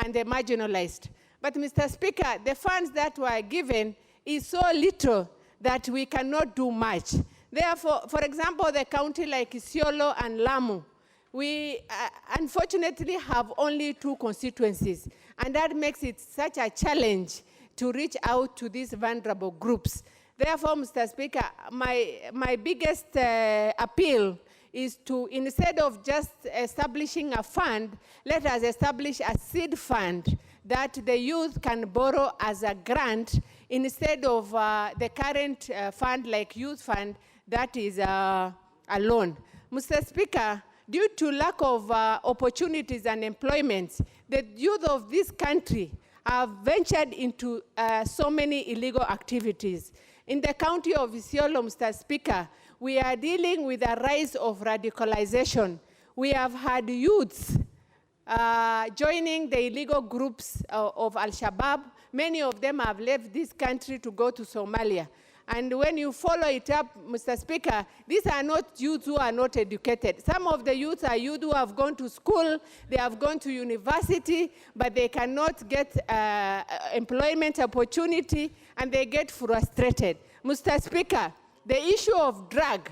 and the marginalized. But Mr. Speaker, the funds that were given is so little that we cannot do much. Therefore, for example, the county like Isiolo and Lamu, we unfortunately have only 2 constituencies, and that makes it such a challenge to reach out to these vulnerable groups. Therefore, Mr. Speaker, my biggest appeal is to, instead of just establishing a fund, let us establish a seed fund that the youth can borrow as a grant instead of the current fund like youth fund that is a loan. Mr. Speaker, due to lack of opportunities and employment, the youth of this country have ventured into so many illegal activities. In the county of Isiolo, Mr. Speaker, we are dealing with a rise of radicalization. We have had youths joining the illegal groups of Al-Shabaab. Many of them have left this country to go to Somalia. And when you follow it up, Mr. Speaker, these are not youths who are not educated. Some of the youths are youth who have gone to school, they have gone to university, but they cannot get employment opportunity, and they get frustrated. Mr. Speaker, the issue of drug,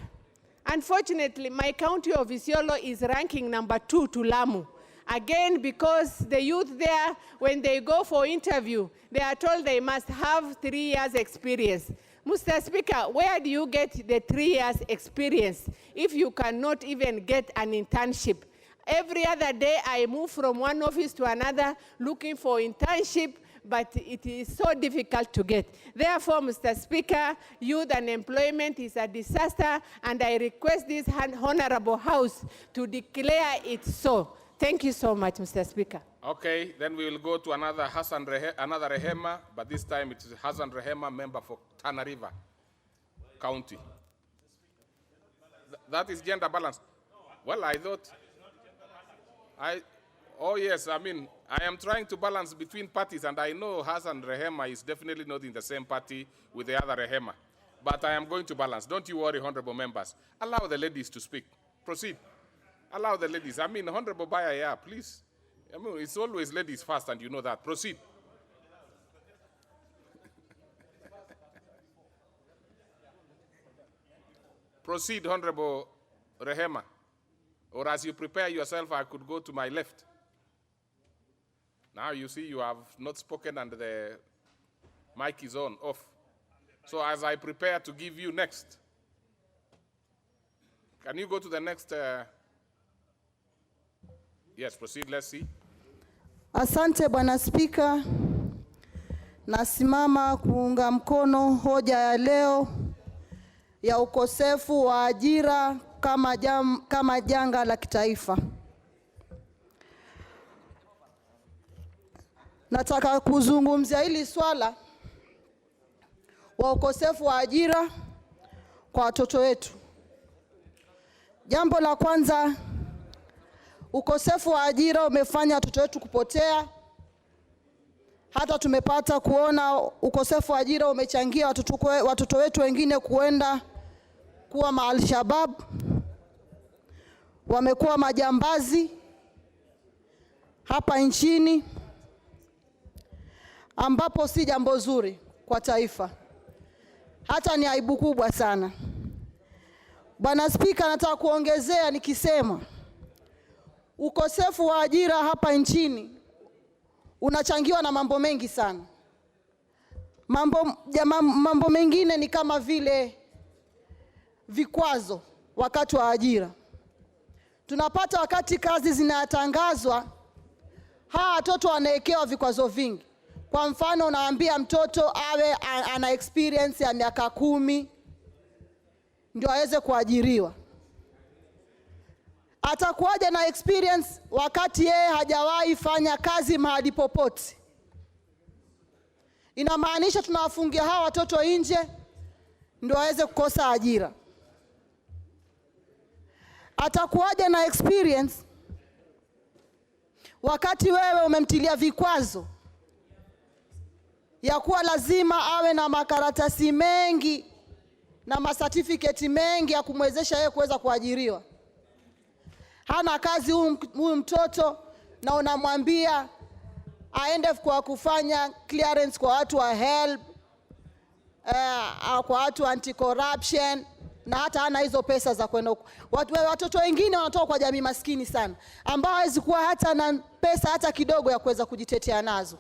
unfortunately, my county of Isiolo is ranking number 2 to Lamu. Again, because the youth there, when they go for interview, they are told they must have 3 years experience. Mr. Speaker, where do you get the 3 years experience if you cannot even get an internship? Every other day I move from one office to another looking for internship, but it is so difficult to get. Therefore, Mr. Speaker, youth unemployment is a disaster, and I request this honorable House to declare it so. Thank you so much, Mr. Speaker. Okay, then we will go to another Rehema, but this time it is Hassan Rehema, member for Tana River County. That is gender balance. Well, I thought, oh yes, I mean, I am trying to balance between parties, and I know Hassan Rehema is definitely not in the same party with the other Rehema. But I am going to balance. Don't you worry, honorable members. Allow the ladies to speak. Proceed. Allow the ladies. I mean, honorable Baya, please. I mean, it's always ladies first, and you know that. Proceed. Proceed, honorable Rehema. Or as you prepare yourself, I could go to my left. Now you see you have not spoken and the mic is on, off. So as I prepare to give you next, can you go to the next? Yes, proceed, let's see. Asante Bwana Spika, nasimama kuunga mkono hoja ya leo ya ukosefu wa ajira kama janga la kitaifa. Nataka kuzungumzia hili swala wa ukosefu wa ajira kwa watoto wetu. Jambo la kwanza, ukosefu wa ajira umefanya watoto wetu kupotea. Hata tumepata kuona ukosefu wa ajira umechangia watoto wetu wengine kuenda kuwa Al-Shabaab, wamekuwa majambazi hapa nchini, ambapo si jambo zuri kwa taifa. Hata ni aibu kubwa sana. Bwana Spika, nataka kuongezea nikisema ukosefu wa ajira hapa nchini unachangiwa na mambo mengi sana. Mambo mengine ni kama vile vikwazo wakati wa ajira. Tunapata wakati kazi zinatangazwa, watoto wanaekewa vikwazo vingi. Kwa mfano, unaambia mtoto awe ana experience ya miaka 10 ndio aweze kuajiriwa. Atakuwaje na experience wakati yeye hajawahi fanya kazi mahali popote? Inamaanisha tunawafungia hawa watoto nje ndio waweze kukosa ajira. Atakuwaje na experience wakati wewe umemtilia vikwazo ya kuwa lazima awe na makaratasi mengi na masertificate mengi ya kumwezesha yeye kuweza kuajiriwa? Hana kazi huyu mtoto, na unamwambia aende kwa kufanya clearance kwa watu wa HELB, kwa watu anti-corruption, na hata hana hizo pesa za kwenda huko. Watoto wengine wanatoka kwa jamii maskini sana, ambao hawezi kuwa hata na pesa hata kidogo ya kuweza kujitetea nazo.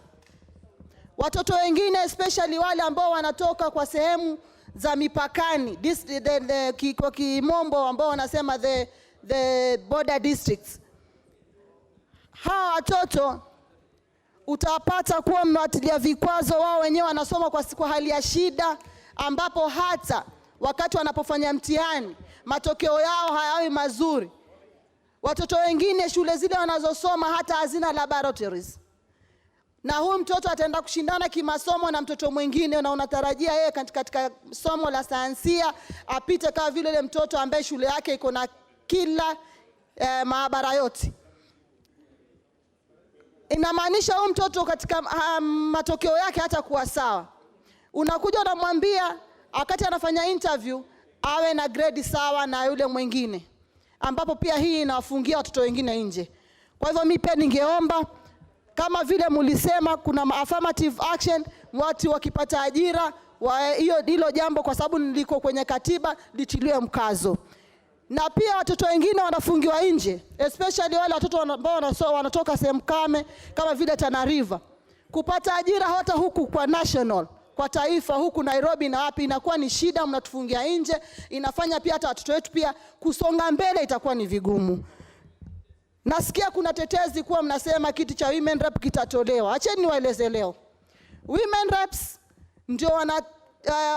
Watoto wengine especially wale ambao wanatoka kwa sehemu za mipakani, kwa kimombo ambao wanasema the border districts. Hawa watoto utapata kuwa mnawatilia vikwazo, wao wenyewe wanasoma kwa hali ya shida, ambapo hata wakati wanapofanya mtihani matokeo yao hayawi mazuri. Watoto wengine shule zile wanazosoma hata hazina laboratories, na huyu mtoto ataenda kushindana kimasomo na mtoto mwingine, na unatarajia yeye katika somo la sayansia apite kama vile ile mtoto ambaye shule yake iko na kila maabara yote. Inamaanisha huyu mtoto katika matokeo yake hata kuwa sawa. Unakuja unamwambia wakati anafanya interview awe na grade sawa na yule mwingine, ambapo pia hii inawafungia watoto wengine nje. Kwa hivyo mimi pia ningeomba, kama vile mulisema kuna affirmative action, watu wakipata ajira hilo jambo, kwa sababu niliko kwenye katiba, litiliwe mkazo. Na pia watoto wengine wanafungiwa nje, especially wale watoto ambao wanatoka sehemu kame kama vile Tana River. Kupata ajira hata huku kwa national, kwa taifa huku Nairobi na wapi, inakuwa ni shida, mnatufungia nje. Inafanya pia hata watoto wetu pia kusonga mbele itakuwa ni vigumu. Nasikia kuna tetezi kuwa mnasema kiti cha women rep kitatolewa. Acheni niwaeleze leo. Women reps ndio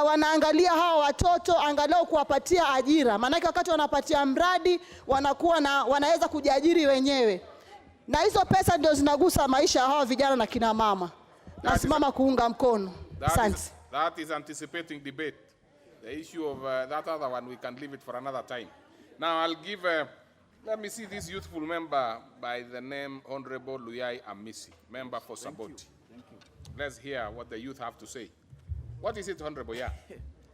wanaangalia hao watoto angalau kuwapatia ajira. Maana wakati wanapatia mradi wanaweza kujiajiri wenyewe. Na hizo pesa ndio zinagusa maisha ya hao vijana na kina mama. Nasimama kuunga mkono. That is anticipating debate. The issue of that other one, we can leave it for another time. Now I'll give let me see this youthful member by the name Honorable Luyai Amisi, member for Saboti. Thank you. Let's hear what the youth have to say. What is it, Honorable? Yeah.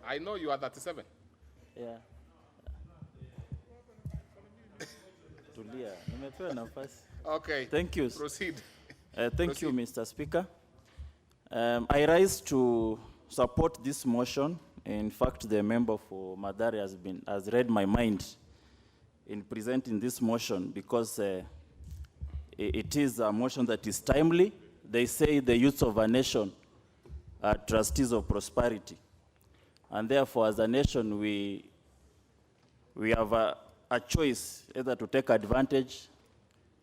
I know you are 37. Yeah. Tulia. Nimepewa nafasi. Okay. Thank you. Proceed. Thank you, Mr. Speaker. I rise to support this motion. In fact, the member for Madari has read my mind in presenting this motion, because it is a motion that is timely. They say the youth of a nation are trustees of prosperity. And therefore, as a nation, we have a choice either to take advantage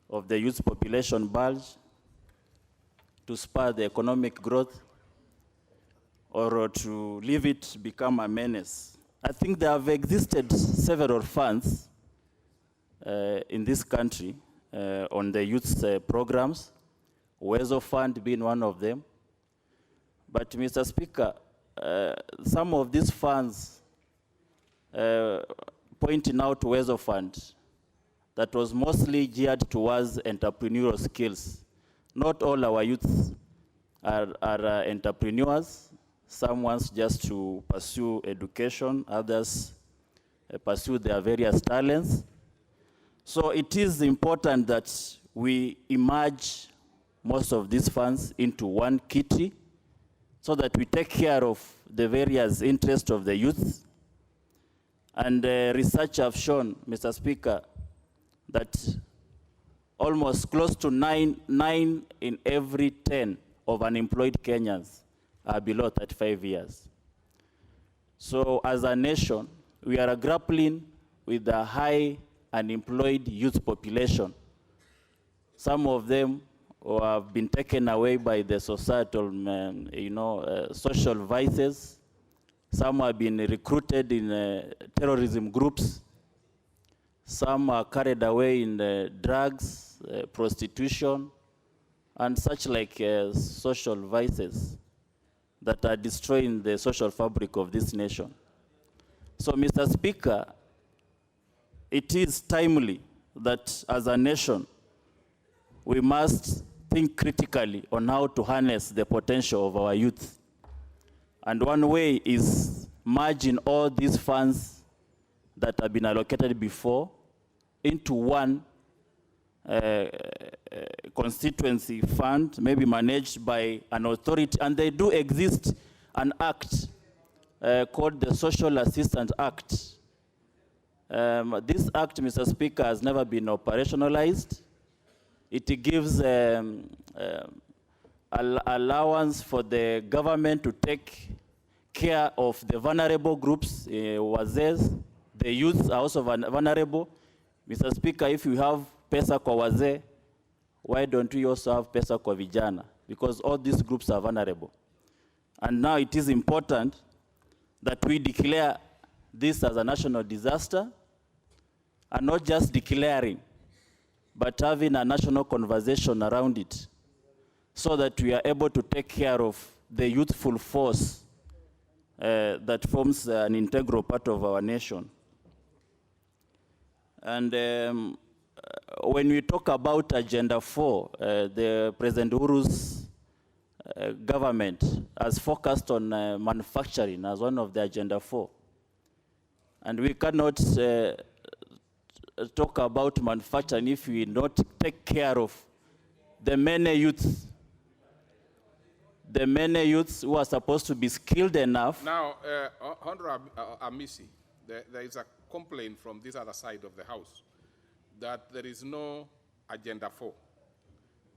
of the youth population bulge to spur the economic growth, or to leave it become a menace. I think there have existed several funds in this country on the youth programs, Uwezo Fund being one of them. But Mr. Speaker, some of these funds pointing out Uwezo Fund that was mostly geared towards entrepreneurial skills. Not all our youth are entrepreneurs. Some want just to pursue education, others pursue their various talents. So it is important that we emerge most of these funds into one kitty, so that we take care of the various interests of the youth. And research have shown, Mr. Speaker, that almost close to 9 in every 10 of unemployed Kenyans are below 35 years. So as a nation, we are grappling with the high unemployed youth population. Some of them have been taken away by the societal, social vices. Some have been recruited in terrorism groups. Some are carried away in drugs, prostitution, and such like social vices that are destroying the social fabric of this nation. So, Mr. Speaker, it is timely that as a nation, we must think critically on how to harness the potential of our youth. And one way is merging all these funds that have been allocated before into one constituency fund, maybe managed by an authority, and they do exist an act called the Social Assistance Act. This act, Mr. Speaker, has never been operationalized. It gives allowance for the government to take care of the vulnerable groups, wazee. The youth are also vulnerable. Mr. Speaker, if you have pesa kwa wazee, why don't we also have pesa kwa vijana? Because all these groups are vulnerable. And now it is important that we declare this as a national disaster, and not just declaring, but having a national conversation around it, so that we are able to take care of the youthful force that forms an integral part of our nation. And when we talk about Agenda 4, the President Uhuru's government has focused on manufacturing as one of the Agenda 4. And we cannot talk about manufacturing if we not take care of the many youths who are supposed to be skilled enough. Now, Honorable Amisi, there is a complaint from this other side of the House that there is no Agenda 4.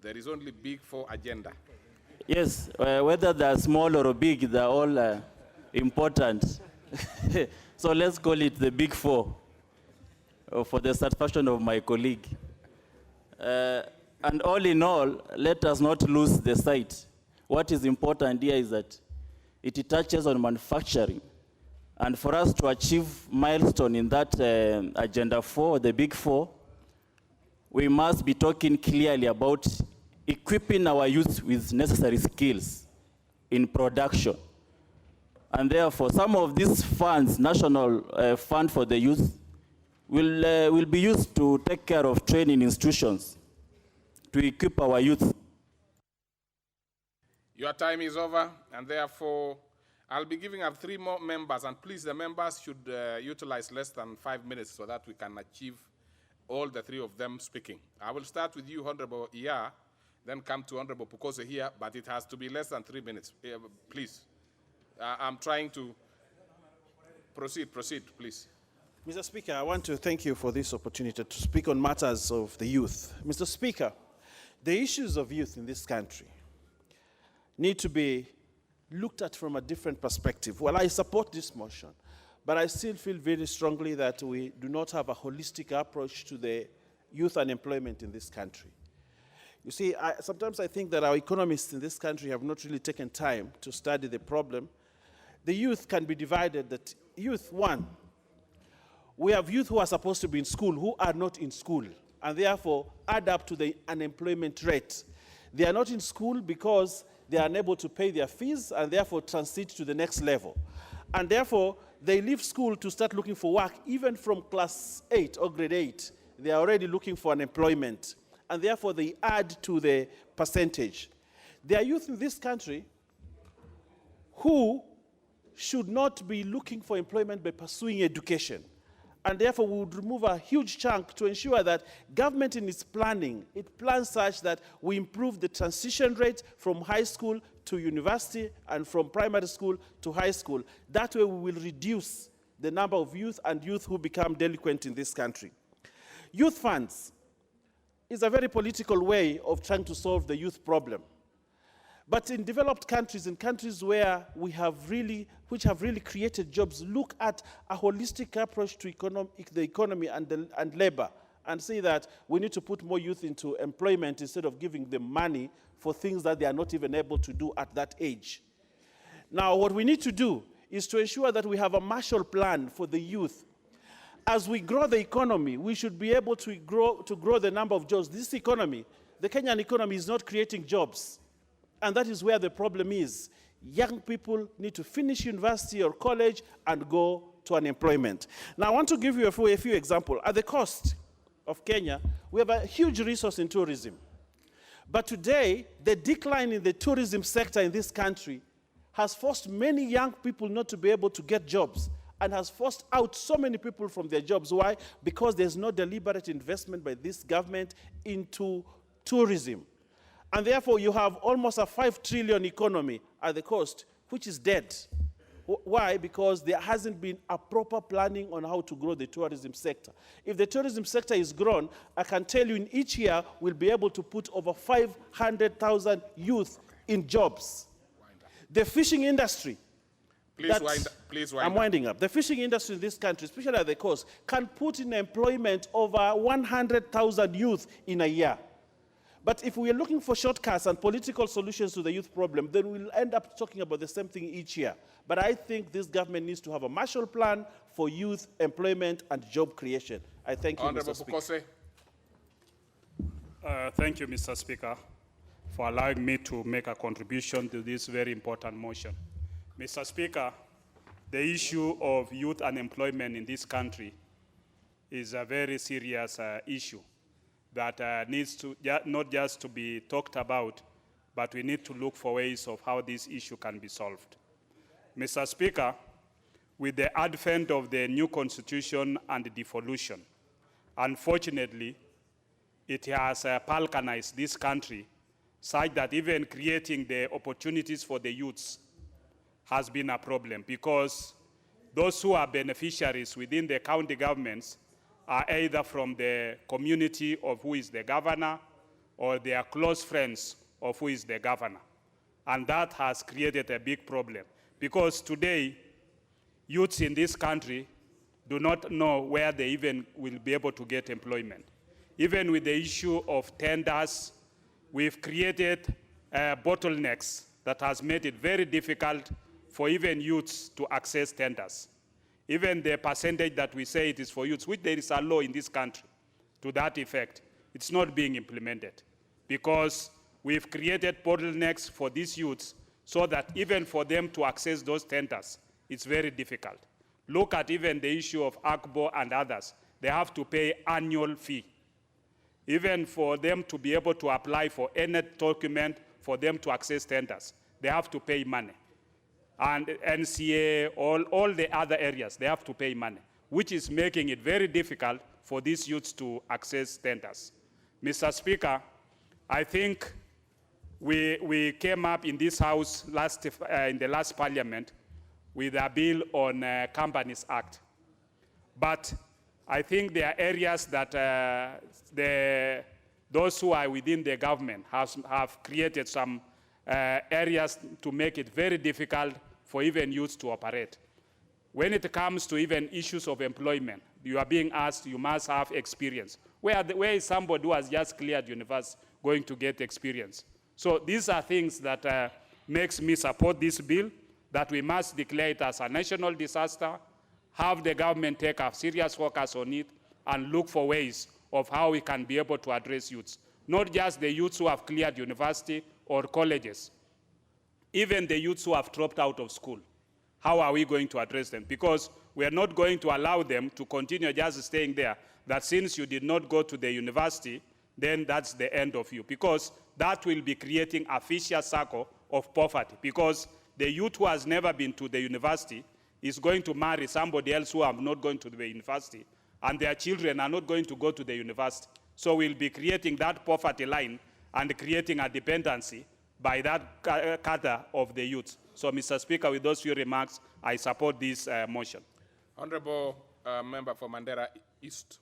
There is only Big 4 agenda. Yes, whether they're small or big, they're all important. So let's call it the Big 4, for the satisfaction of my colleague. And all in all, let us not lose the sight. What is important here is that it touches on manufacturing. And for us to achieve milestone in that Agenda 4, the Big 4, we must be talking clearly about equipping our youth with necessary skills in production. And therefore, some of these funds, National Fund for the Youth, will be used to take care of training institutions to equip our youth. Your time is over, and therefore, I'll be giving up 3 more members, and please, the members should utilize less than 5 minutes so that we can achieve all the 3 of them speaking. I will start with you, Honorable Iya, then come to Honorable Pukose here, but it has to be less than 3 minutes, please. I'm trying to proceed, please. Mr. Speaker, I want to thank you for this opportunity to speak on matters of the youth. Mr. Speaker, the issues of youth in this country need to be looked at from a different perspective. Well, I support this motion, but I still feel very strongly that we do not have a holistic approach to the youth unemployment in this country. You see, sometimes I think that our economists in this country have not really taken time to study the problem. The youth can be divided that youth, one, we have youth who are supposed to be in school who are not in school, and therefore add up to the unemployment rate. They are not in school because they are unable to pay their fees and therefore transit to the next level. And therefore, they leave school to start looking for work. Even from class 8 or grade 8, they are already looking for unemployment. And therefore, they add to the percentage. There are youth in this country who should not be looking for employment by pursuing education. And therefore, we would remove a huge chunk to ensure that government in its planning, it plans such that we improve the transition rate from high school to university and from primary school to high school. That way, we will reduce the number of youth and youth who become delinquent in this country. Youth funds is a very political way of trying to solve the youth problem. But in developed countries, in countries where which have really created jobs, look at a holistic approach to the economy and labor, and say that we need to put more youth into employment instead of giving them money for things that they are not even able to do at that age. Now, what we need to do is to ensure that we have a Marshall Plan for the youth. As we grow the economy, we should be able to grow the number of jobs. This economy, the Kenyan economy, is not creating jobs. And that is where the problem is. Young people need to finish university or college and go to unemployment. Now, I want to give you a few examples. At the coast of Kenya, we have a huge resource in tourism. But today, the decline in the tourism sector in this country has forced many young people not to be able to get jobs. and has forced out so many people from their jobs. Why? Because there's no deliberate investment by this government into tourism. And therefore, you have almost a 5 trillion economy at the coast, which is dead. Why? Because there hasn't been a proper planning on how to grow the tourism sector. If the tourism sector is grown, I can tell you in each year, we'll be able to put over 500,000 youth in jobs. The fishing industry. Please wind I'm winding up. The fishing industry in this country, especially at the coast, can put in employment over 100,000 youth in a year. But if we are looking for shortcuts and political solutions to the youth problem, then we'll end up talking about the same thing each year. But I think this government needs to have a Marshall Plan for youth employment and job creation. I thank you, Honorable Mr. Speaker. Thank you, Mr. Speaker, for allowing me to make a contribution to this very important motion. Mr. Speaker, the issue of youth unemployment in this country is a very serious issue that needs to not just to be talked about, but we need to look for ways of how this issue can be solved. Mr. Speaker, with the advent of the new constitution and devolution, unfortunately, it has balkanized this country such that even creating the opportunities for the youths has been a problem, because those who are beneficiaries within the county governments are either from the community of who is the governor or they are close friends of who is the governor. And that has created a big problem, because today, youths in this country do not know where they even will be able to get employment. Even with the issue of tenders, we've created bottlenecks that has made it very difficult for even youths to access tenders. Even the percentage that we say it is for youths, which there is a law in this country to that effect, it's not being implemented, because we've created bottlenecks for these youths so that even for them to access those tenders, it's very difficult. Look at even the issue of ACBO and others. They have to pay annual fee. Even for them to be able to apply for any document for them to access tenders, they have to pay money. And NCA, all the other areas, they have to pay money, which is making it very difficult for these youths to access tenders. Mr. Speaker, I think we came up in this House in the last Parliament with a bill on Companies Act. But I think there are areas that those who are within the government have created some areas to make it very difficult for even youths to operate. When it comes to even issues of employment, you are being asked, you must have experience. Where is somebody who has just cleared university going to get experience? So these are things that makes me support this bill, that we must declare it as a national disaster, have the government take a serious focus on it, and look for ways of how we can be able to address youths. Not just the youths who have cleared university or colleges, even the youths who have dropped out of school. How are we going to address them? Because we are not going to allow them to continue just staying there, that since you did not go to the university, then that's the end of you. Because that will be creating a vicious circle of poverty. Because the youth who has never been to the university is going to marry somebody else who are not going to the university, and their children are not going to go to the university. So we'll be creating that poverty line and creating a dependency by that cadre of the youth. So, Mr. Speaker, with those few remarks, I support this motion. Honorable Member for Mandera East.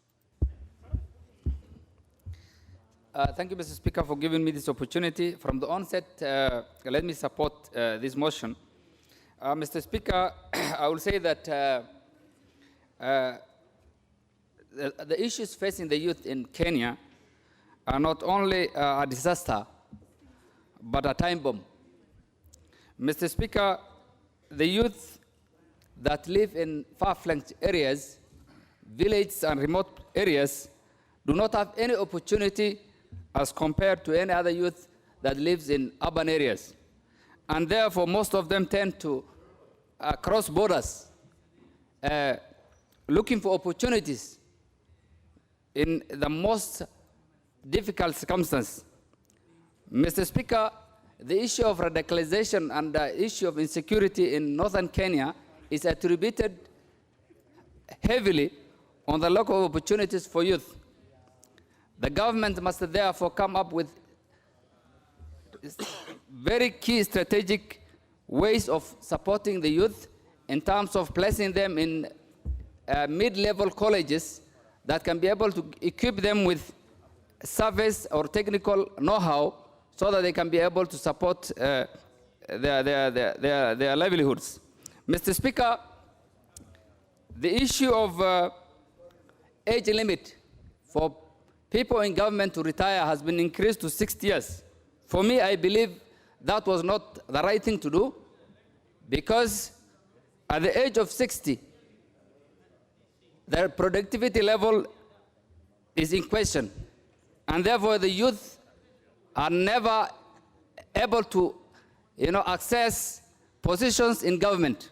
Thank you, Mr. Speaker, for giving me this opportunity. From the onset, let me support this motion. Mr. Speaker, I will say that the issues facing the youth in Kenya are not only a disaster, but a time bomb. Mr. Speaker, the youth that live in far-flung areas, villages and remote areas, do not have any opportunity as compared to any other youth that lives in urban areas. And therefore, most of them tend to cross borders, looking for opportunities in the most difficult circumstances. Mr. Speaker, the issue of radicalization and the issue of insecurity in northern Kenya is attributed heavily on the lack of opportunities for youth. The government must therefore come up with very key strategic ways of supporting the youth in terms of placing them in mid-level colleges that can be able to equip them with service or technical know-how so that they can be able to support their livelihoods. Mr. Speaker, the issue of age limit for people in government to retire has been increased to 60 years. For me, I believe that was not the right thing to do, because at the age of 60, their productivity level is in question, and therefore the youth are never able to, access positions in government.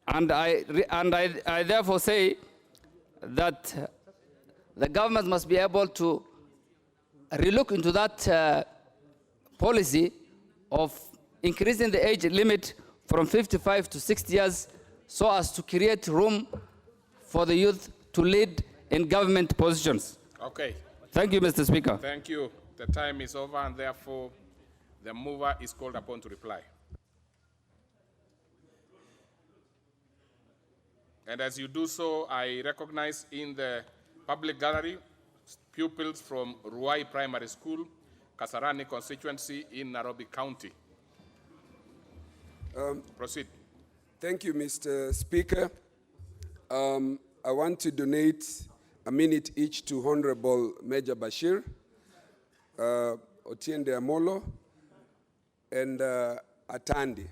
And I therefore say that the government must be able to relook into that policy of increasing the age limit from 55 to 60 years so as to create room for the youth to lead in government positions. Okay. Thank you, Mr. Speaker. Thank you. The time is over, and therefore the mover is called upon to reply. And as you do so, I recognize in the public gallery pupils from Ruai Primary School, Kasarani constituency in Nairobi County. Proceed. Thank you, Mr. Speaker. I want to donate a minute each to Honorable Major Bashir, Otiende Amolo, and Atandi.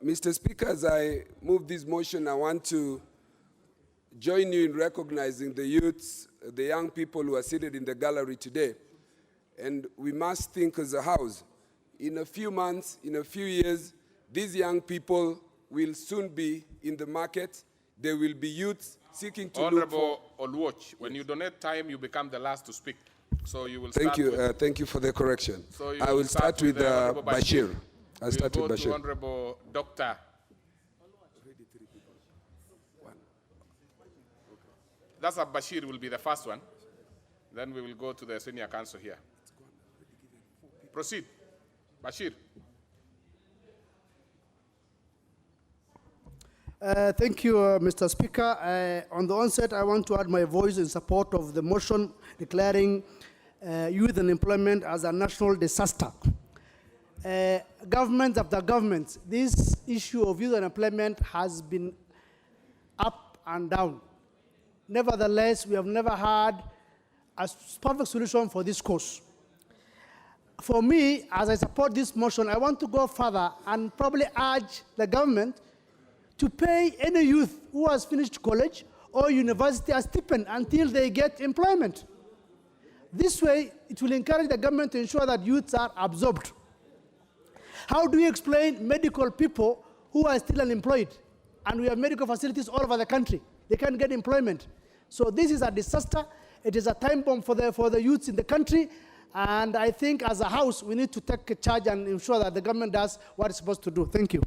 Mr. Speaker, as I move this motion, I want to join you in recognizing the youths, the young people who are seated in the gallery today. And we must think as a house. In a few months, in a few years, these young people will soon be in the market. They will be youths seeking to Honorable Oluoch, when you donate time, you become the last to speak. So you will start with, thank you for the correction. So I will start with Bashir. I'll start with Bashir. To Honorable Dr. That's Bashir will be the first one. Then we will go to the senior counsel here. Proceed. Bashir. Thank you, Mr. Speaker. On the onset, I want to add my voice in support of the motion declaring youth unemployment as a national disaster. Government after government, this issue of youth unemployment has been up and down. Nevertheless, we have never had a perfect solution for this cause. For me, as I support this motion, I want to go further and probably urge the government to pay any youth who has finished college or university a stipend until they get employment. This way, it will encourage the government to ensure that youths are absorbed. How do we explain medical people who are still unemployed? And we have medical facilities all over the country. They can't get employment. So this is a disaster. It is a time bomb for the youths in the country. And I think as a house, we need to take charge and ensure that the government does what it's supposed to do. Thank you.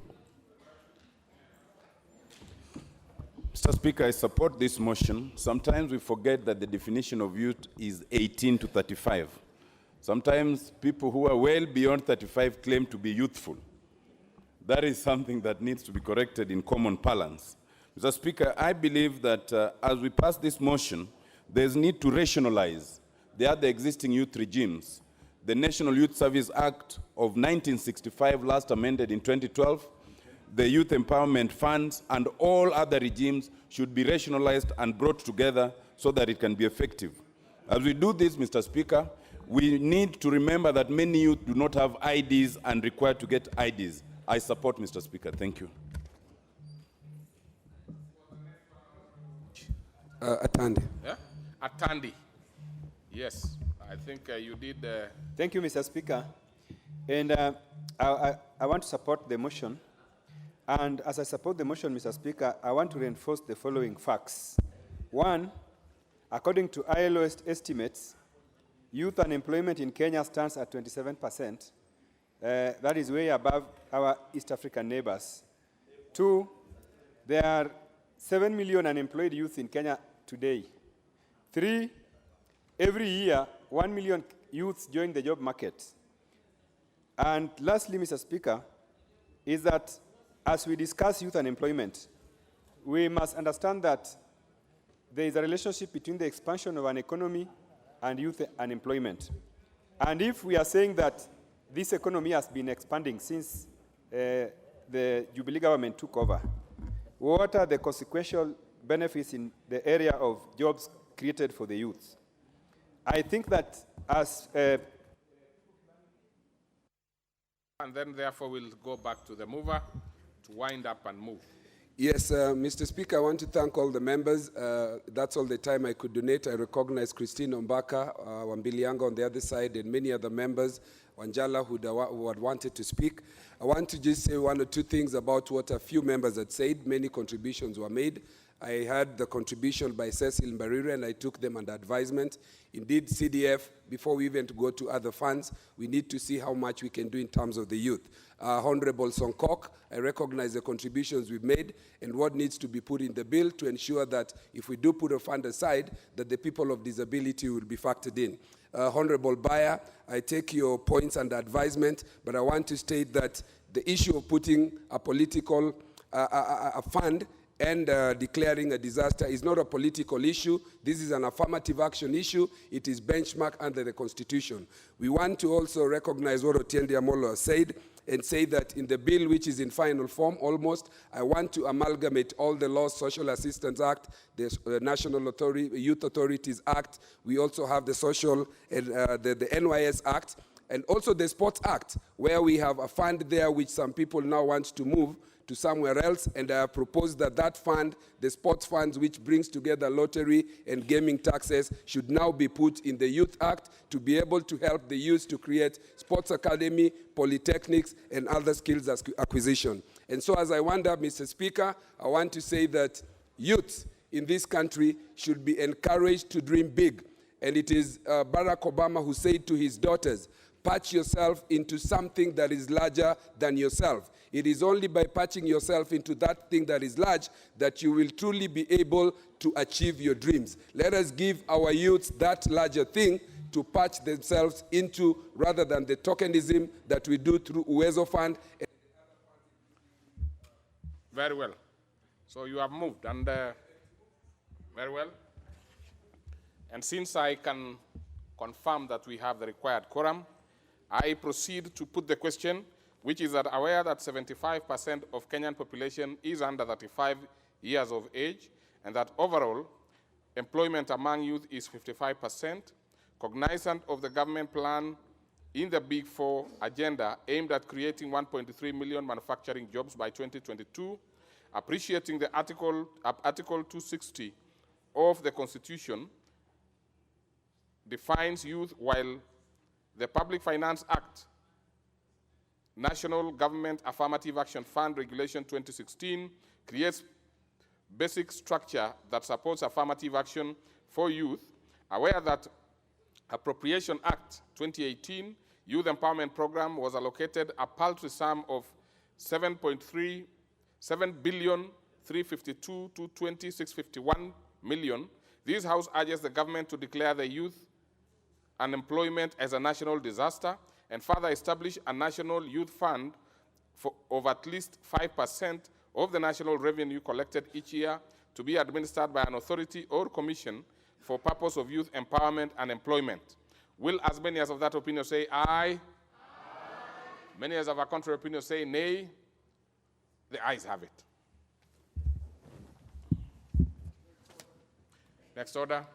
Mr. Speaker, I support this motion. Sometimes we forget that the definition of youth is 18 to 35. Sometimes people who are well beyond 35 claim to be youthful. That is something that needs to be corrected in common parlance. Mr. Speaker, I believe that as we pass this motion, there's need to rationalize the other existing youth regimes. The National Youth Service Act of 1965, last amended in 2012, the Youth Empowerment Funds, and all other regimes should be rationalized and brought together so that it can be effective. As we do this, Mr. Speaker, we need to remember that many youth do not have IDs and require to get IDs. I support, Mr. Speaker. Thank you. Atandi. Yeah? Atandi. Yes, I think you did. Thank you, Mr. Speaker. And I want to support the motion. And as I support the motion, Mr. Speaker, I want to reinforce the following facts. One, according to ILO estimates, youth unemployment in Kenya stands at 27%. That is way above our East African neighbors. Two, There are 7 million unemployed youth in Kenya today. 3, every year, 1 million youths join the job market. And lastly, Mr. Speaker, is that as we discuss youth unemployment, we must understand that there is a relationship between the expansion of an economy and youth unemployment. And if we are saying that this economy has been expanding since the Jubilee government took over, what are the consequential benefits in the area of jobs created for the youth? I think that as and then therefore we'll go back to the mover to wind up and move. Yes, Mr. Speaker, I want to thank all the members. That's all the time I could donate. I recognize Christine Ombaka, Wambilianga on the other side, and many other members, Wanjala, who had wanted to speak. I want to just say one or two things about what a few members had said. Many contributions were made. I had the contribution by Cecil Mbarire, and I took them under advisement. Indeed, CDF, before we even go to other funds, we need to see how much we can do in terms of the youth. Honorable Songkok, I recognize the contributions we've made and what needs to be put in the bill to ensure that if we do put a fund aside, that the people of disability will be factored in. Honorable Bayer, I take your points under advisement, but I want to state that the issue of putting a political a fund and declaring a disaster is not a political issue. This is an affirmative action issue. It is benchmarked under the Constitution. We want to also recognize what Otiende Amolo said and say that in the bill, which is in final form almost, I want to amalgamate all the laws, Social Assistance Act, the National Youth Authorities Act. We also have the Social, the NYS Act, and also the Sports Act, where we have a fund there which some people now want to move to somewhere else, and I have proposed that that fund, the sports funds which brings together lottery and gaming taxes, should now be put in the Youth Act to be able to help the youth to create sports academy, polytechnics, and other skills acquisition. And so as I wind up, Mr. Speaker, I want to say that youth in this country should be encouraged to dream big. And it is Barack Obama who said to his daughters, patch yourself into something that is larger than yourself. It is only by patching yourself into that thing that is large that you will truly be able to achieve your dreams. Let us give our youths that larger thing to patch themselves into, rather than the tokenism that we do through Uwezo Fund. Very well. So you have moved, and very well. And since I can confirm that we have the required quorum, I proceed to put the question, which is that aware that 75% of Kenyan population is under 35 years of age, and that overall employment among youth is 55%, cognizant of the government plan in the Big Four agenda aimed at creating 1.3 million manufacturing jobs by 2022, appreciating the Article 260 of the Constitution defines youth, while the Public Finance Act, National Government Affirmative Action Fund Regulation 2016 creates basic structure that supports affirmative action for youth, aware that Appropriation Act 2018 Youth Empowerment Program was allocated a paltry sum of 7,352,220,651 million. This House urges the government to declare the youth unemployment as a national disaster and further establish a national youth fund of at least 5% of the national revenue collected each year to be administered by an authority or commission for purpose of youth empowerment and employment. Will as many as of that opinion say aye? Aye. Many as of a contrary opinion say nay? The ayes have it. Next order.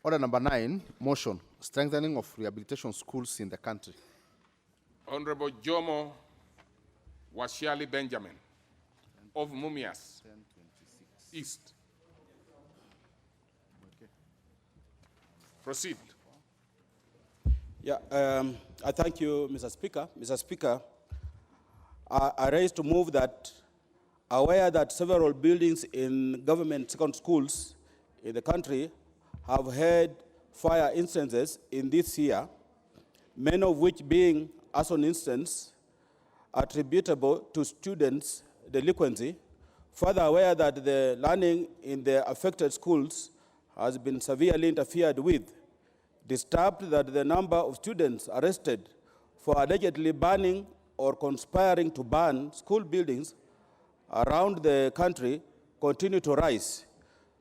Order number 9, motion, strengthening of rehabilitation schools in the country. Honorable Jomo Washiali Benjamin of Mumias East. Proceed. Yeah, I thank you, Mr. Speaker. Mr. Speaker, I raise to move that, aware that several buildings in government secondary schools in the country have had fire instances in this year, many of which being, as an instance, attributable to students' delinquency further aware that the learning in the affected schools has been severely interfered with, disturbed that the number of students arrested for allegedly burning or conspiring to burn school buildings around the country continue to rise,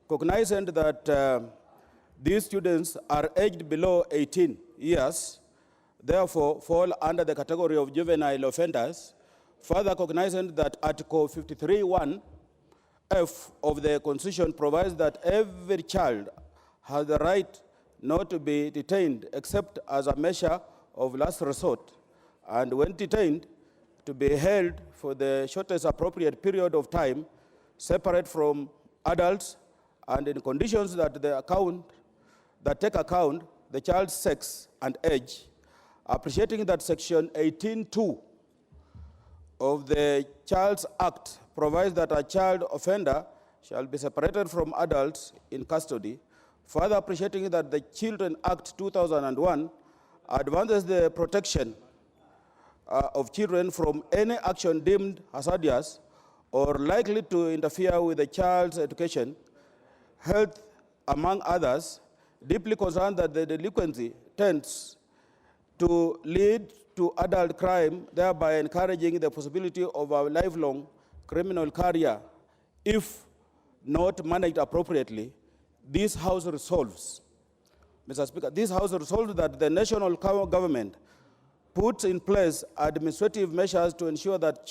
cognizant that these students are aged below 18 years, therefore fall under the category of juvenile offenders, further cognizant that Article 53(1) F of the Constitution provides that every child has the right not to be detained except as a measure of last resort, and when detained, to be held for the shortest appropriate period of time, separate from adults, and in conditions that take account the child's sex and age, appreciating that Section 18(2) of the Child's Act provides that a child offender shall be separated from adults in custody, further appreciating that the Children Act 2001 advances the protection of children from any action deemed hazardous or likely to interfere with the child's education, health, among others, deeply concerned that the delinquency tends to lead to adult crime, thereby encouraging the possibility of a lifelong criminal career if not managed appropriately. This House resolves, Mr. Speaker, this House resolves that the national government puts in place administrative measures to ensure that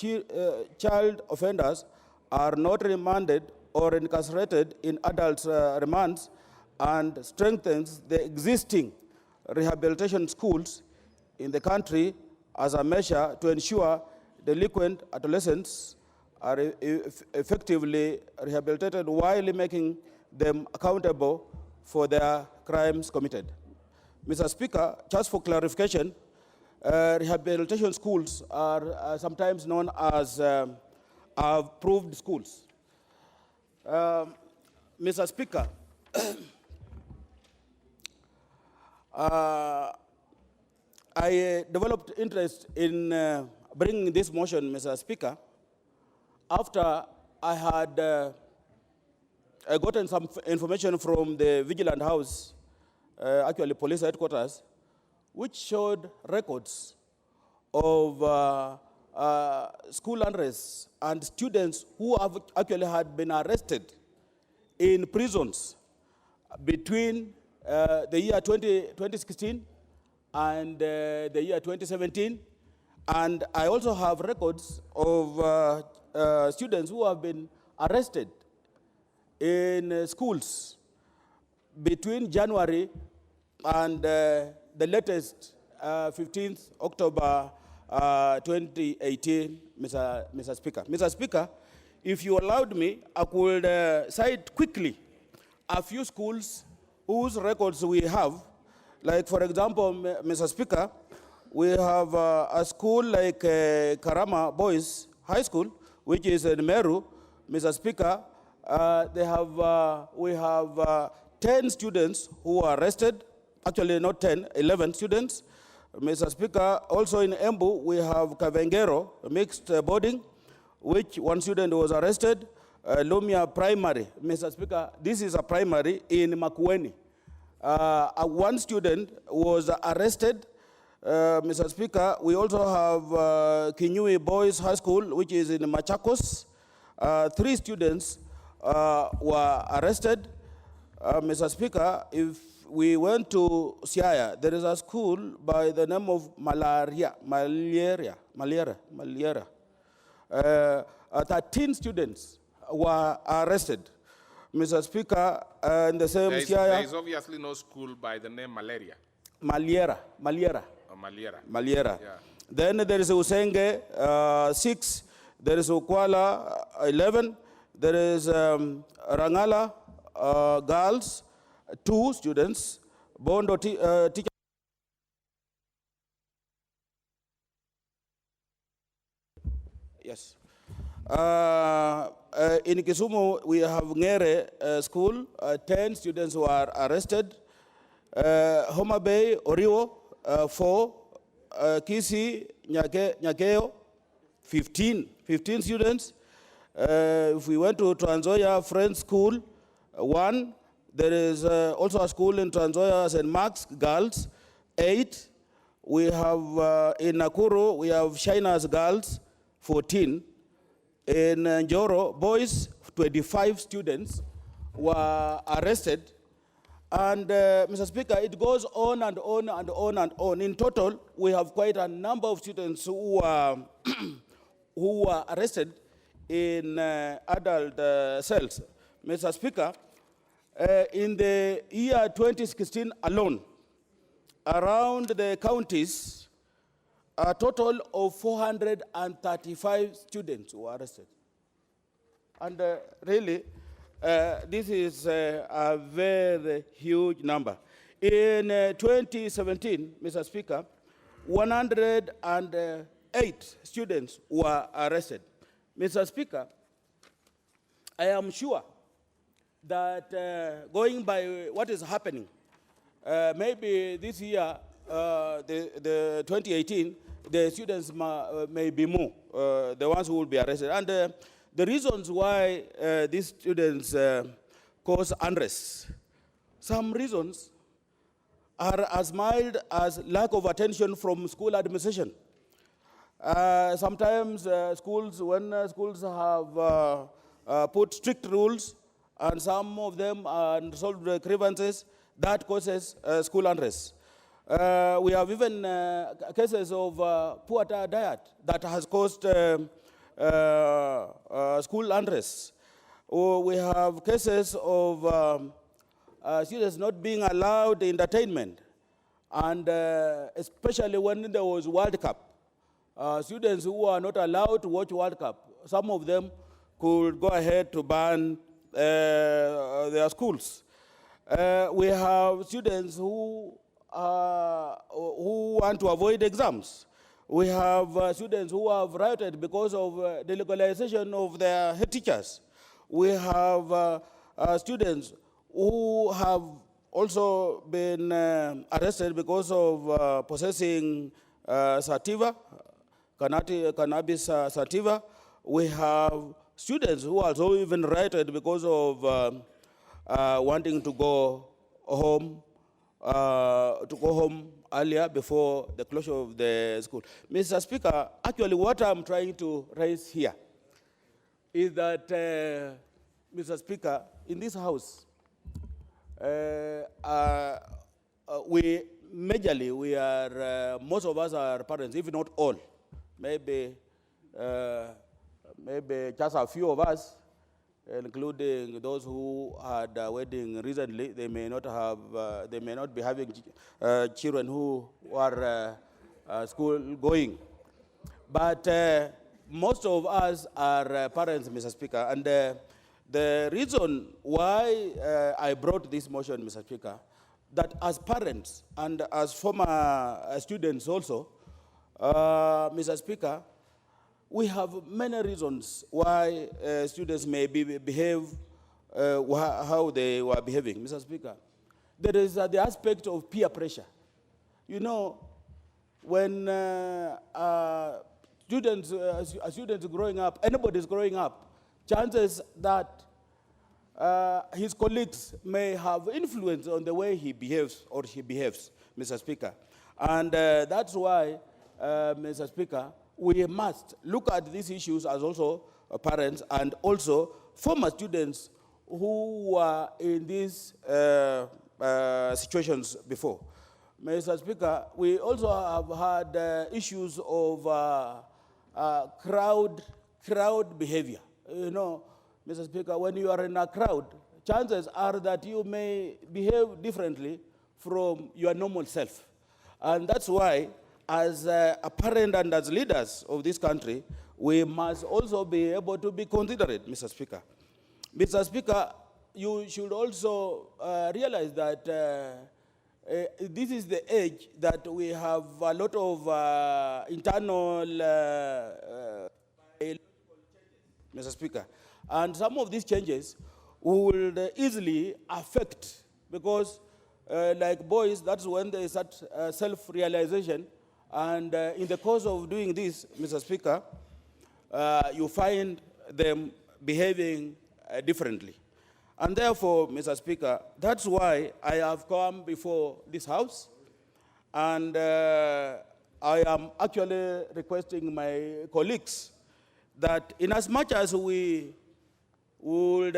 child offenders are not remanded or incarcerated in adult remands, and strengthens the existing rehabilitation schools in the country as a measure to ensure delinquent adolescents are effectively rehabilitated while making them accountable for their crimes committed. Mr. Speaker, just for clarification, rehabilitation schools are sometimes known as approved schools. Mr. Speaker, I developed interest in bringing this motion, Mr. Speaker, after I had gotten some information from the Vigilant House, actually police headquarters, which showed records of school unrest and students who have actually had been arrested in prisons between the year 2016 and the year 2017. And I also have records of students who have been arrested in schools between January and the latest 15th October 2018, Mr. Speaker. Mr. Speaker, if you allowed me, I could cite quickly a few schools whose records we have. Like, for example, Mr. Speaker, we have a school like Karama Boys High School, which is in Meru. Mr. Speaker, we have 10 students who are arrested. Actually, not 10, 11 students. Mr. Speaker, also in Embu, we have Kavengero, mixed boarding, which one student was arrested. Lumia Primary. Mr. Speaker, this is a primary in Makueni. One student was arrested. Mr. Speaker, we also have Kinyui Boys High School, which is in Machakos. 3 students were arrested. Mr. Speaker, if we went to Siaya, there is a school by the name of Malaria. 13 students were arrested. Mr. Speaker, in the same Siaya. There is obviously no school by the name Malaria. Maliera. Maliera. Yeah. Then there is Usenge, 6. There is Ukwala, 11. There is Rangala, girls, 2 students. Bondo teacher. Yes. In Kisumu, we have Ngere School. 10 students were arrested. Homa Bay, Oriwo, 4. Kisi, Nyakeo, 15 students. If we went to Trans Nzoia Friends School, 1, there is also a school in Trans Nzoia, St. Mark's, girls, 8. We have in Nakuru, we have Shinas girls, 14. In Njoro, boys, 25 students were arrested. And Mr. Speaker, it goes on and on and on and on. In total, we have quite a number of students who were arrested in adult cells. Mr. Speaker, in the year 2016 alone, around the counties, a total of 435 students were arrested. And really, this is a very huge number. In 2017, Mr. Speaker, 108 students were arrested. Mr. Speaker, I am sure that going by what is happening, maybe this year, the 2018, the students may be more, the ones who will be arrested. And the reasons why these students cause unrest, some reasons are as mild as lack of attention from school administration. Sometimes schools, when schools have put strict rules, and some of them unsolved grievances, that causes school unrest. We have even cases of poor diet that has caused school unrest. We have cases of students not being allowed entertainment, and especially when there was World Cup. Students who are not allowed to watch World Cup, some of them could go ahead to ban their schools. We have students who want to avoid exams. We have students who have rioted because of the legalization of their head teachers. We have students who have also been arrested because of possessing sativa, cannabis sativa. We have students who also even rioted because of wanting to go home earlier before the closure of the school. Mr. Speaker, actually what I'm trying to raise here is that, Mr. Speaker, in this house, most of us are parents, if not all. Maybe just a few of us, including those who had a wedding recently, they may not be having children who are school going. But most of us are parents, Mr. Speaker, and the reason why I brought this motion, Mr. Speaker, that as parents and as former students also, Mr. Speaker, we have many reasons why students may behave how they were behaving, Mr. Speaker. There is the aspect of peer pressure. You know, when students growing up, anybody is growing up, chances that his colleagues may have influence on the way he behaves or she behaves, Mr. Speaker. And that's why, Mr. Speaker, we must look at these issues as also parents and also former students who were in these situations before. Mr. Speaker, we also have had issues of crowd behavior. You know, Mr. Speaker, when you are in a crowd, chances are that you may behave differently from your normal self. And that's why, as a parent and as leaders of this country, we must also be able to be considerate, Mr. Speaker. Mr. Speaker, you should also realize that this is the age that we have a lot of internal Mr. Speaker. And some of these changes will easily affect, because like boys, that's when they start self-realization. And in the course of doing this, Mr. Speaker, you find them behaving differently. And therefore, Mr. Speaker, that's why I have come before this House, and I am actually requesting my colleagues that in as much as we would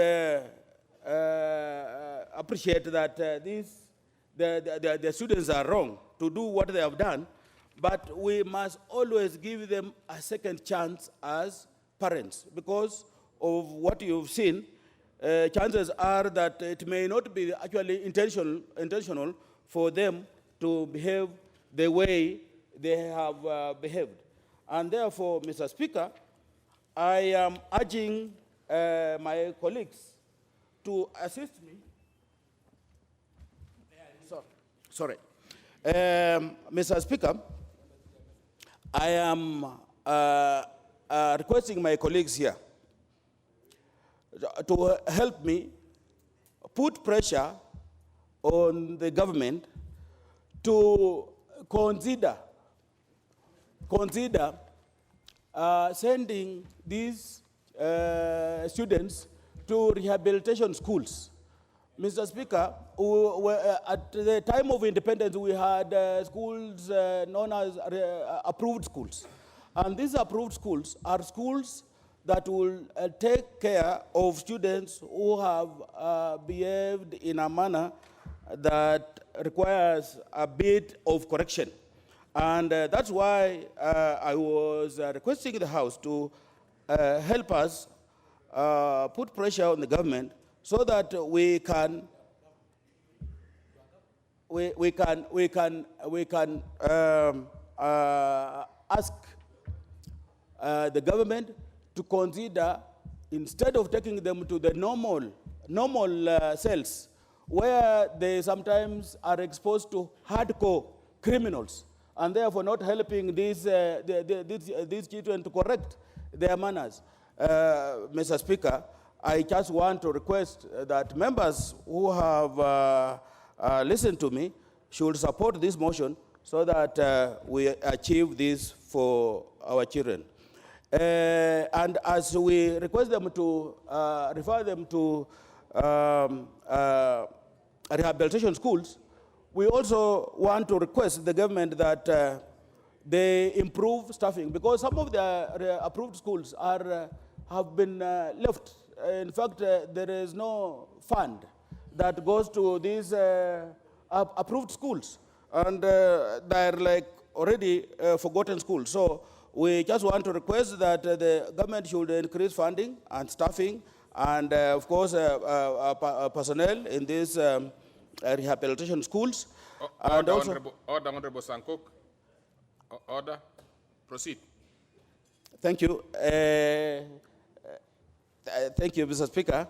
appreciate that the students are wrong to do what they have done, but we must always give them a second chance as parents, because of what you've seen. Chances are that it may not be actually intentional for them to behave the way they have behaved. And therefore, Mr. Speaker, I am urging my colleagues to assist me. Sorry. Mr. Speaker, I am requesting my colleagues here to help me put pressure on the government to consider sending these students to rehabilitation schools. Mr. Speaker, at the time of independence, we had schools known as approved schools. And these approved schools are schools that will take care of students who have behaved in a manner that requires a bit of correction. And that's why I was requesting the House to help us put pressure on the government so that we can ask the government to consider, instead of taking them to the normal cells, where they sometimes are exposed to hardcore criminals, and therefore not helping these children to correct their manners. Mr. Speaker, I just want to request that members who have listened to me should support this motion so that we achieve this for our children. And as we request them to refer them to rehabilitation schools, we also want to request the government that they improve staffing, because some of the approved schools have been left. In fact, there is no fund that goes to these approved schools, and they're like already forgotten schools. So we just want to request that the government should increase funding and staffing, and of course personnel in these rehabilitation schools. Order, Honorable Sankok. Order. Proceed. Thank you. Thank you, Mr. Speaker.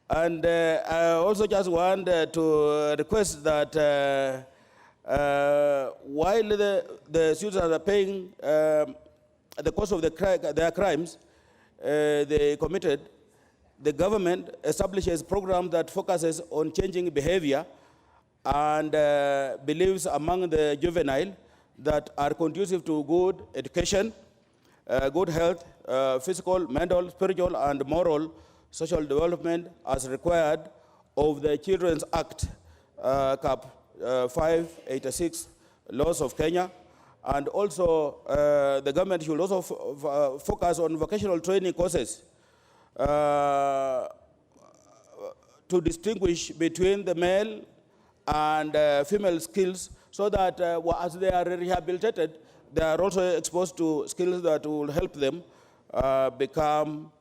And I also just want to request that while the students are paying the cost of their crimes they committed, the government establishes a program that focuses on changing behavior and beliefs among the juvenile that are conducive to good education, good health, physical, mental, spiritual, and moral social development as required of the Children's Act, Cap 586, laws of Kenya. And also, the government should also focus on vocational training courses to distinguish between the male and female skills, so that as they are rehabilitated, they are also exposed to skills that will help them become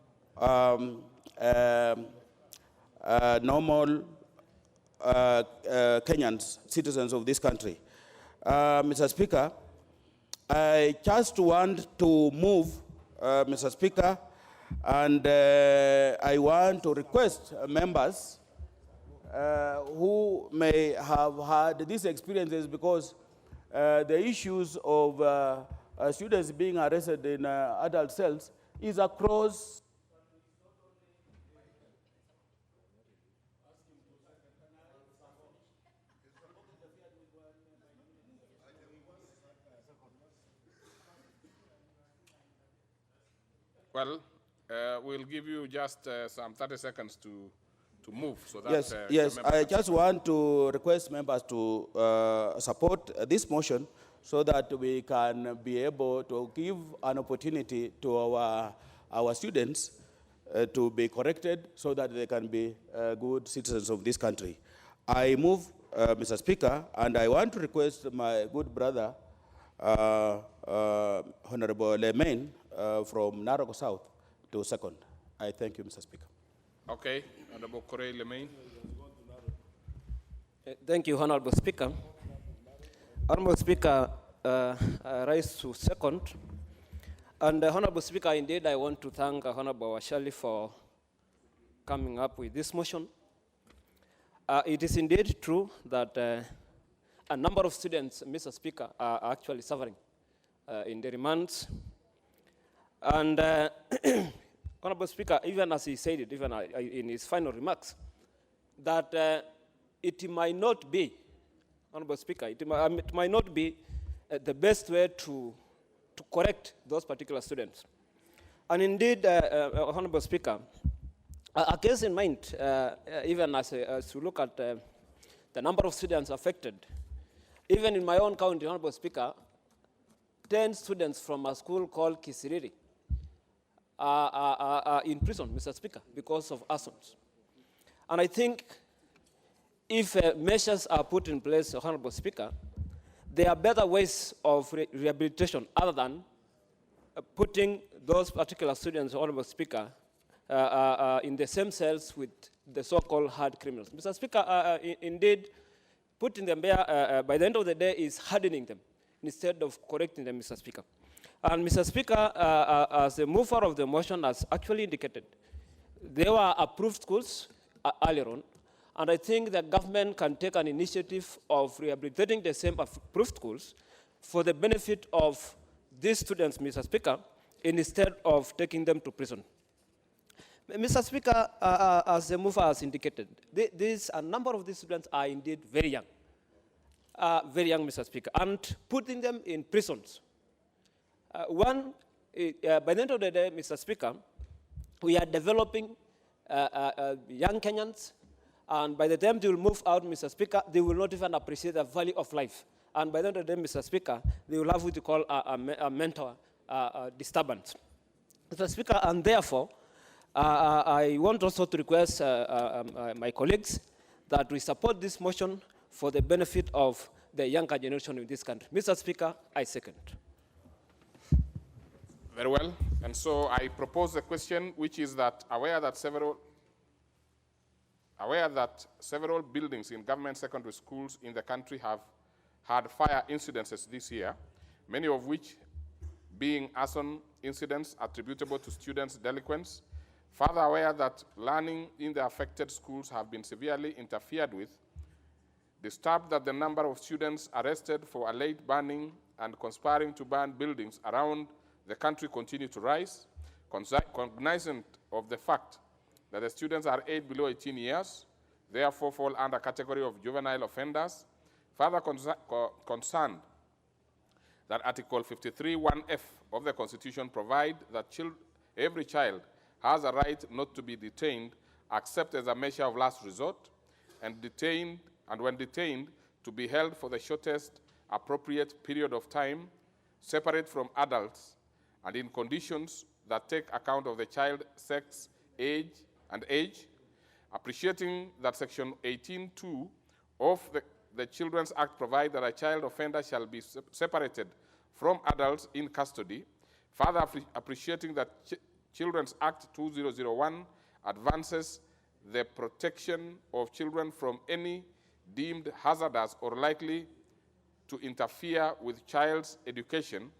normal Kenyans, citizens of this country. Mr. Speaker, I just want to move, Mr. Speaker, and I want to request members who may have had these experiences, because the issues of students being arrested in adult cells is across Well, We'll give you just some 30 seconds to move. So that, Yes, the yes. member I can just want to request members to support this motion so that we can be able to give an opportunity to our students to be corrected so that they can be good citizens of this country. I move, Mr. Speaker, and I want to request my good brother, Honorable Lemain from Narok South, to second. I thank you, Mr. Speaker. Okay, Honorable Corey Lemain. Thank you, Honorable Speaker. Honorable Speaker, I rise to second. And Honorable Speaker, indeed, I want to thank Honorable Washali for coming up with this motion. It is indeed true that a number of students, Mr. Speaker, are actually suffering in the remands. And Honorable Speaker, even as he said it, even in his final remarks, that it might not be, Honorable Speaker, it might not be the best way to correct those particular students. And indeed, Honorable Speaker, a case in mind, even as we look at the number of students affected, even in my own county, Honorable Speaker, 10 students from a school called Kisiriri are in prison, Mr. Speaker, because of assaults. And I think if measures are put in place, Honorable Speaker, there are better ways of rehabilitation other than putting those particular students, Honorable Speaker, in the same cells with the so-called hard criminals. Mr. Speaker, indeed, putting them there, by the end of the day, is hardening them instead of correcting them, Mr. Speaker. And Mr. Speaker, as the mover of the motion has actually indicated, there were approved schools earlier on, and I think the government can take an initiative of rehabilitating the same approved schools for the benefit of these students, Mr. Speaker, instead of taking them to prison. Mr. Speaker, as the mover has indicated, a number of these students are indeed very young, Mr. Speaker, and putting them in prisons. By the end of the day, Mr. Speaker, we are developing young Kenyans, and by the time they will move out, Mr. Speaker, they will not even appreciate the value of life. And by the end of the day, Mr. Speaker, they will have what you call a mental disturbance. Mr. Speaker, and therefore, I want also to request my colleagues that we support this motion for the benefit of the younger generation in this country. Mr. Speaker, I second. Very well. And so I propose a question, which is that aware that several buildings in government secondary schools in the country have had fire incidences this year, many of which being arson incidents attributable to students' delinquents. Further aware that learning in the affected schools have been severely interfered with, disturbed that the number of students arrested for alleged burning and conspiring to burn buildings around the country continue to rise, cognizant of the fact that the students are aged below 18 years, therefore fall under category of juvenile offenders, further concerned that Article 53(1)(f) of the Constitution provide that every child has a right not to be detained except as a measure of last resort, and when detained, to be held for the shortest appropriate period of time, separate from adults, and in conditions that take account of the child's sex, age, appreciating that Section 18(2) of the Children's Act provides that a child offender shall be separated from adults in custody, further appreciating that Children's Act 2001 advances the protection of children from any deemed hazardous or likely to interfere with child's education,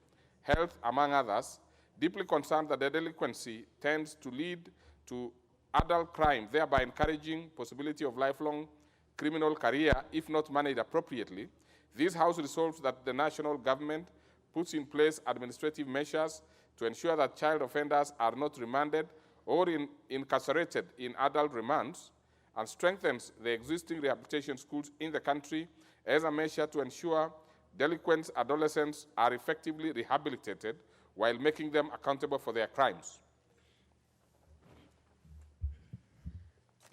health, among others, deeply concerned that the delinquency tends to lead to adult crime, thereby encouraging possibility of lifelong criminal career if not managed appropriately. This House resolves that the national government puts in place administrative measures to ensure that child offenders are not remanded or incarcerated in adult remands, and strengthens the existing rehabilitation schools in the country as a measure to ensure delinquent adolescents are effectively rehabilitated while making them accountable for their crimes.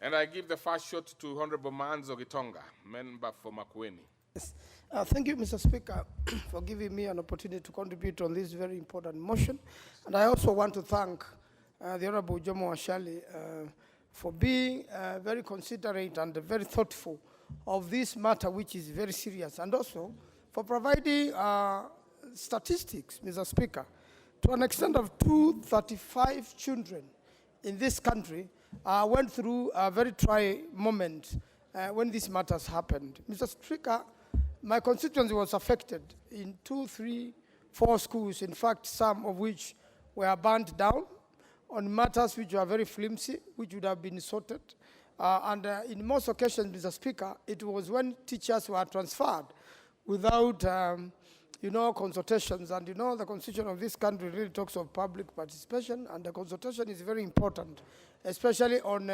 And I give the first shot to Honorable Manzo Gitonga, member for Makueni. Yes. Thank you, Mr. Speaker, for giving me an opportunity to contribute on this very important motion. And I also want to thank the Honorable Jomo Ashali for being very considerate and very thoughtful of this matter, which is very serious, and also for providing statistics, Mr. Speaker, to an extent of 235 children in this country went through a very trying moment when these matters happened. Mr. Speaker, my constituency was affected in 2, 3, 4 schools, in fact, some of which were burnt down on matters which were very flimsy, which would have been sorted. And in most occasions, Mr. Speaker, it was when teachers were transferred without, consultations. And the constitution of this country really talks of public participation, and the consultation is very important, especially on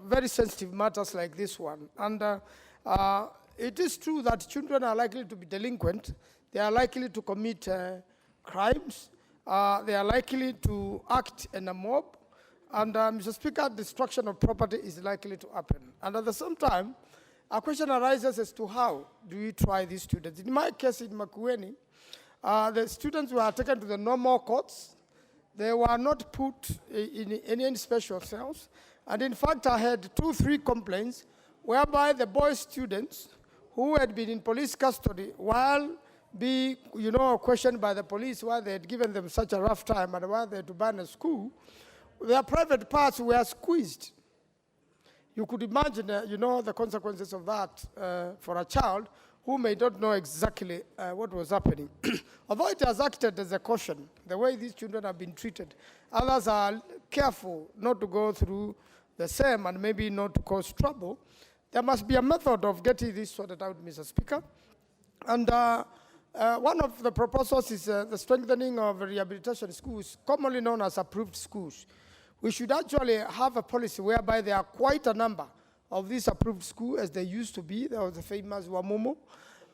very sensitive matters like this one. And it is true that children are likely to be delinquent. They are likely to commit crimes. They are likely to act in a mob. And Mr. Speaker, destruction of property is likely to happen. And at the same time, a question arises as to how do we try these students. In my case in Makueni, the students were taken to the normal courts. They were not put in any special cells. And in fact, I had 2, 3 complaints whereby the boy students who had been in police custody while being, questioned by the police why they had given them such a rough time and why they had to ban a school, their private parts were squeezed. You could imagine, the consequences of that for a child who may not know exactly what was happening. Although it has acted as a caution, the way these children have been treated, others are careful not to go through the same and maybe not to cause trouble. There must be a method of getting this sorted out, Mr. Speaker. And one of the proposals is the strengthening of rehabilitation schools, commonly known as approved schools. We should actually have a policy whereby there are quite a number of these approved schools as they used to be. There was the famous Wamumu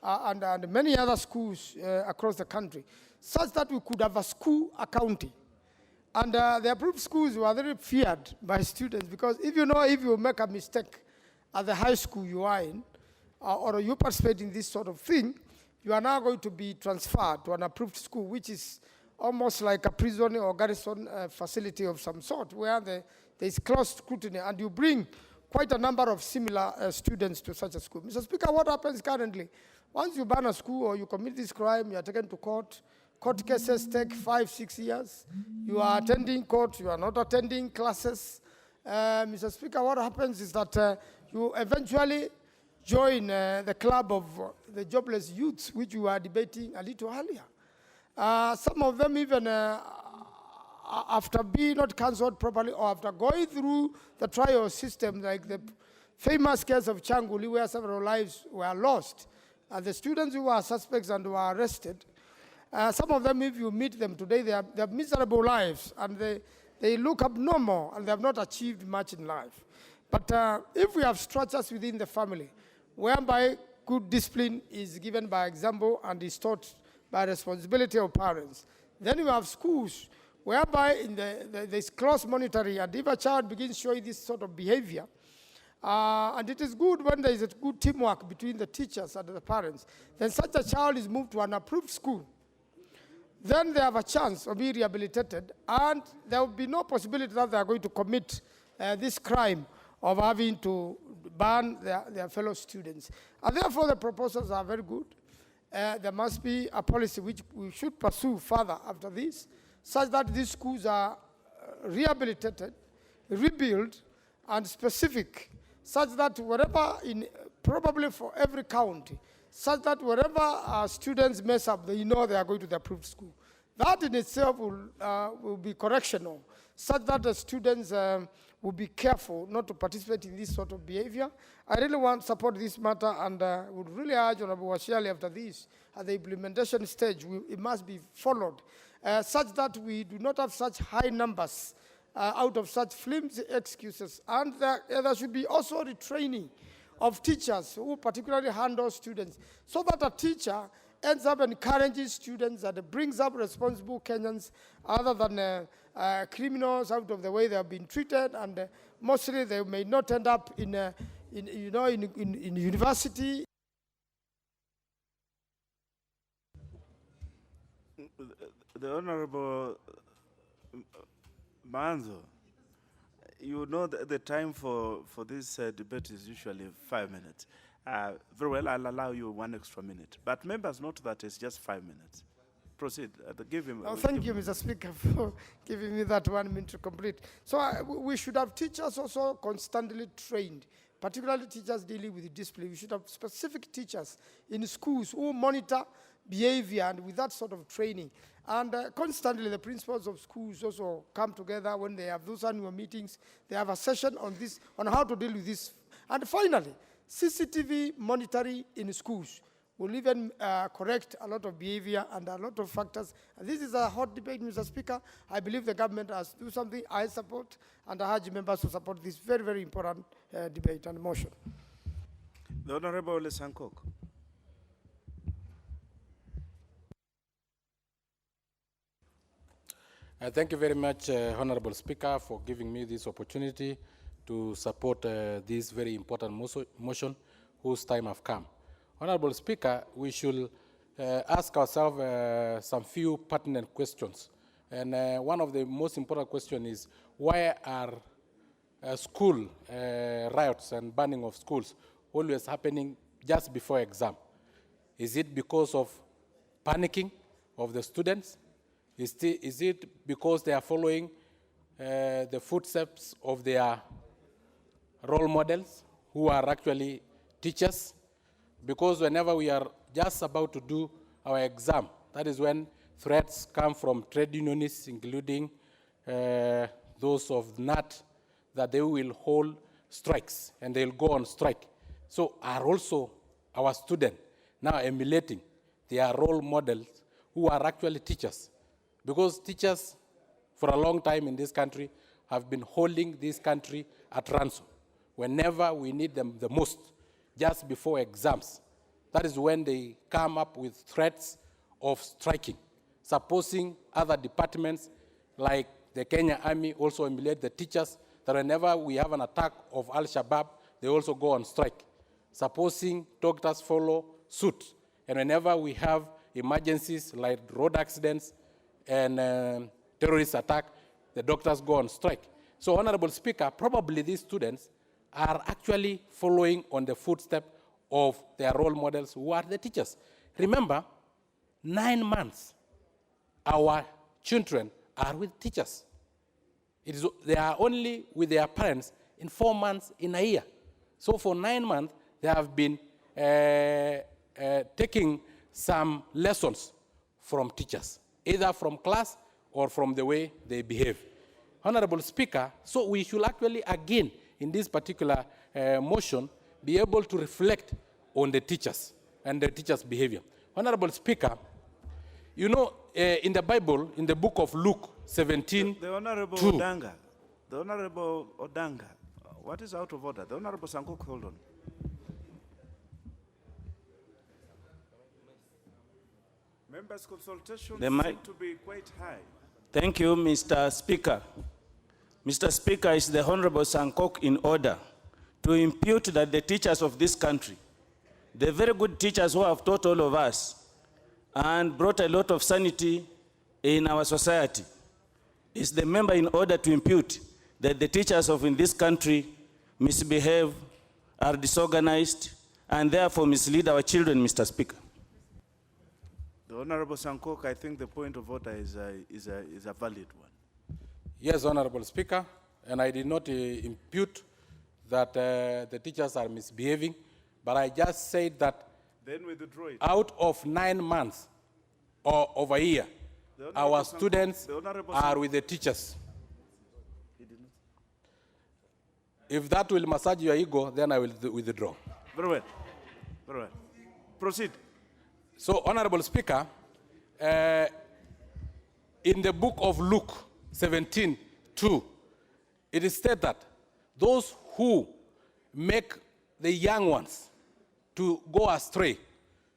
and many other schools across the country, such that we could have a school accounting. And the approved schools were very feared by students because if you make a mistake at the high school you are in, or you participate in this sort of thing, you are now going to be transferred to an approved school, which is almost like a prison or garrison facility of some sort, where there is close scrutiny, and you bring quite a number of similar students to such a school. Mr. Speaker, what happens currently? Once you ban a school or you commit this crime, you are taken to court. Court cases take 5, 6 years. You are attending court, you are not attending classes. Mr. Speaker, what happens is that you eventually join the club of the jobless youths, which you were debating a little earlier. Some of them even after being not cancelled properly or after going through the trial system, like the famous case of Changuli, where several lives were lost, the students who were suspects and were arrested, some of them, if you meet them today, they have miserable lives, and they look abnormal, and they have not achieved much in life. But if we have structures within the family, whereby good discipline is given by example and is taught by responsibility of parents, then we have schools whereby there's close monitoring, and if a child begins showing this sort of behavior, and it is good when there is a good teamwork between the teachers and the parents, then such a child is moved to an approved school. Then they have a chance of being rehabilitated, and there will be no possibility that they are going to commit this crime of having to ban their fellow students. And therefore, the proposals are very good. There must be a policy which we should pursue further after this, such that these schools are rehabilitated, rebuilt, and specific, such that wherever, probably for every county, such that wherever students mess up, they know they are going to the approved school. That in itself will be correctional, such that the students will be careful not to participate in this sort of behavior. I really want to support this matter, and would really urge Honorable Washali after this, at the implementation stage, it must be followed, such that we do not have such high numbers out of such flimsy excuses. And there should be also retraining of teachers who particularly handle students, so that a teacher ends up encouraging students, that brings up responsible Kenyans other than criminals out of the way they have been treated, and mostly they may not end up in university. The Honorable Manzo, you know the time for this debate is usually 5 minutes. Very well, I'll allow you 1 extra minute. But members note that it's just 5 minutes. Proceed. Give him. Oh, thank you, Mr. Speaker, for giving me that 1 minute to complete. So we should have teachers also constantly trained, particularly teachers dealing with discipline. We should have specific teachers in schools who monitor behavior and with that sort of training. And constantly the principals of schools also come together when they have those annual meetings. They have a session on this, on how to deal with this. And finally, CCTV monitoring in schools will even correct a lot of behavior and a lot of factors. And this is a hot debate, Mr. Speaker. I believe the government has to do something. I support, and I urge members to support this very, very important debate and motion. The Honorable Sankok. Thank you very much, Honorable Speaker, for giving me this opportunity to support this very important motion whose time have come. Honorable Speaker, we should ask ourselves some few pertinent questions. And one of the most important questions is, why are school riots and burning of schools always happening just before exam? Is it because of panicking of the students? Is it because they are following the footsteps of their role models, who are actually teachers? Because whenever we are just about to do our exam, that is when threats come from trade unionists, including those of NAT, that they will hold strikes and they'll go on strike. So are also our students now emulating their role models, who are actually teachers? Because teachers, for a long time in this country, have been holding this country at ransom. Whenever we need them the most, just before exams, that is when they come up with threats of striking. Supposing other departments, like the Kenya Army, also emulate the teachers, that whenever we have an attack of Al-Shabaab, they also go on strike. Supposing doctors follow suit, and whenever we have emergencies like road accidents and terrorist attack, the doctors go on strike. So, Honorable Speaker, probably these students are actually following on the footsteps of their role models, who are the teachers. Remember, 9 months, our children are with teachers. They are only with their parents in 4 months in a year. So for 9 months, they have been taking some lessons from teachers, either from class or from the way they behave. Honorable Speaker, so we should actually, again, in this particular motion, be able to reflect on the teachers and the teachers' behavior. Honorable Speaker, you know, in the Bible, in the book of Luke 17, The Honorable 2, Odanga. The Honorable Odanga. What is out of order? The Honorable Sankok, hold on. Members' consultations seem to be quite high. Thank you, Mr. Speaker. Mr. Speaker, is the Honorable Sankok in order to impute that the teachers of this country, the very good teachers who have taught all of us and brought a lot of sanity in our society, is the member in order to impute that the teachers of in this country misbehave, are disorganized, and therefore mislead our children, Mr. Speaker? The Honorable Sankok, I think the point of order is a valid one. Yes, Honorable Speaker, and I did not impute that the teachers are misbehaving, but I just said that Then withdraw it. out of 9 months or of a year, our students are with the teachers. If that will massage your ego, then I will withdraw. Very well. Very well. Proceed. So, Honorable Speaker, in the book of Luke 17:2, it is said that those who make the young ones to go astray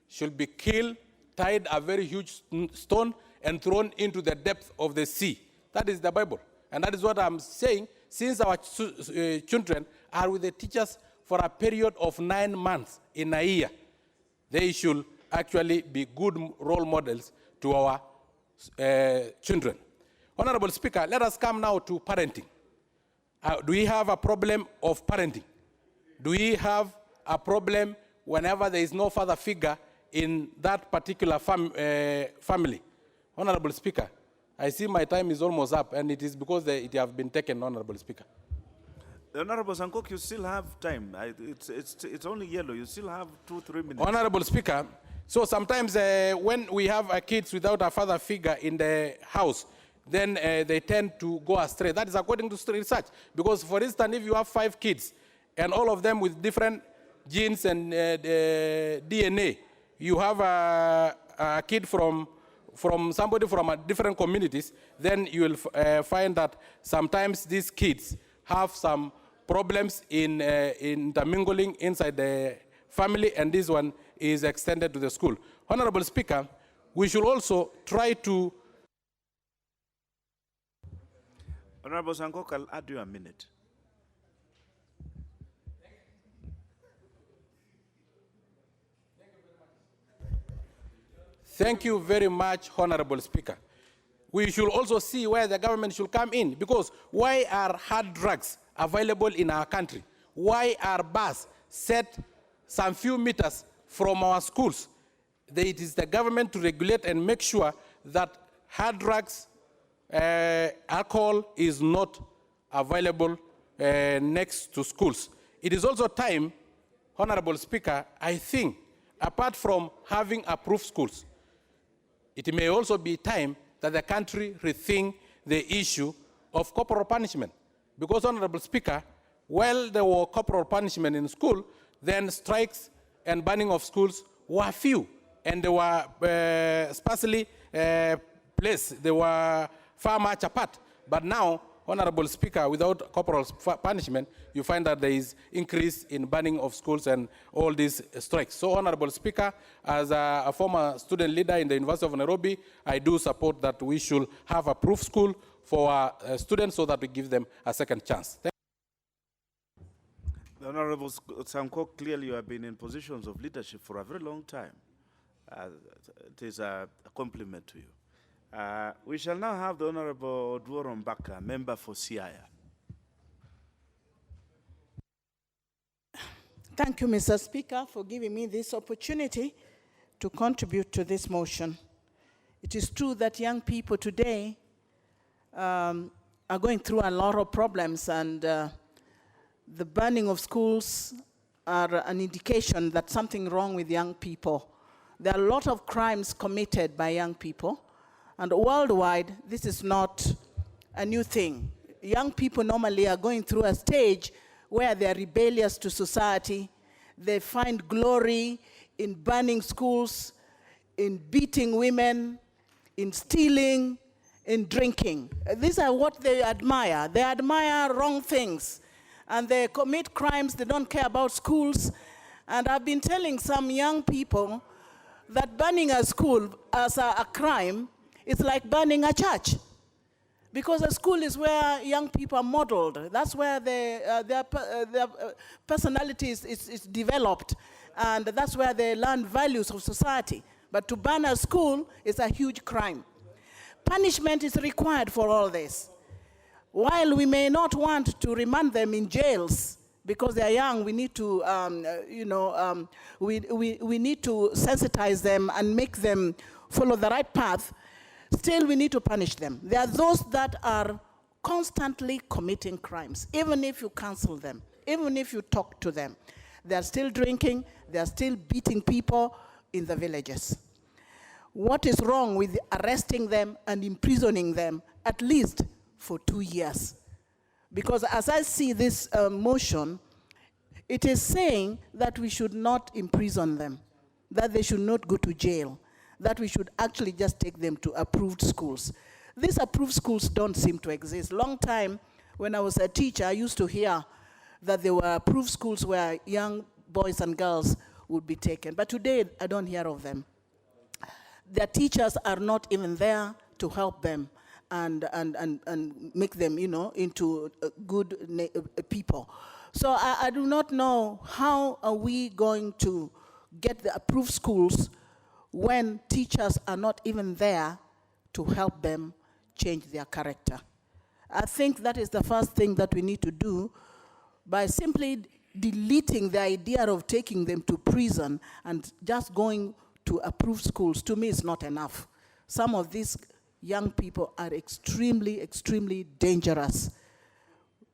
should be killed tied a very huge stone and thrown into the depth of the sea. That is the Bible. And that is what I'm saying. Since our children are with the teachers for a period of 9 months in a year, they should actually be good role models to our children. Honorable Speaker, let us come now to parenting. Do we have a problem of parenting? Do we have a problem whenever there is no father figure in that particular family? Honorable Speaker, I see my time is almost up, and it is because it has been taken, Honorable Speaker. Honorable Sankok, you still have time. It's only yellow. You still have 2-3 minutes. Honorable Speaker, so sometimes when we have kids without a father figure in the house, then they tend to go astray. That is according to research. Because, for instance, if you have 5 kids, and all of them with different genes and DNA, you have a kid from somebody from different communities, then you will find that sometimes these kids have some problems in intermingling inside the family, and this one is extended to the school. Honorable Speaker, we should also try to... Honorable Sankok, I'll add you a minute. Thank you very much, Honorable Speaker. We should also see where the government should come in, because why are hard drugs available in our country? Why are bars set some few meters from our schools? It is the government to regulate and make sure that hard drugs, alcohol is not available next to schools. It is also time, Honorable Speaker, I think, apart from having approved schools, it may also be time that the country rethink the issue of corporal punishment. Because, Honorable Speaker, while there were corporal punishment in school, then strikes and banning of schools were few, and they were sparsely placed. They were far much apart. But now, Honorable Speaker, without corporal punishment, you find that there is increase in banning of schools and all these strikes. So, Honorable Speaker, as a former student leader in the University of Nairobi, I do support that we should have a proof school for our students so that we give them a second chance. The Honorable Sankok, clearly you have been in positions of leadership for a very long time. It is a compliment to you. We shall now have the Honorable Dworo Mbaka, member for Siaya. Thank you, Mr. Speaker, for giving me this opportunity to contribute to this motion. It is true that young people today are going through a lot of problems, and the burning of schools are an indication that something wrong with young people. There are a lot of crimes committed by young people. And worldwide, this is not a new thing. Young people normally are going through a stage where they're rebellious to society. They find glory in burning schools, in beating women, in stealing, in drinking. These are what they admire. They admire wrong things. And they commit crimes. They don't care about schools. And I've been telling some young people that burning a school as a crime, it's like burning a church, because a school is where young people are modeled. That's where their personality is developed, and that's where they learn values of society. But to burn a school is a huge crime. Punishment is required for all this. While we may not want to remand them in jails because they're young, we need to, we need to sensitize them and make them follow the right path. Still, we need to punish them. There are those that are constantly committing crimes, even if you counsel them, even if you talk to them. They are still drinking, they are still beating people in the villages. What is wrong with arresting them and imprisoning them at least for 2 years? Because as I see this motion, it is saying that we should not imprison them, that they should not go to jail, that we should actually just take them to approved schools. These approved schools don't seem to exist. Long time, when I was a teacher, I used to hear that there were approved schools where young boys and girls would be taken. But today, I don't hear of them. their teachers are not even there to help them and make them, into good people. So I do not know how are we going to get the approved schools when teachers are not even there to help them change their character. I think that is the first thing that we need to do. By simply deleting the idea of taking them to prison and just going to approved schools, to me, is not enough. Some of these young people are extremely, extremely dangerous.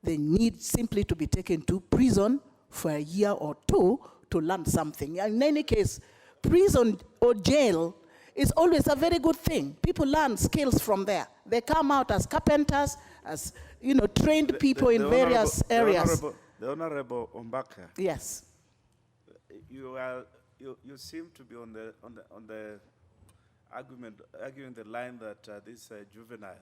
They need simply to be taken to prison for a year or two to learn something. In any case, prison or jail is always a very good thing. People learn skills from there. They come out as carpenters, as trained people in various areas. The Honorable Ombaka. Yes. You seem to be on the arguing the line that these juvenile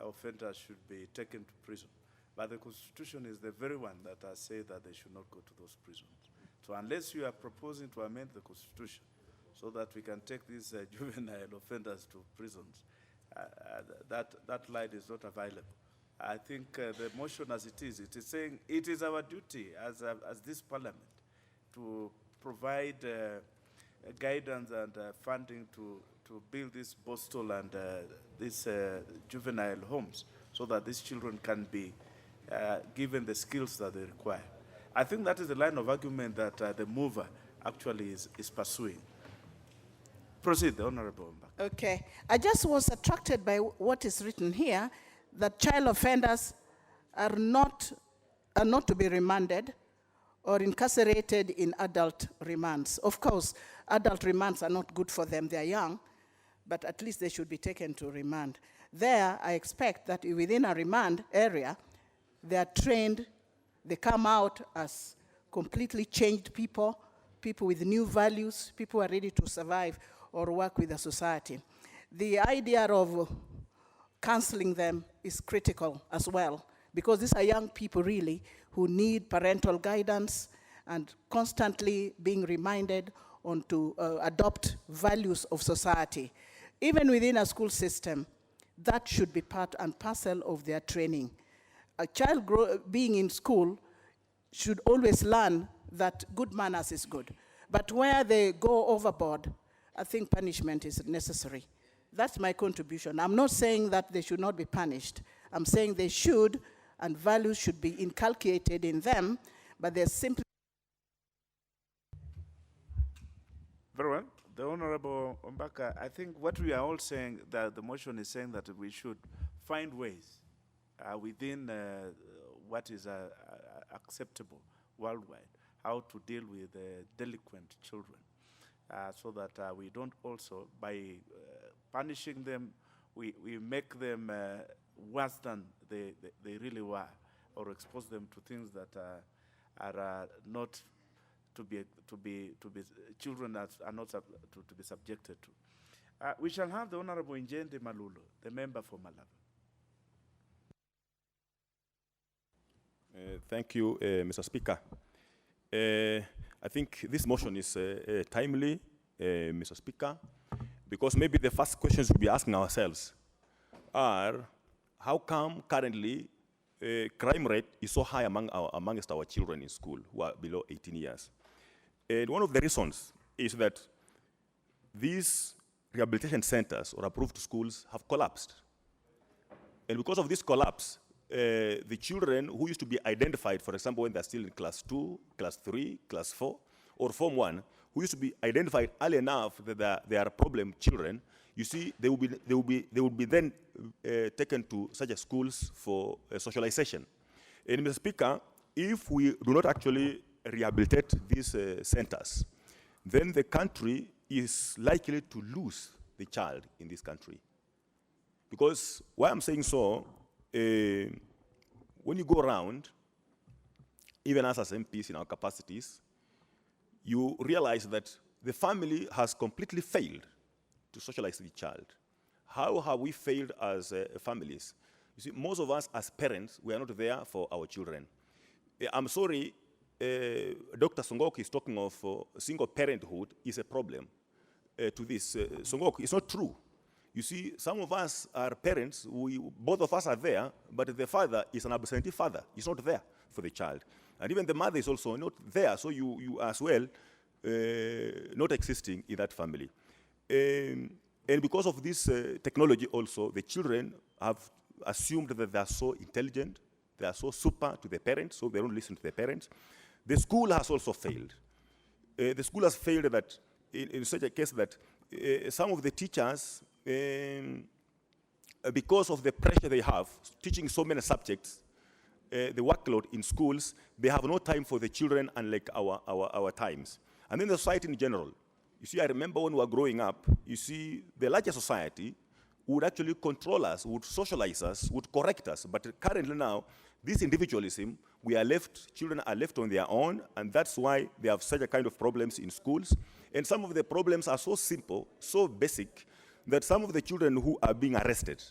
offenders should be taken to prison. But the Constitution is the very one that has said that they should not go to those prisons. So unless you are proposing to amend the Constitution so that we can take these juvenile offenders to prisons, that line is not available. I think the motion as it is saying it is our duty as this parliament to provide guidance and funding to build this Boston and these juvenile homes so that these children can be given the skills that they require. I think that is the line of argument that the mover actually is pursuing. Proceed, the Honorable Mbaka. Okay. I just was attracted by what is written here, that child offenders are not to be remanded or incarcerated in adult remands. Of course, adult remands are not good for them. They are young, but at least they should be taken to remand. There, I expect that within a remand area, they are trained, they come out as completely changed people with new values, people who are ready to survive or work with the society. The idea of counseling them is critical as well, because these are young people really who need parental guidance and constantly being reminded on to adopt values of society. Even within a school system, that should be part and parcel of their training. A child being in school should always learn that good manners is good. But where they go overboard, I think punishment is necessary. That's my contribution. I'm not saying that they should not be punished. I'm saying they should, and values should be inculcated in them, but they're simply... Very well. The Honorable Ombaka, I think what we are all saying, that the motion is saying that we should find ways within what is acceptable worldwide, how to deal with delinquent children, so that we don't also, by punishing them, we make them worse than they really were, or expose them to things that are not to be children that are not to be subjected to. We shall have the Honorable Njende Malulu, the member for Malaba. Thank you, Mr. Speaker. I think this motion is timely, Mr. Speaker, because maybe the first questions we'll be asking ourselves are, how come currently crime rate is so high amongst our children in school who are below 18 years? And one of the reasons is that these rehabilitation centers or approved schools have collapsed. And because of this collapse, the children who used to be identified, for example, when they're still in class 2, class 3, class 4, or Form 1, who used to be identified early enough that they are problem children, you see, they will be then taken to such schools for socialization. And Mr. Speaker, if we do not actually rehabilitate these centers, then the country is likely to lose the child in this country. Because why I'm saying so, when you go around, even us as MPs in our capacities, you realize that the family has completely failed to socialize the child. How have we failed as families? You see, most of us as parents, we are not there for our children. I'm sorry, Dr. Songok is talking of single parenthood is a problem. to this. Songok, it's not true. You see, some of us are parents, both of us are there, but the father is an absentee father. He's not there for the child. And even the mother is also not there, so you as well not existing in that family. And because of this technology also, the children have assumed that they are so intelligent, they are so super to the parents, so they don't listen to the parents. The school has also failed. The school has failed that in such a case that some of the teachers, because of the pressure they have, teaching so many subjects, the workload in schools, they have no time for the children, unlike our times. And then the society in general. You see, I remember when we were growing up, you see, the larger society would actually control us, would socialize us, would correct us. But currently now, this individualism, children are left on their own, and that's why they have such a kind of problems in schools. And some of the problems are so simple, so basic, that some of the children who are being arrested,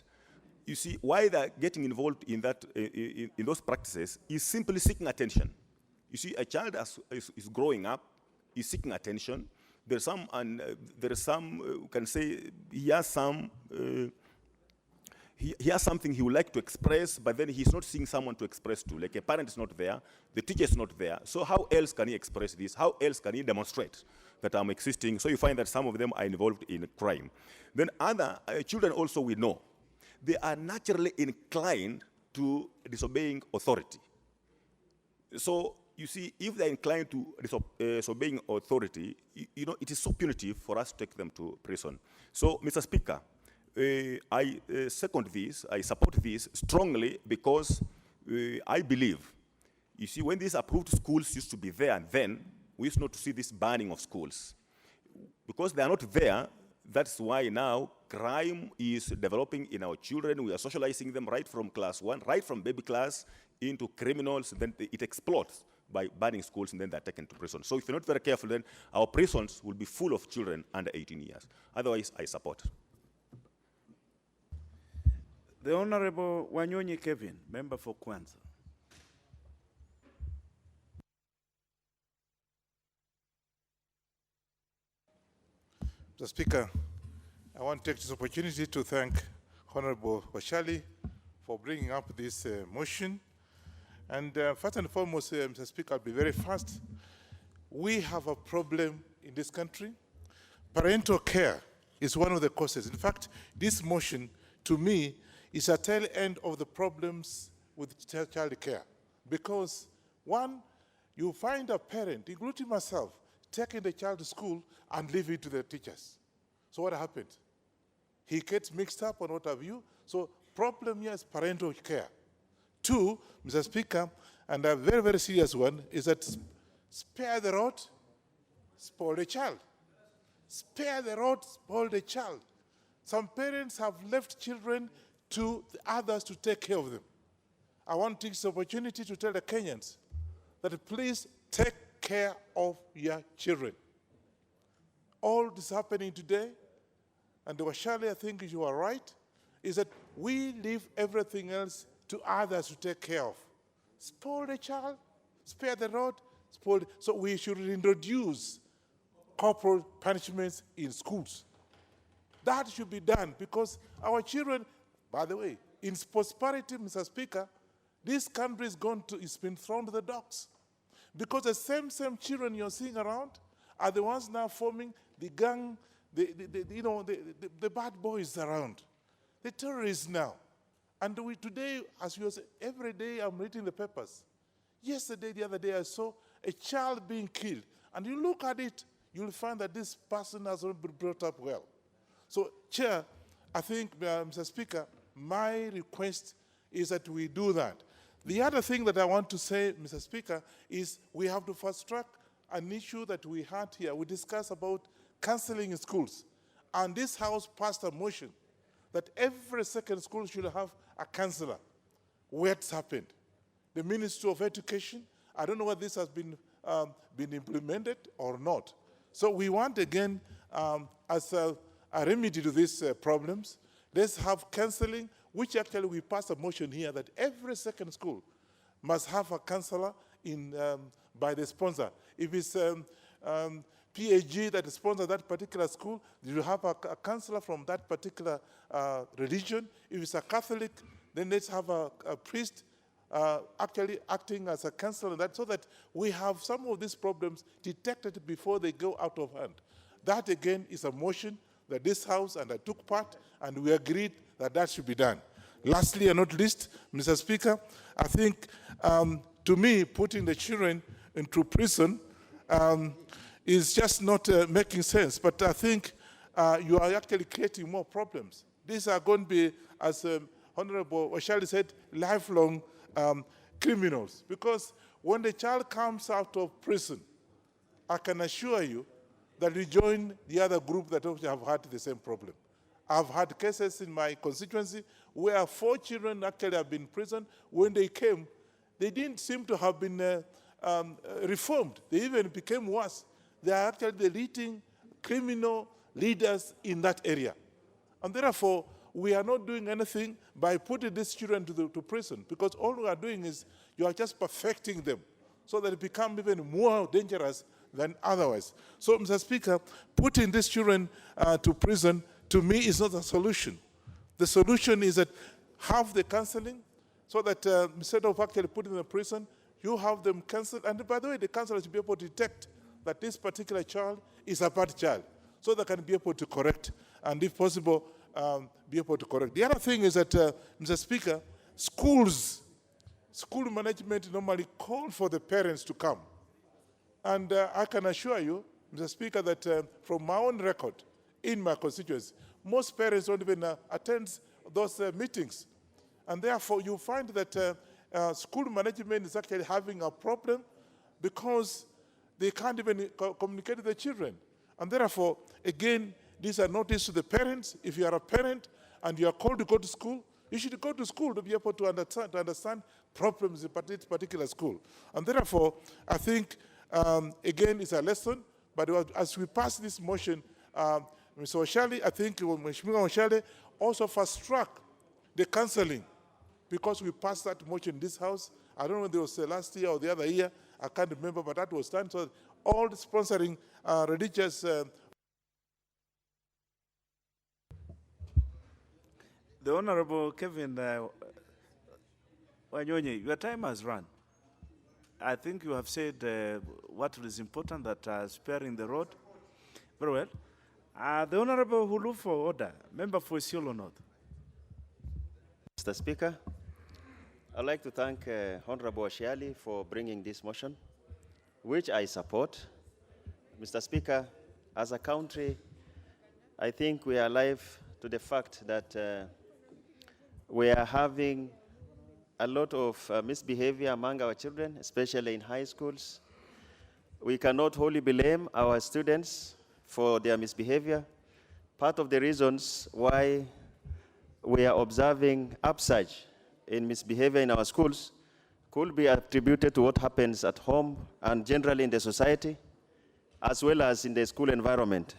you see, why they're getting involved in that, in those practices is simply seeking attention. You see, a child is growing up, is seeking attention. There's some, and there is some, can say, he has some, he has something he would like to express, but then he's not seeing someone to express to. Like a parent is not there, the teacher is not there. So how else can he express this? How else can he demonstrate that I'm existing? So you find that some of them are involved in crime. Then other children also we know, they are naturally inclined to disobeying authority. So you see, if they're inclined to disobeying authority, you know, it is so punitive for us to take them to prison. So, Mr. Speaker, I second this, I support this strongly because I believe, you see, when these approved schools used to be there and then, we used not to see this banning of schools. Because they are not there, that's why now crime is developing in our children. We are socializing them right from class 1, right from baby class into criminals, then it explodes by banning schools, and then they're taken to prison. So if you're not very careful, then our prisons will be full of children under 18 years. Otherwise, I support. The Honorable Wanyonyi Kevin, member for Kwanza. Mr. Speaker, I want to take this opportunity to thank Honorable Washali for bringing up this motion. And first and foremost, Mr. Speaker, I'll be very fast. We have a problem in this country. Parental care is one of the causes. In fact, this motion, to me, is a tail end of the problems with child care. Because, one, you find a parent, including myself, taking the child to school and leaving it to the teachers. So what happened? He gets mixed up on what have you. So problem here is parental care. Two, Mr. Speaker, and a very, very serious one, is that spare the rod, spoil the child. Spare the rod, spoil the child. Some parents have left children to the others to take care of them. I want to take this opportunity to tell the Kenyans that please take care of your children. All this happening today, and Washali, I think you are right, is that we leave everything else to others to take care of. Spoil the child, spare the rod, spoil. So we should introduce corporal punishments in schools. That should be done because our children, by the way, in prosperity, Mr. Speaker, this country it's been thrown to the dogs. Because the same children you're seeing around are the ones now forming the gang, the bad boys around, the terrorists now. And today, as you say, every day I'm reading the papers. Yesterday, the other day, I saw a child being killed. And you look at it, you'll find that this person has not been brought up well. So, Chair, I think, Mr. Speaker, my request is that we do that. The other thing that I want to say, Mr. Speaker, is we have to fast track an issue that we had here. We discussed about counseling in schools. And this House passed a motion that every second school should have a counselor. What's happened? The Ministry of Education, I don't know whether this has been implemented or not. So we want, again, as a remedy to these problems, let's have counseling, which actually we passed a motion here that every second school must have a counselor by the sponsor. If it's PAG that sponsors that particular school? Do you have a counselor from that particular religion? If it's a Catholic, then let's have a priest actually acting as a counselor, so that we have some of these problems detected before they go out of hand. That again is a motion that this House and I took part, and we agreed that that should be done. Lastly and not least, Mr. Speaker, I think to me, putting the children into prison is just not making sense. But I think you are actually creating more problems. These are going to be, as Honorable Oshali said, lifelong criminals. Because when the child comes out of prison, I can assure you that we join the other group that also have had the same problem. I've had cases in my constituency where 4 children actually have been in prison. When they came, they didn't seem to have been reformed. They even became worse. They are actually the leading criminal leaders in that area. And therefore, we are not doing anything by putting these children to prison, because all we are doing is you are just perfecting them so that they become even more dangerous than otherwise. So, Mr. Speaker, putting these children to prison, to me, is not a solution. The solution is that have the counseling, so that instead of actually putting them in prison, you have them counseled. And by the way, the counselor should be able to detect that this particular child is a bad child, so they can be able to correct, and if possible, be able to correct. The other thing is that, Mr. Speaker, school management normally call for the parents to come. And I can assure you, Mr. Speaker, that from my own record in my constituency, most parents don't even attend those meetings. And therefore, you find that school management is actually having a problem because they can't even communicate with the children. And therefore, again, these are notice to the parents. If you are a parent and you are called to go to school, you should go to school to be able to understand problems in this particular school. And therefore, I think, again, it's a lesson. But as we pass this motion, Mr. Oshali, I think Mheshimiwa Oshali also fast-track the counseling, because we passed that motion in this House. I don't know if it was last year or the other year. I can't remember, but that was done. So all the sponsoring religious... The Honorable Kevin Wanyonyi, your time has run. I think you have said what is important, that sparing the road. Very well. The Honorable Hulu for order, member for Isiolo North. Mr. Speaker, I'd like to thank Honorable Oshali for bringing this motion, which I support. Mr. Speaker, as a country, I think we are alive to the fact that we are having a lot of misbehavior among our children, especially in high schools. We cannot wholly blame our students for their misbehavior. Part of the reasons why we are observing upsurge in misbehavior in our schools could be attributed to what happens at home and generally in the society, as well as in the school environment.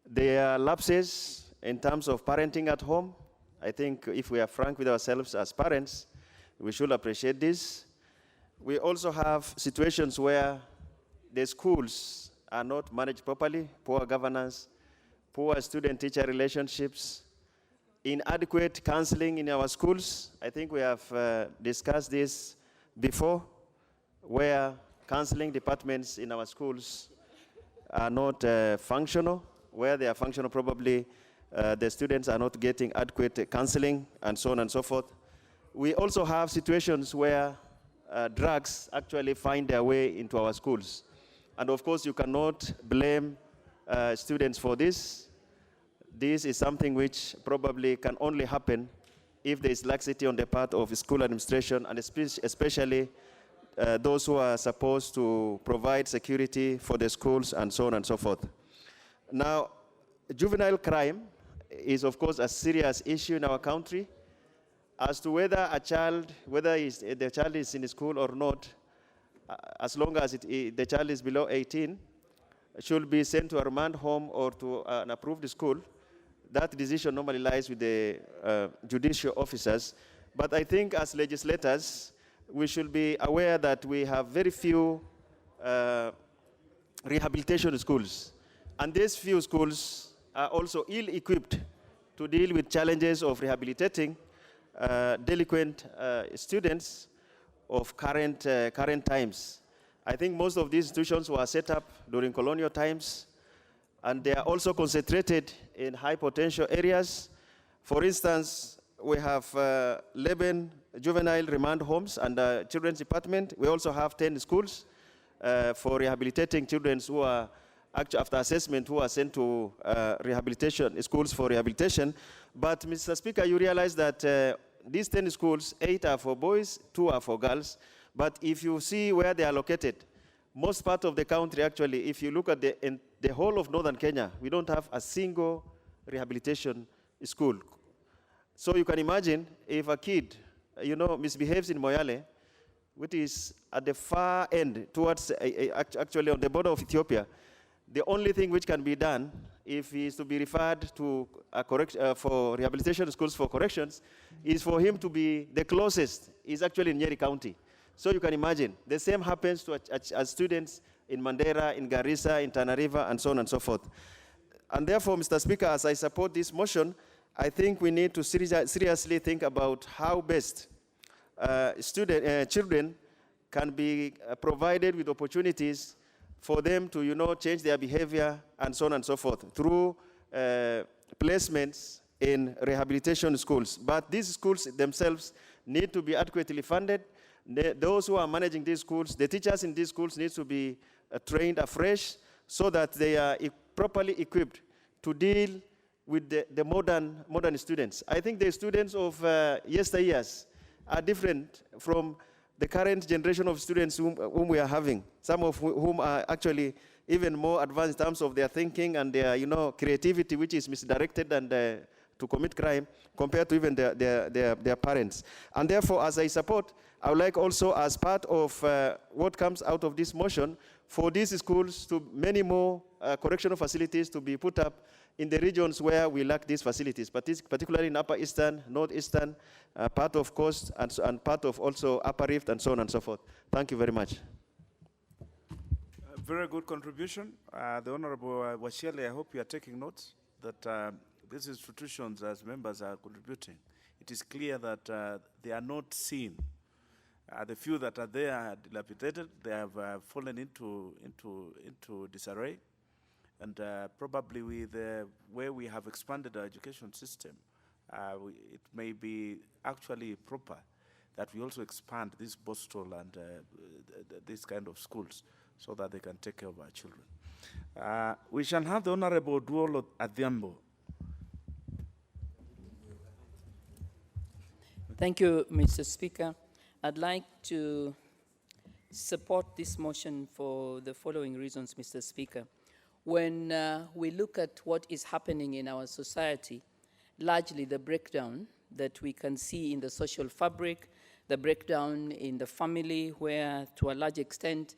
There are lapses in terms of parenting at home. I think if we are frank with ourselves as parents, we should appreciate this. We also have situations where the schools are not managed properly, poor governance, poor student-teacher relationships, inadequate counseling in our schools. I think we have discussed this before, where counseling departments in our schools are not functional. Where they are functional, probably the students are not getting adequate counseling, and so on and so forth. We also have situations where drugs actually find their way into our schools. And of course, you cannot blame students for this. This is something which probably can only happen if there is laxity on the part of school administration, and especially those who are supposed to provide security for the schools, and so on and so forth. Now, juvenile crime is, of course, a serious issue in our country. As to whether a child, the child is in school or not, as long as the child is below 18, should be sent to a remand home or to an approved school. That decision normally lies with the judicial officers. But I think as legislators, we should be aware that we have very few rehabilitation schools. And these few schools are also ill-equipped to deal with challenges of rehabilitating delinquent students of current times. I think most of these institutions were set up during colonial times, and they are also concentrated in high potential areas. For instance, we have 11 juvenile remand homes under Children's Department. We also have 10 schools for rehabilitating children who are, after assessment, who are sent to rehabilitation schools for rehabilitation. But, Mr. Speaker, you realize that these 10 schools, 8 are for boys, 2 are for girls. But if you see where they are located, most part of the country, actually, if you look at the whole of northern Kenya, we don't have a single rehabilitation school. So you can imagine if a kid, misbehaves in Moyale, which is at the far end towards, actually on the border of Ethiopia, the only thing which can be done if he is to be referred to for rehabilitation schools for corrections is for him to be the closest, is actually in Nyeri County. So you can imagine, the same happens to as students in Mandera, in Garissa, in Tana River, and so on and so forth. And therefore, Mr. Speaker, as I support this motion, I think we need to seriously think about how best children can be provided with opportunities for them to, change their behavior and so on and so forth through placements in rehabilitation schools. But these schools themselves need to be adequately funded. Those who are managing these schools, the teachers in these schools need to be trained afresh so that they are properly equipped to deal with the modern students. I think the students of yesteryears are different from the current generation of students whom we are having, some of whom are actually even more advanced in terms of their thinking and their creativity, which is misdirected and to commit crime compared to even their parents. And therefore, as I support, I would like also, as part of what comes out of this motion, for these schools to many more correctional facilities to be put up in the regions where we lack these facilities, particularly in Upper Eastern, Northeastern, part of Coast, and part of also Upper Rift, and so on and so forth. Thank you very much. Very good contribution. The Honorable Washiali, I hope you are taking notes that these institutions, as members are contributing, it is clear that they are not seen. The few that are there are dilapidated. They have fallen into disarray. And probably with where we have expanded our education system, it may be actually proper that we also expand this Boston and this kind of schools so that they can take care of our children. We shall have the Honorable Duolo Adhiambo. Thank you, Mr. Speaker. I'd like to support this motion for the following reasons, Mr. Speaker. When we look at what is happening in our society, largely the breakdown that we can see in the social fabric, the breakdown in the family, where to a large extent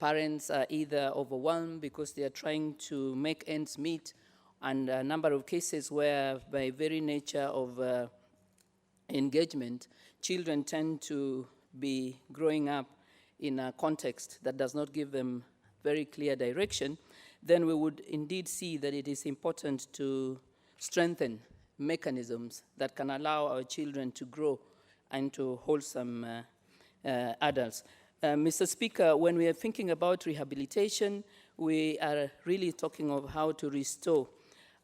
parents are either overwhelmed because they are trying to make ends meet, and a number of cases where by very nature of engagement, children tend to be growing up in a context that does not give them very clear direction, then we would indeed see that it is important to strengthen mechanisms that can allow our children to grow into wholesome adults. Mr. Speaker, when we are thinking about rehabilitation, we are really talking of how to restore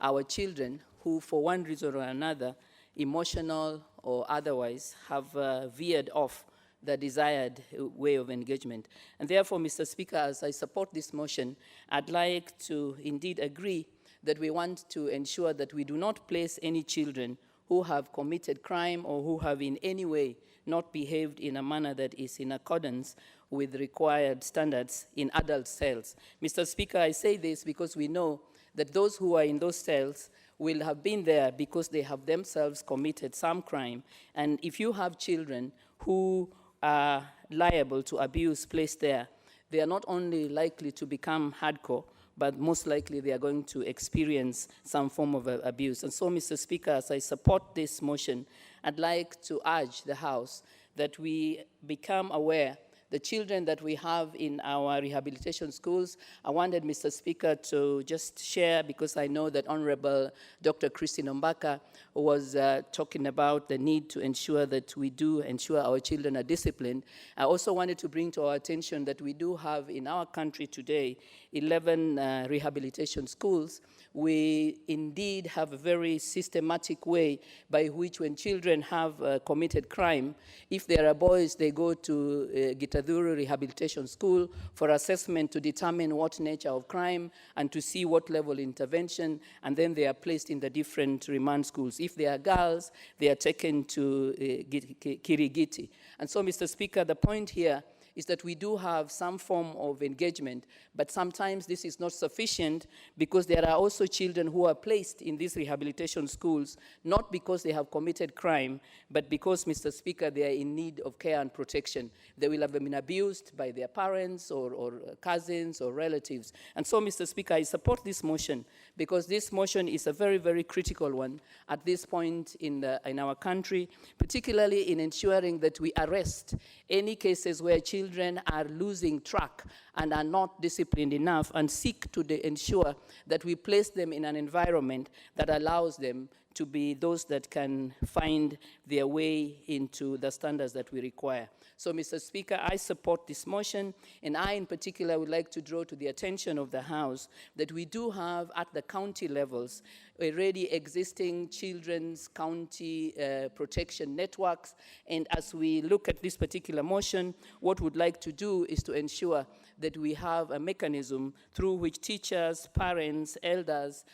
our children who, for one reason or another, emotional or otherwise, have veered off the desired way of engagement. And therefore, Mr. Speaker, as I support this motion, I'd like to indeed agree that we want to ensure that we do not place any children who have committed crime or who have in any way not behaved in a manner that is in accordance with required standards in adult cells. Mr. Speaker, I say this because we know that those who are in those cells will have been there because they have themselves committed some crime. And if you have children who are liable to abuse placed there, they are not only likely to become hardcore, but most likely they are going to experience some form of abuse. And so, Mr. Speaker, as I support this motion, I'd like to urge the House that we become aware the children that we have in our rehabilitation schools. I wanted Mr. Speaker to just share, because I know that Honorable Dr. Christine Ombaka was talking about the need to ensure that we do ensure our children are disciplined. I also wanted to bring to our attention that we do have in our country today 11 rehabilitation schools. We indeed have a very systematic way by which when children have committed crime, if there are boys, they go to Gitadhuru Rehabilitation School for assessment to determine what nature of crime and to see what level intervention, and then they are placed in the different remand schools. If they are girls, they are taken to Kirigiti. And so, Mr. Speaker, the point here is that we do have some form of engagement, but sometimes this is not sufficient because there are also children who are placed in these rehabilitation schools, not because they have committed crime, but because, Mr. Speaker, they are in need of care and protection. They will have been abused by their parents or cousins or relatives. And so, Mr. Speaker, I support this motion because this motion is a very, very critical one at this point in our country, particularly in ensuring that we arrest any cases where children are losing track and are not disciplined enough, and seek to ensure that we place them in an environment that allows them to be those that can find their way into the standards that we require. So, Mr. Speaker, I support this motion, and I in particular would like to draw to the attention of the House that we do have at the county levels already existing children's county protection networks, and as we look at this particular motion, what we'd like to do is to ensure that we have a mechanism through which teachers, parents, elders,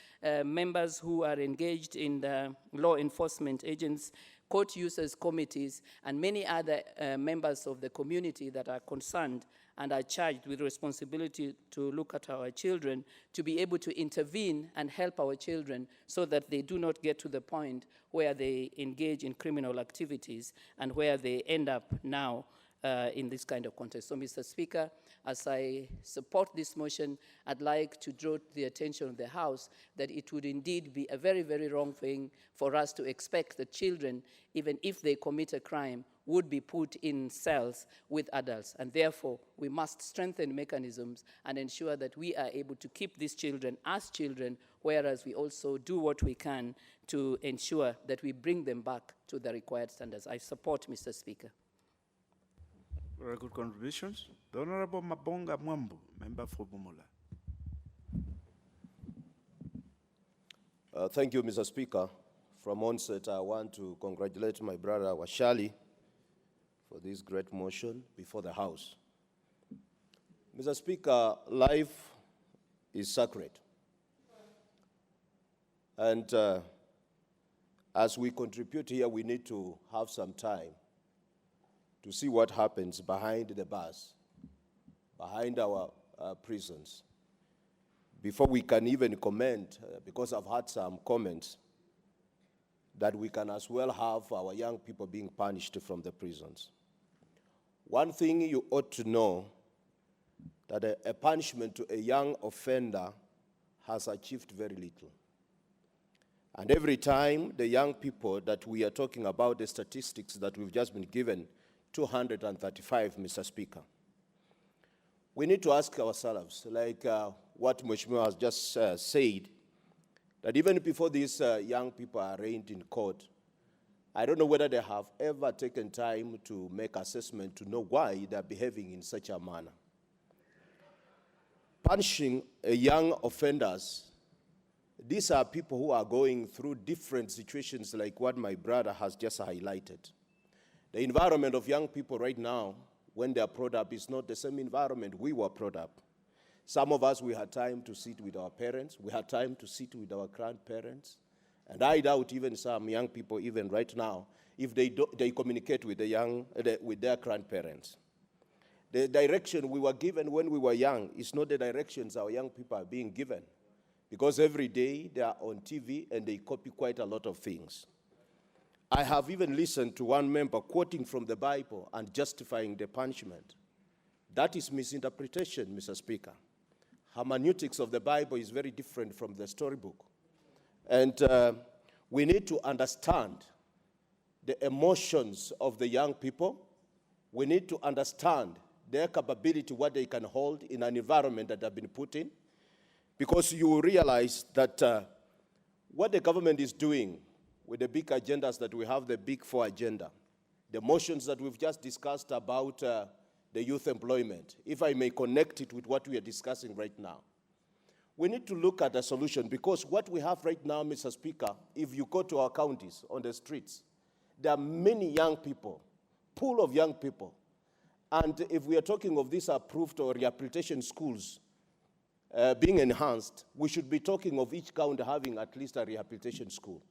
members who are engaged in the law enforcement agents, court users committees, and many other members of the community that are concerned and are charged with responsibility to look at our children, to be able to intervene and help our children so that they do not get to the point where they engage in criminal activities and where they end up now in this kind of context. So, Mr. Speaker, as I support this motion, I'd like to draw to the attention of the House that it would indeed be a very, very wrong thing for us to expect that children, even if they commit a crime, would be put in cells with adults. And therefore, we must strengthen mechanisms and ensure that we are able to keep these children as children, whereas we also do what we can to ensure that we bring them back to the required standards. I support, Mr. Speaker. Very good contributions. The Honorable Mabonga Mwambu, member for Bumula. Thank you, Mr. Speaker. From onset, I want to congratulate my brother Washali for this great motion before the House. Mr. Speaker, life is sacred. And as we contribute here, we need to have some time to see what happens behind the bars, behind our prisons. Before we can even comment, because I've had some comments, that we can as well have our young people being punished from the prisons. One thing you ought to know, that a punishment to a young offender has achieved very little. And every time the young people that we are talking about, the statistics that we've just been given, 235, Mr. Speaker. We need to ask ourselves, like what Mheshimiwa has just said, that even before these young people are arraigned in court, I don't know whether they have ever taken time to make assessment to know why they're behaving in such a manner. Punishing young offenders, these are people who are going through different situations like what my brother has just highlighted. The environment of young people right now, when they are brought up, is not the same environment we were brought up. Some of us, we had time to sit with our parents. We had time to sit with our grandparents. And I doubt even some young people, even right now, if they communicate with with their grandparents. The direction we were given when we were young is not the directions our young people are being given. Because every day they are on TV and they copy quite a lot of things. I have even listened to one member quoting from the Bible and justifying the punishment. That is misinterpretation, Mr. Speaker. Hermeneutics of the Bible is very different from the storybook. And we need to understand the emotions of the young people. We need to understand their capability, what they can hold in an environment that they've been put in. Because you realize that what the government is doing with the big agendas that we have, the Big Four agenda, the motions that we've just discussed about the youth employment, if I may connect it with what we are discussing right now, we need to look at a solution, because what we have right now, Mr. Speaker, if you go to our counties on the streets, there are many young people, pool of young people. And if we are talking of these approved or rehabilitation schools being enhanced, we should be talking of each county having at least a rehabilitation school,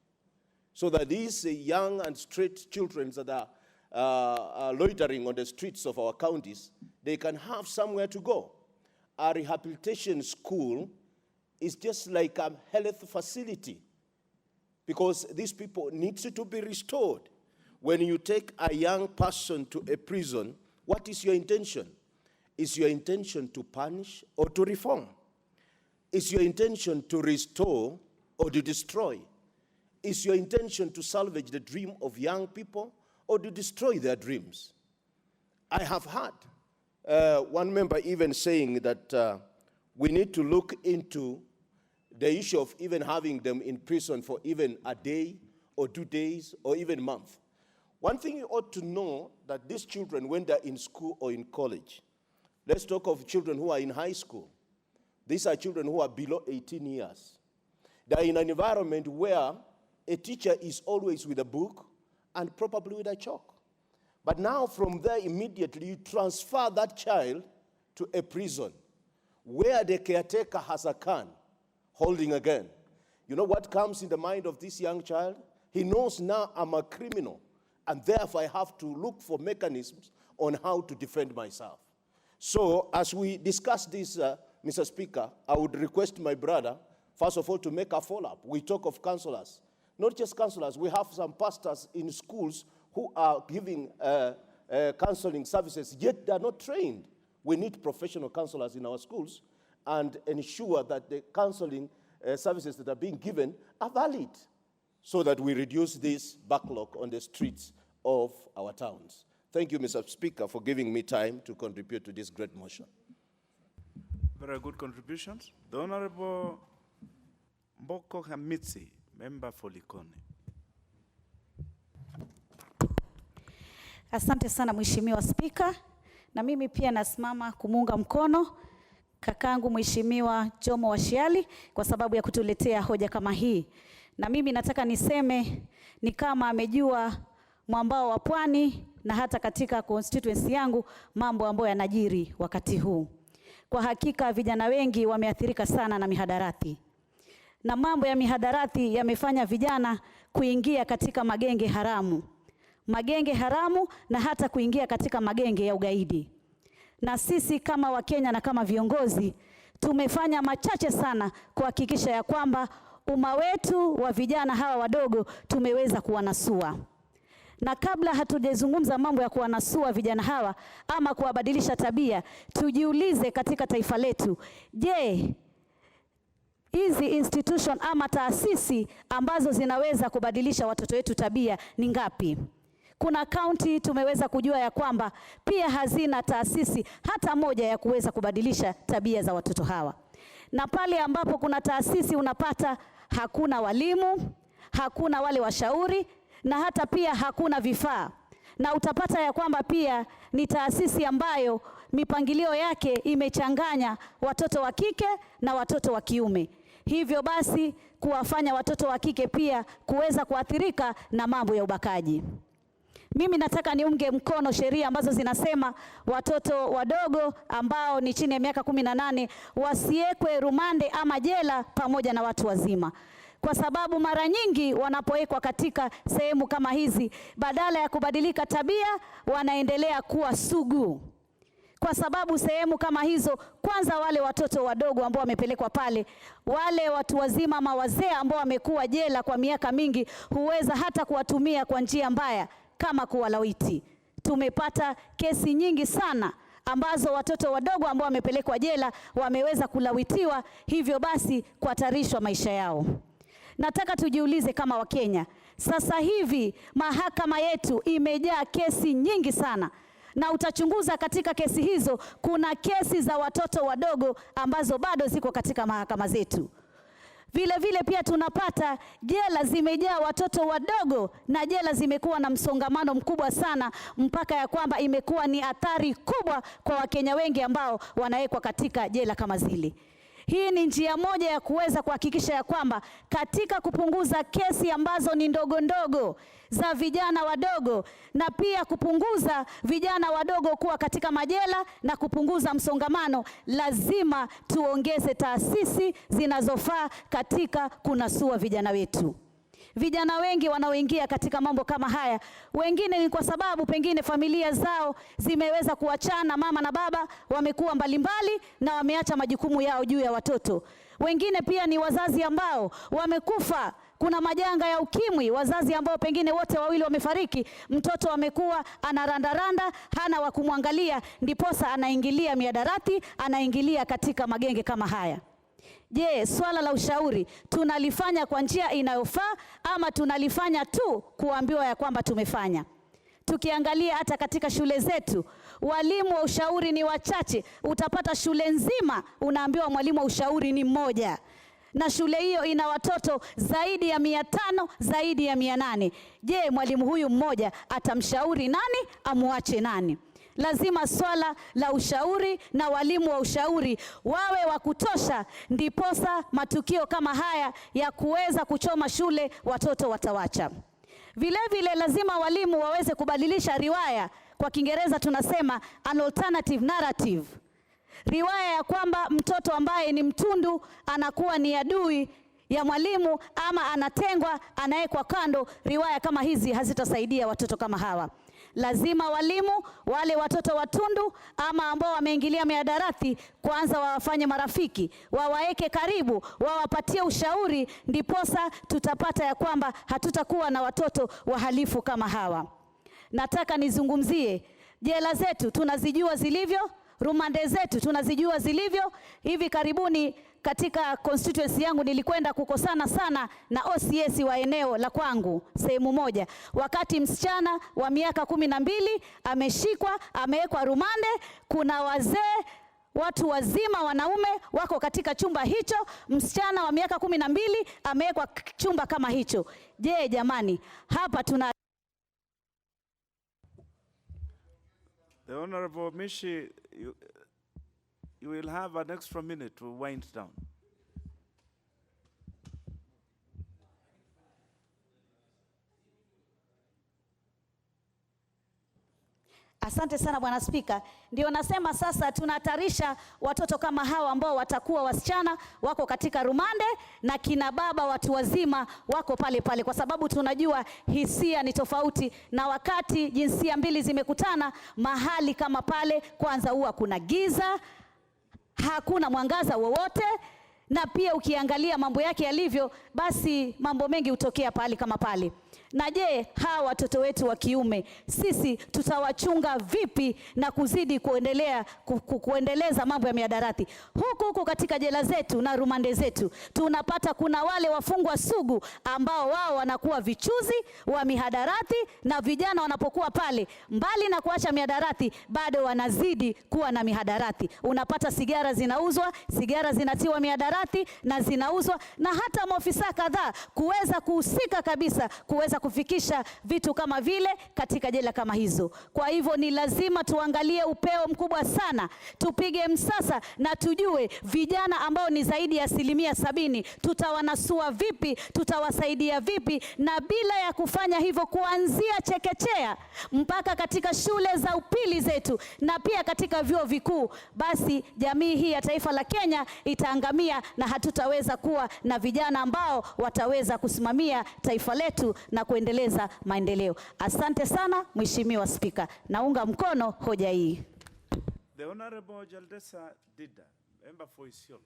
so that these young and street children that are loitering on the streets of our counties, they can have somewhere to go. A rehabilitation school is just like a health facility, because these people need to be restored. When you take a young person to a prison, what is your intention? Is your intention to punish or to reform? Is your intention to restore or to destroy? Is your intention to salvage the dream of young people or to destroy their dreams? I have heard one member even saying that we need to look into the issue of even having them in prison for even a day or 2 days or even a month. One thing you ought to know, that these children, when they're in school or in college, let's talk of children who are in high school. These are children who are below 18 years. They're in an environment where a teacher is always with a book and probably with a chalk. But now from there immediately you transfer that child to a prison where the caretaker has a gun holding a gun. You know what comes in the mind of this young child? He knows now I'm a criminal, and therefore I have to look for mechanisms on how to defend myself. So as we discuss this, Mr. Speaker, I would request my brother, first of all, to make a follow-up. We talk of counselors. Not just counselors, we have some pastors in schools who are giving counseling services, yet they're not trained. We need professional counselors in our schools and ensure that the counseling services that are being given are valid, so that we reduce this backlog on the streets of our towns. Thank you, Mr. Speaker, for giving me time to contribute to this great motion. Very good contributions. The Honorable Mboko Hamitsi, member for Likoni. Asante sana Mheshimiwa Spika, na mimi pia nasimama kumuunga mkono kakangu Mheshimiwa Jomo Washiali kwa sababu ya kutuletea hoja kama hii. Na mimi nataka niseme ni kama amejua mwambao wa pwani na hata katika constituency yangu mambo ambayo yanajiri wakati huu. Kwa hakika vijana wengi wameathirika sana na mihadarati. Na mambo ya mihadarati yamefanya vijana kuingia katika magenge haramu. Magenge haramu na hata kuingia katika magenge ya ugaidi. Na sisi kama Wakenya na kama viongozi tumefanya machache sana kuhakikisha ya kwamba umma wetu wa vijana hawa wadogo tumeweza kuwanasua. Na kabla hatujazungumza mambo ya kuwanasua vijana hawa ama kuwabadilisha tabia, tujiulize katika taifa letu, je, hizi institution ama taasisi ambazo zinaweza kubadilisha watoto wetu tabia ni ngapi? Kuna kaunti tumeweza kujua ya kwamba pia hazina taasisi hata moja ya kuweza kubadilisha tabia za watoto hawa. Na pale ambapo kuna taasisi unapata hakuna walimu, hakuna wale washauri, na hata pia hakuna vifaa. Na utapata ya kwamba pia ni taasisi ambayo mipangilio yake imechanganya watoto wa kike na watoto wa kiume. Hivyo basi kuwafanya watoto wa kike pia kuweza kuathirika na mambo ya ubakaji. Mimi nataka niunge mkono sheria ambazo zinasema watoto wadogo ambao ni chini ya miaka 18 wasiekwe rumande ama jela pamoja na watu wazima. Kwa sababu mara nyingi wanapowekwa katika sehemu kama hizi, badala ya kubadilika tabia, wanaendelea kuwa sugu. Kwa sababu sehemu kama hizo, kwanza wale watoto wadogo ambao wamepelekwa pale, wale watu wazima ama wazee ambao wamekuwa jela kwa miaka mingi, huweza hata kuwatumia kwa njia mbaya kama kuwalawiti. Tumepata kesi nyingi sana ambazo watoto wadogo ambao wamepelekwa jela wameweza kulawitiwa, hivyo basi kuhatarishwa maisha yao. Nataka tujiulize kama Wakenya, sasa hivi mahakama yetu imejaa kesi nyingi sana na utachunguza katika kesi hizo, kuna kesi za watoto wadogo ambazo bado ziko katika mahakama zetu. Vile vile pia tunapata jela zimejaa watoto wadogo, na jela zimekuwa na msongamano mkubwa sana, mpaka ya kwamba imekuwa ni athari kubwa kwa Wakenya wengi ambao wanawekwa katika jela kama zile. Hii ni njia moja ya kuweza kuhakikisha ya kwamba katika kupunguza kesi ambazo ni ndogo ndogo za vijana wadogo, na pia kupunguza vijana wadogo kuwa katika majela na kupunguza msongamano, lazima tuongeze taasisi zinazofaa katika kunasua vijana wetu. Vijana wengi wanaoingia katika mambo kama haya, wengine ni kwa sababu pengine familia zao zimeweza kuachana, mama na baba wamekuwa mbalimbali na wameacha majukumu yao juu ya watoto. Wengine pia ni wazazi ambao wamekufa, kuna majanga ya ukimwi, wazazi ambao pengine wote wawili wamefariki, mtoto amekuwa anarandaranda, hana wa kumwangalia, ndiposa anaingilia mihadarati, anaingilia katika magenge kama haya. Je, swala la ushauri tunalifanya kwa njia inayofaa ama tunalifanya tu kuambiwa ya kwamba tumefanya? Tukiangalia hata katika shule zetu, walimu wa ushauri ni wachache. Utapata shule nzima unaambiwa mwalimu wa ushauri ni mmoja, na shule hiyo ina watoto zaidi ya 500, zaidi ya 800. Je, mwalimu huyu mmoja atamshauri nani, amuache nani? Lazima swala la ushauri na walimu wa ushauri wawe wa kutosha, ndiposa matukio kama haya ya kuweza kuchoma shule watoto watawacha. Vile vile lazima walimu waweze kubadilisha riwaya, kwa Kiingereza tunasema an alternative narrative. Riwaya ya kwamba mtoto ambaye ni mtundu anakuwa ni adui ya mwalimu ama anatengwa, anawekwa kando. Riwaya kama hizi hazitasaidia watoto kama hawa. Lazima walimu wale watoto watundu ama ambao wameingilia mihadarati, kwanza wawafanye marafiki, wawaeke karibu, wawapatie ushauri, ndiposa tutapata ya kwamba hatutakuwa na watoto wahalifu kama hawa. Nataka nizungumzie jela zetu, tunazijua zilivyo, rumande zetu tunazijua zilivyo. Hivi karibuni katika constituency yangu nilikwenda kukosana sana na OCS wa eneo la kwangu sehemu moja, wakati msichana wa miaka 12 ameshikwa, amewekwa rumande. Kuna wazee, watu wazima, wanaume wako katika chumba hicho, msichana wa miaka 12 amewekwa chumba kama hicho. Je, jamani, hapa tuna The Honorable Mishi, you will have an extra minute to wind down. Asante sana Bwana Spika. Ndio nasema sasa tunahatarisha watoto kama hawa ambao watakuwa wasichana wako katika rumande, na kina baba watu wazima wako pale pale, kwa sababu tunajua hisia ni tofauti, na wakati jinsia mbili zimekutana mahali kama pale, kwanza huwa kuna giza, hakuna mwangaza wowote, na pia ukiangalia mambo yake yalivyo, basi mambo mengi hutokea pale kama pale. Na je, hawa watoto wetu wa kiume sisi tutawachunga vipi na kuzidi kuendeleza mambo ya mihadarati? Huku katika jela zetu na rumande zetu tunapata kuna wale wafungwa sugu ambao wao wanakuwa vichuzi wa mihadarati, na vijana wanapokuwa pale, mbali na kuacha mihadarati, bado wanazidi kuwa na mihadarati. Unapata sigara zinauzwa, sigara zinatiwa mihadarati na zinauzwa, na hata maofisa kadhaa kuweza kuhusika kabisa kuweza kufikisha vitu kama vile katika jela kama hizo. Kwa hivyo ni lazima tuangalie upeo mkubwa sana, tupige msasa na tujue vijana ambao ni zaidi ya 70% tutawanasua vipi, tutawasaidia vipi, na bila ya kufanya hivyo kuanzia chekechea mpaka katika shule za upili zetu na pia katika vyuo vikuu, basi jamii hii ya taifa la Kenya itaangamia na hatutaweza kuwa na vijana ambao wataweza kusimamia taifa letu na kuendeleza maendeleo. Asante sana Mheshimiwa Spika, naunga mkono hoja hii. The Honorable Jaldesa Dida, member for Isiolo.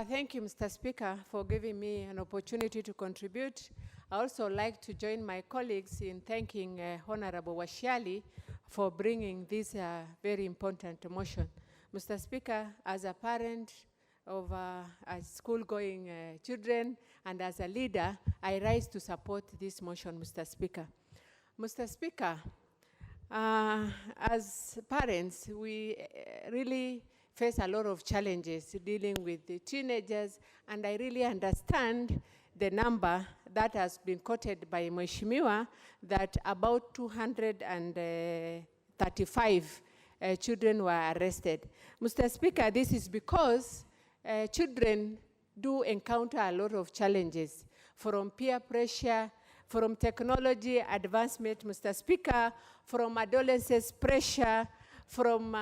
Thank you, Mr. Speaker, for giving me an opportunity to contribute. I also like to join my colleagues in thanking Honorable Washiali for bringing this very important motion. Mr. Speaker, as a parent of school-going children and as a leader, I rise to support this motion, Mr. Speaker. Mr. Speaker, as parents, we really face a lot of challenges dealing with the teenagers, and I really understand the number that has been quoted by Mheshimiwa, that about 235 children were arrested. Mr. Speaker, this is because children do encounter a lot of challenges, from peer pressure, from technology advancement, Mr. Speaker, from adolescents' pressure, from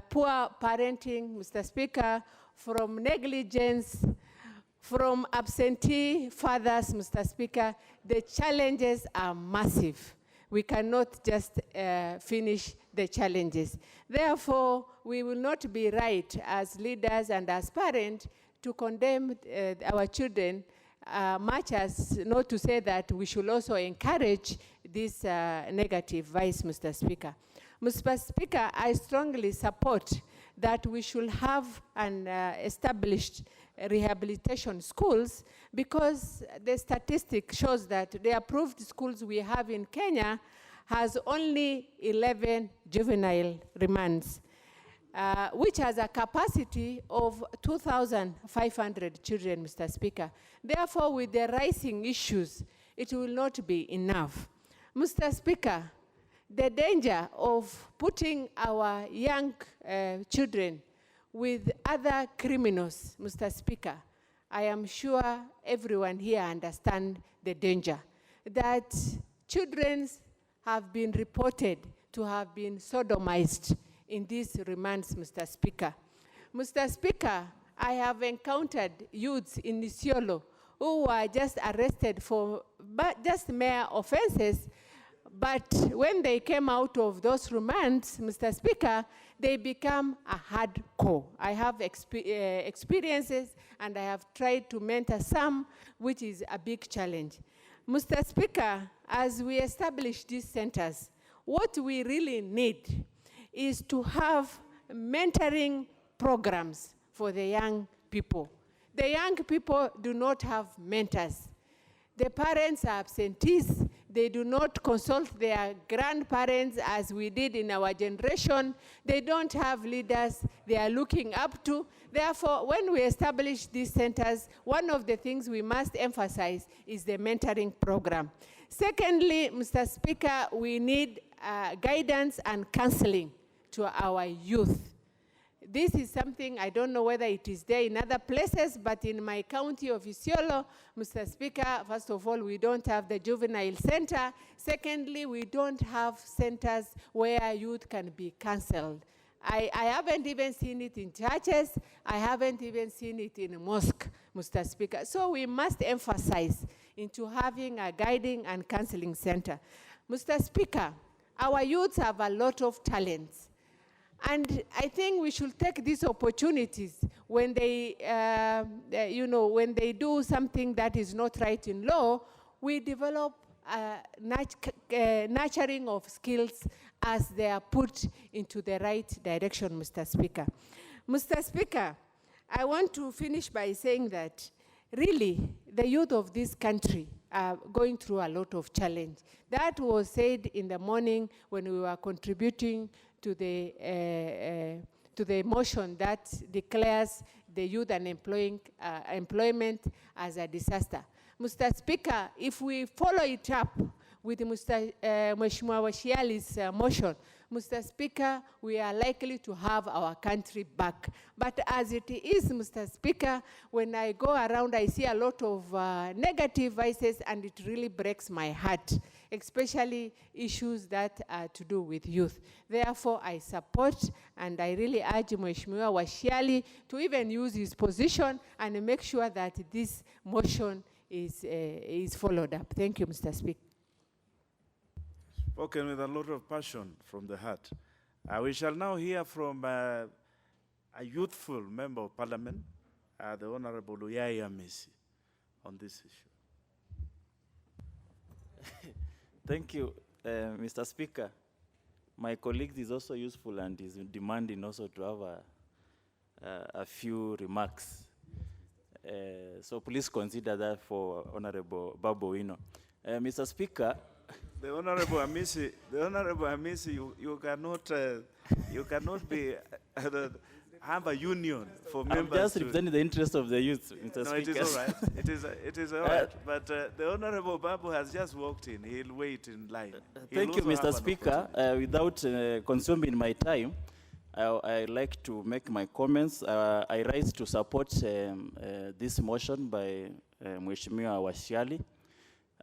poor parenting, Mr. Speaker, from negligence, from absentee fathers, Mr. Speaker. The challenges are massive. We cannot just finish the challenges. Therefore, we will not be right as leaders and as parents to condemn our children, much as not to say that we should also encourage this negative vice, Mr. Speaker. Mr. Speaker, I strongly support that we should have an established rehabilitation schools, because the statistic shows that the approved schools we have in Kenya has only 11 juvenile remands, which has a capacity of 2,500 children, Mr. Speaker. Therefore, with the rising issues, it will not be enough. Mr. Speaker, the danger of putting our young children with other criminals, Mr. Speaker, I am sure everyone here understands the danger that children have been reported to have been sodomized in these remands, Mr. Speaker. Mr. Speaker, I have encountered youths in Isiolo who were just arrested for just mere offenses, but when they came out of those remands, Mr. Speaker, they become a hardcore. I have experiences, and I have tried to mentor some, which is a big challenge. Mr. Speaker, as we establish these centers, what we really need is to have mentoring programs for the young people. The young people do not have mentors. The parents are absentees. They do not consult their grandparents as we did in our generation. They don't have leaders they are looking up to. Therefore, when we establish these centers, one of the things we must emphasize is the mentoring program. Secondly, Mr. Speaker, we need guidance and counseling to our youth. This is something, I don't know whether it is there in other places, but in my county of Isiolo, Mr. Speaker, first of all, we don't have the juvenile center. Secondly, we don't have centers where youth can be counseled. I haven't even seen it in churches. I haven't even seen it in a mosque, Mr. Speaker. So we must emphasize into having a guiding and counseling center. Mr. Speaker, our youths have a lot of talents. And I think we should take these opportunities when they, when they do something that is not right in law. We develop nurturing of skills as they are put into the right direction, Mr. Speaker. Mr. Speaker, I want to finish by saying that really the youth of this country are going through a lot of challenge. That was said in the morning when we were contributing to the motion that declares the youth employment as a disaster. Mr. Speaker, if we follow it up with Mheshimiwa Washiali's motion, Mr. Speaker, we are likely to have our country back. But as it is, Mr. Speaker, when I go around, I see a lot of negative voices, and it really breaks my heart, especially issues that are to do with youth. Therefore, I support, and I really urge Mheshimiwa Washiali to even use his position and make sure that this motion is followed up. Thank you, Mr. Speaker. Spoken with a lot of passion from the heart. We shall now hear from a youthful member of parliament, the Honorable Uyaya Misi, on this issue. Thank you, Mr. Speaker. My colleague is also useful and is demanding also to have a few remarks. So please consider that for Honorable Babu Wino. Mr. Speaker, The Honorable Amisi, you cannot be have a union for members. I'm just representing the interest of the youth, Mr. No, Speaker. it is all right. It is all right. But the Honorable Babu has just walked in. He'll wait in line. Thank you, Mr. Speaker. Without consuming my time, I like to make my comments. I rise to support this motion by Mheshimiwa Washiali.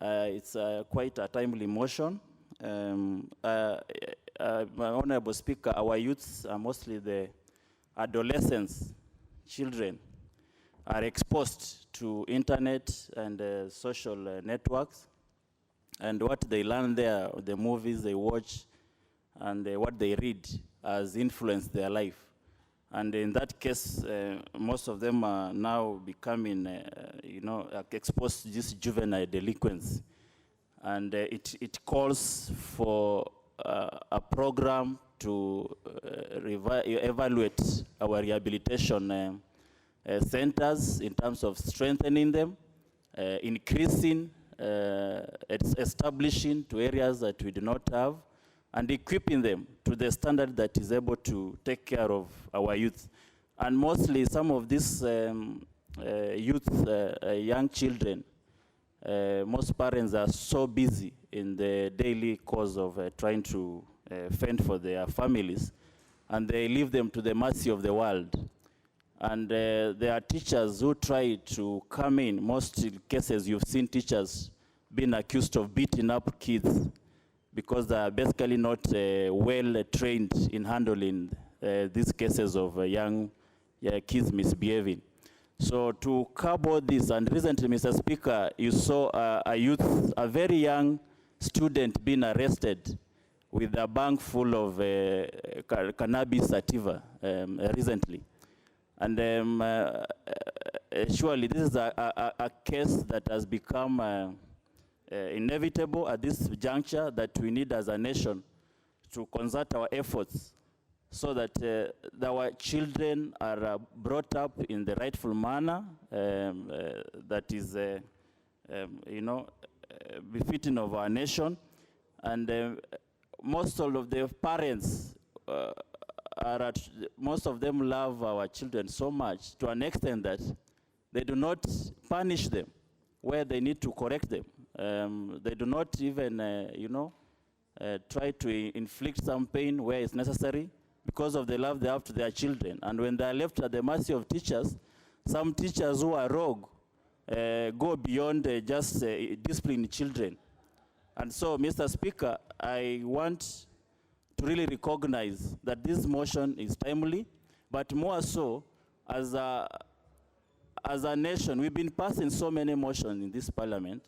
It's quite a timely motion. My Honorable Speaker, our youths are mostly the adolescents, children, are exposed to internet and social networks. And what they learn there, the movies they watch, and what they read has influenced their life. And in that case, most of them are now becoming, exposed to this juvenile delinquency. And it calls for a program to evaluate our rehabilitation centers in terms of strengthening them, increasing, establishing to areas that we do not have, and equipping them to the standard that is able to take care of our youth. And mostly some of these young children, most parents are so busy in the daily course of trying to fend for their families, and they leave them to the mercy of the world. And there are teachers who try to come in. Most cases you've seen teachers being accused of beating up kids because they are basically not well trained in handling these cases of young kids misbehaving. So to curb all this, and recently, Mr. Speaker, you saw a very young student being arrested with a bag full of cannabis sativa recently. And surely this is a case that has become inevitable at this juncture, that we need as a nation to concert our efforts so that our children are brought up in the rightful manner that is, befitting of our nation. And most of the parents most of them love our children so much, to an extent that they do not punish them where they need to correct them. They do not even, try to inflict some pain where it's necessary, because of the love they have to their children. And when they are left at the mercy of teachers, some teachers who are rogue go beyond just disciplining children. And so, Mr. Speaker, I want to really recognize that this motion is timely, but more so, as a nation, we've been passing so many motions in this parliament,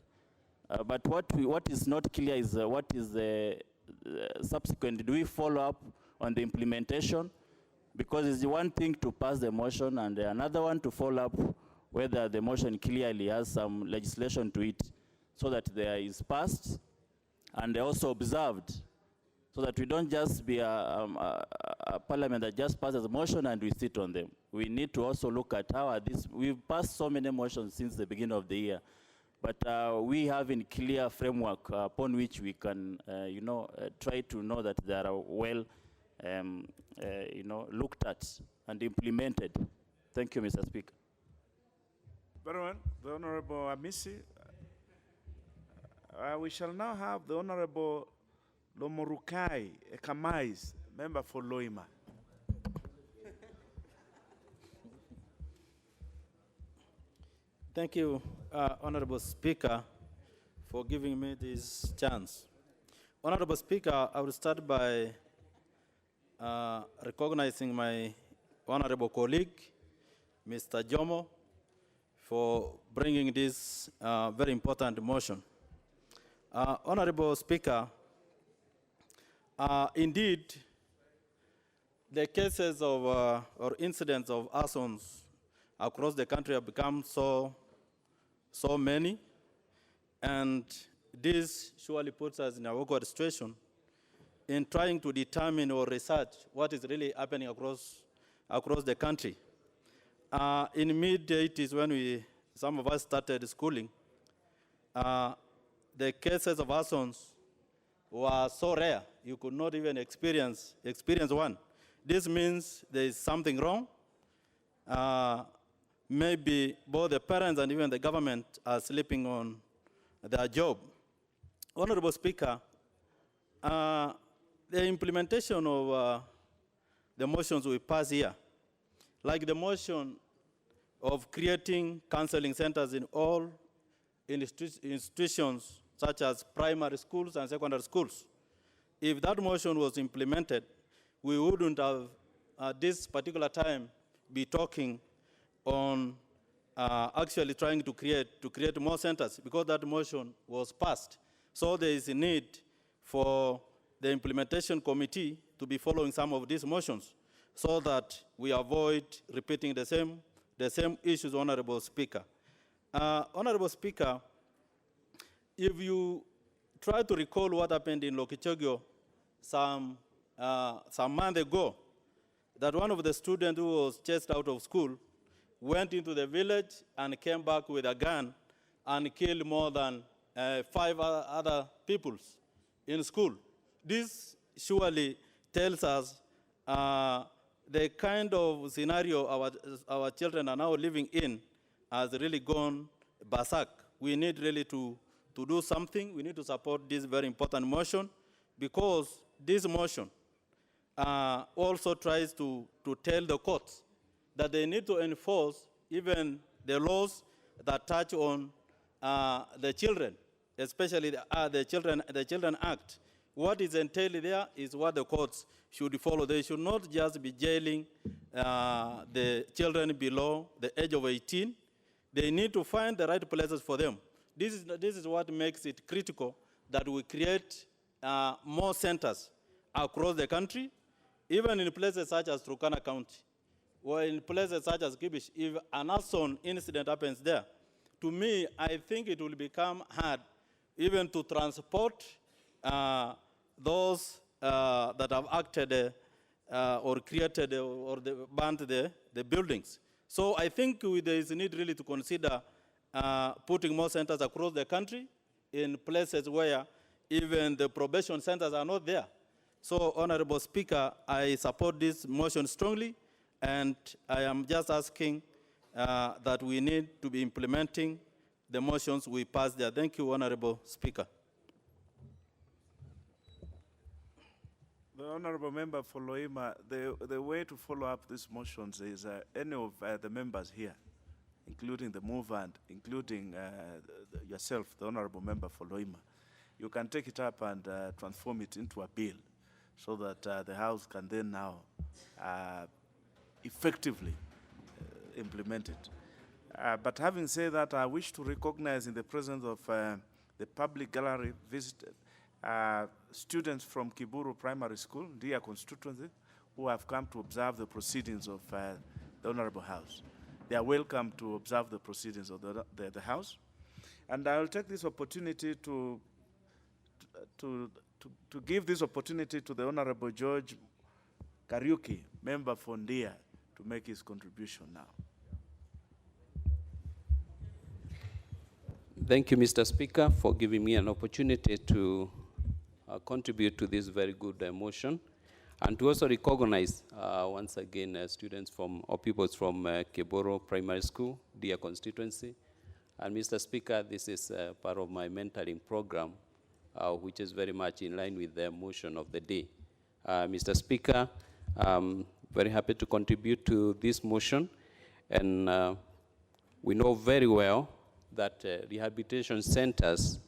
but what is not clear is what is the subsequent. Do we follow up on the implementation? Because it's one thing to pass the motion and another one to follow up whether the motion clearly has some legislation to it, so that there is passed and also observed, so that we don't just be a parliament that just passes a motion and we sit on them. We need to also look at how we've passed so many motions since the beginning of the year, but we have a clear framework upon which we can, try to know that they are well, looked at and implemented. Thank you, Mr. Speaker. Very well, the Honorable Amisi. We shall now have the Honorable Lomorukai Kamais, member for Loima. Thank you, Honorable Speaker, for giving me this chance. Honorable Speaker, I will start by recognizing my honorable colleague, Mr. Jomo, for bringing this very important motion. Honorable Speaker, indeed, the cases of or incidents of arsons across the country have become so many, and this surely puts us in a awkward situation in trying to determine or research what is really happening across the country. In mid-80s, when some of us started schooling, the cases of arsons was so rare, you could not even experience one. This means there is something wrong. Maybe both the parents and even the government are sleeping on their job. Honorable Speaker, the implementation of the motions we pass here, like the motion of creating counseling centers in all institutions such as primary schools and secondary schools. If that motion was implemented, we wouldn't have at this particular time be talking on actually trying to create more centers, because that motion was passed. So there is a need for the implementation committee to be following some of these motions so that we avoid repeating the same issues, Honorable Speaker. Honorable Speaker, if you try to recall what happened in Lokichogyo some month ago, that one of the students who was chased out of school went into the village and came back with a gun and killed more than 5 other people in school. This surely tells us the kind of scenario our children are now living in has really gone berserk. We need really to do something. We need to support this very important motion, because this motion also tries to tell the courts that they need to enforce even the laws that touch on the children, especially the Children Act. What is entailed there is what the courts should follow. They should not just be jailing the children below the age of 18. They need to find the right places for them. This is what makes it critical that we create more centers across the country, even in places such as Turkana County, or in places such as Kibish. If an arson incident happens there, to me, I think it will become hard even to transport those that have acted or created or burned the buildings. So I think there is a need really to consider putting more centers across the country in places where even the probation centers are not there. So, Honorable Speaker, I support this motion strongly, and I am just asking that we need to be implementing the motions we passed there. Thank you, Honorable Speaker. The Honorable Member for Loima, the way to follow up these motions is any of the members here, including the movement, including yourself, the Honorable Member for Loima, you can take it up and transform it into a bill so that the House can then now effectively implement it. But having said that, I wish to recognize in the presence of the public gallery visited students from Kiburu Primary School, dear constituency, who have come to observe the proceedings of the Honorable House. They are welcome to observe the proceedings of the House. And I will take this opportunity to give this opportunity to the Honorable George Kariuki, member for Ndia, to make his contribution now. Thank you, Mr. Speaker, for giving me an opportunity to contribute to this very good motion, and to also recognize once again students from or pupils from Keboro Primary School, dear constituency. And Mr. Speaker, this is part of my mentoring program, which is very much in line with the motion of the day. Mr. Speaker, I'm very happy to contribute to this motion, and we know very well that rehabilitation centers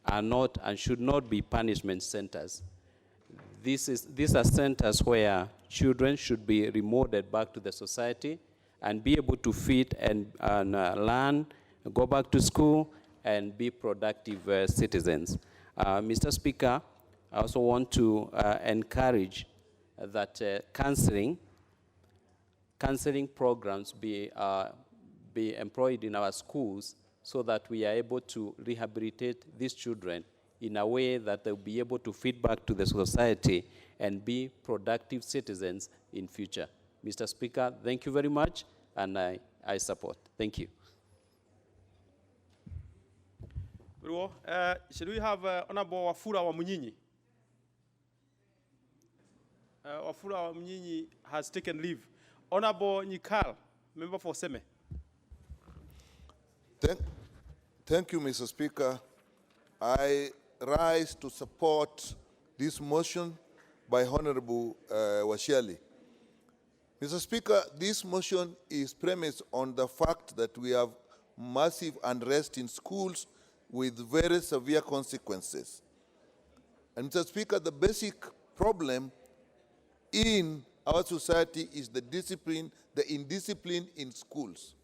are not and should not be punishment centers. These are centers where children should be remolded back to the society and be able to fit and learn, go back to school, and be productive citizens. Mr. Speaker, I also want to encourage that counseling programs be employed in our schools so that we are able to rehabilitate these children in a way that they'll be able to feed back to the society and be productive citizens in future. Mr. Speaker, thank you very much, and I support. Thank you. Should we have Honorable Wafula Wamunyinyi? Wafula Mnyinyi has taken leave. Honorable Nikal, member for Seme. Thank you, Mr. Speaker. I rise to support this motion by Honorable Washiali. Mr. Speaker, this motion is premised on the fact that we have massive unrest in schools with very severe consequences. And Mr. Speaker, the basic problem in our society is the indiscipline in schools.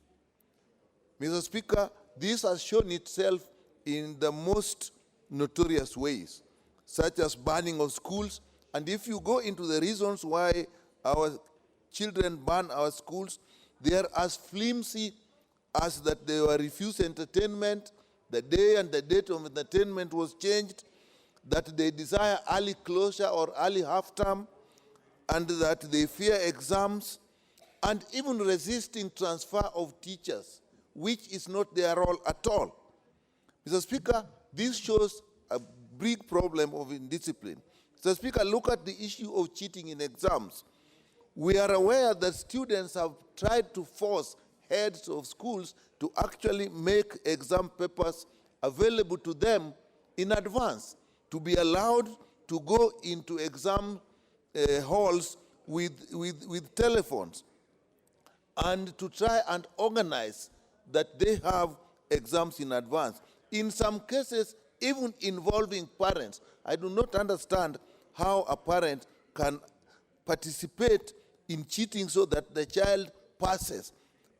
Mr. Speaker, this has shown itself in the most notorious ways, such as banning of schools. And if you go into the reasons why our children ban our schools, they are as flimsy as that they were refused entertainment, the day and the date of entertainment was changed, that they desire early closure or early half-term, and that they fear exams, and even resisting transfer of teachers, which is not their role at all. Mr. Speaker, this shows a big problem of indiscipline. Mr. Speaker, look at the issue of cheating in exams. We are aware that students have tried to force heads of schools to actually make exam papers available to them in advance, to be allowed to go into exam halls with telephones, and to try and organize that they have exams in advance. In some cases, even involving parents. I do not understand how a parent can participate in cheating so that the child passes.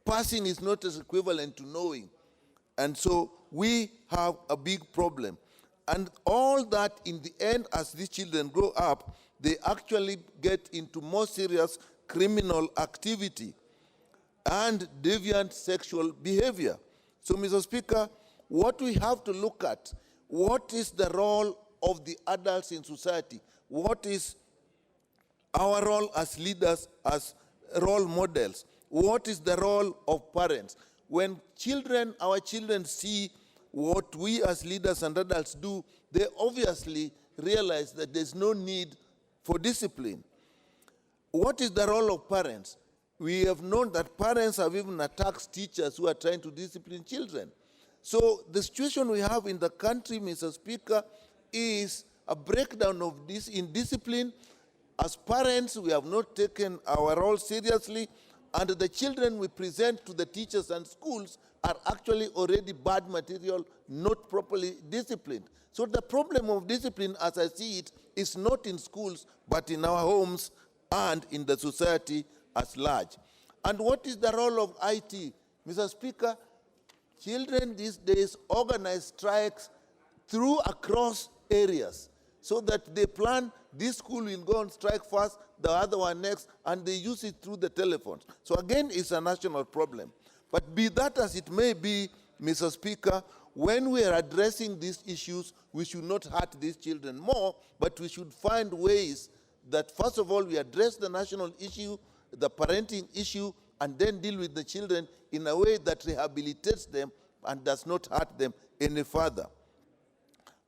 Passing is not as equivalent to knowing. And so we have a big problem. And all that in the end, as these children grow up, they actually get into more serious criminal activity and deviant sexual behavior. So, Mr. Speaker, what we have to look at, what is the role of the adults in society? What is our role as leaders, as role models? What is the role of parents? When our children see what we as leaders and adults do, they obviously realize that there's no need for discipline. What is the role of parents? We have known that parents have even attacked teachers who are trying to discipline children. So the situation we have in the country, Mr. Speaker, is a breakdown of this indiscipline. As parents, we have not taken our role seriously, and the children we present to the teachers and schools are actually already bad material, not properly disciplined. So the problem of discipline, as I see it, is not in schools, but in our homes and in the society as large. And what is the role of IT? Mr. Speaker, children these days organize strikes across areas so that they plan this school will go on strike first, the other one next, and they use it through the telephones. So again, it's a national problem. But be that as it may be, Mr. Speaker, when we are addressing these issues, we should not hurt these children more, but we should find ways that, first of all, we address the national issue, the parenting issue, and then deal with the children in a way that rehabilitates them and does not hurt them any further.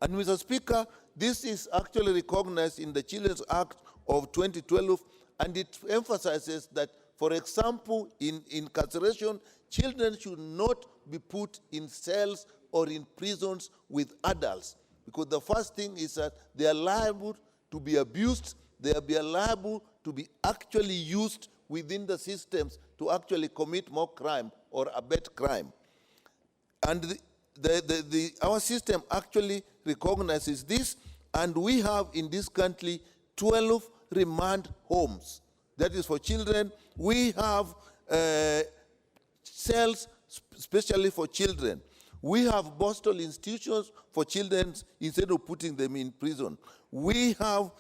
And Mr. Speaker, this is actually recognized in the Children's Act of 2012, and it emphasizes that, for example, in incarceration, children should not be put in cells or in prisons with adults, because the first thing is that they are liable to be abused, they are liable to be actually used within the systems to actually commit more crime or abet crime. And our system actually recognizes this, and we have in this country 12 remand homes. That is for children. We have cells especially for children. We have Boston institutions for children instead of putting them in prison. We have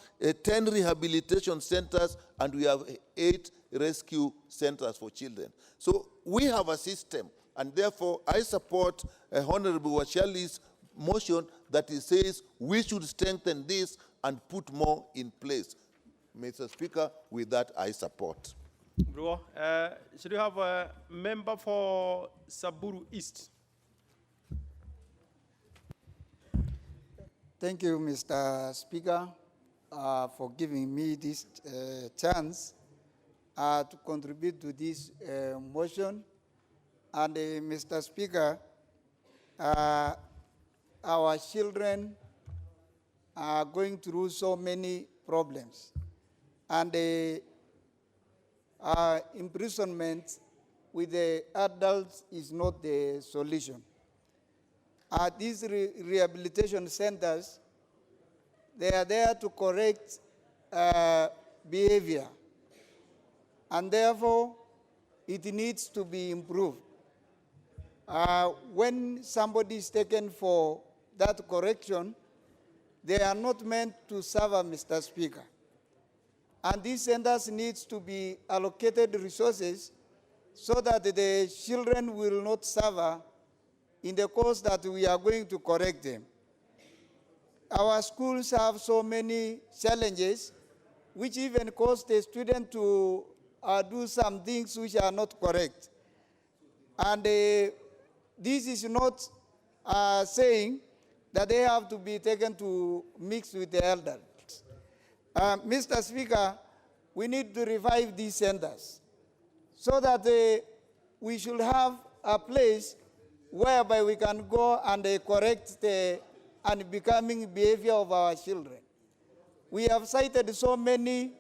10 rehabilitation centers, and we have 8 rescue centers for children. So we have a system, and therefore I support Honorable Washali's motion that he says we should strengthen this and put more in place. Mr. Speaker, with that I support. Bro, should you have a member for Saburu East? Thank you, Mr. Speaker. for giving me this chance to contribute to this motion. And Mr. Speaker, our children are going through so many problems. And imprisonment with the adults is not the solution. These rehabilitation centers, they are there to correct behavior. And therefore, it needs to be improved. When somebody is taken for that correction, they are not meant to suffer, Mr. Speaker. And these centers need to be allocated resources so that the children will not suffer in the course that we are going to correct them. Our schools have so many challenges, which even cause the student to do some things which are not correct. And this is not saying that they have to be taken to mix with the elders. Mr. Speaker, we need to revive these centers so that we should have a place whereby we can go and correct the unbecoming behavior of our children. We have cited so many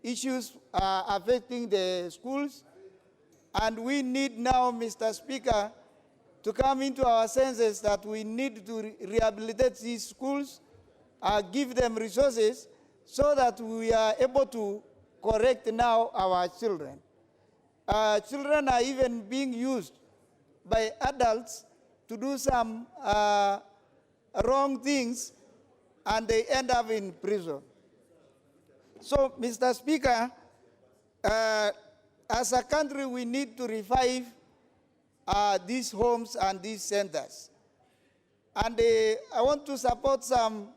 issues affecting the schools, and we need now, Mr. Speaker, to come into our senses that we need to rehabilitate these schools, give them resources, so that we are able to correct now our children. Children are even being used by adults to do some wrong things, and they end up in prison. So, Mr. Speaker, as a country, we need to revive these homes and these centers. And I want to support some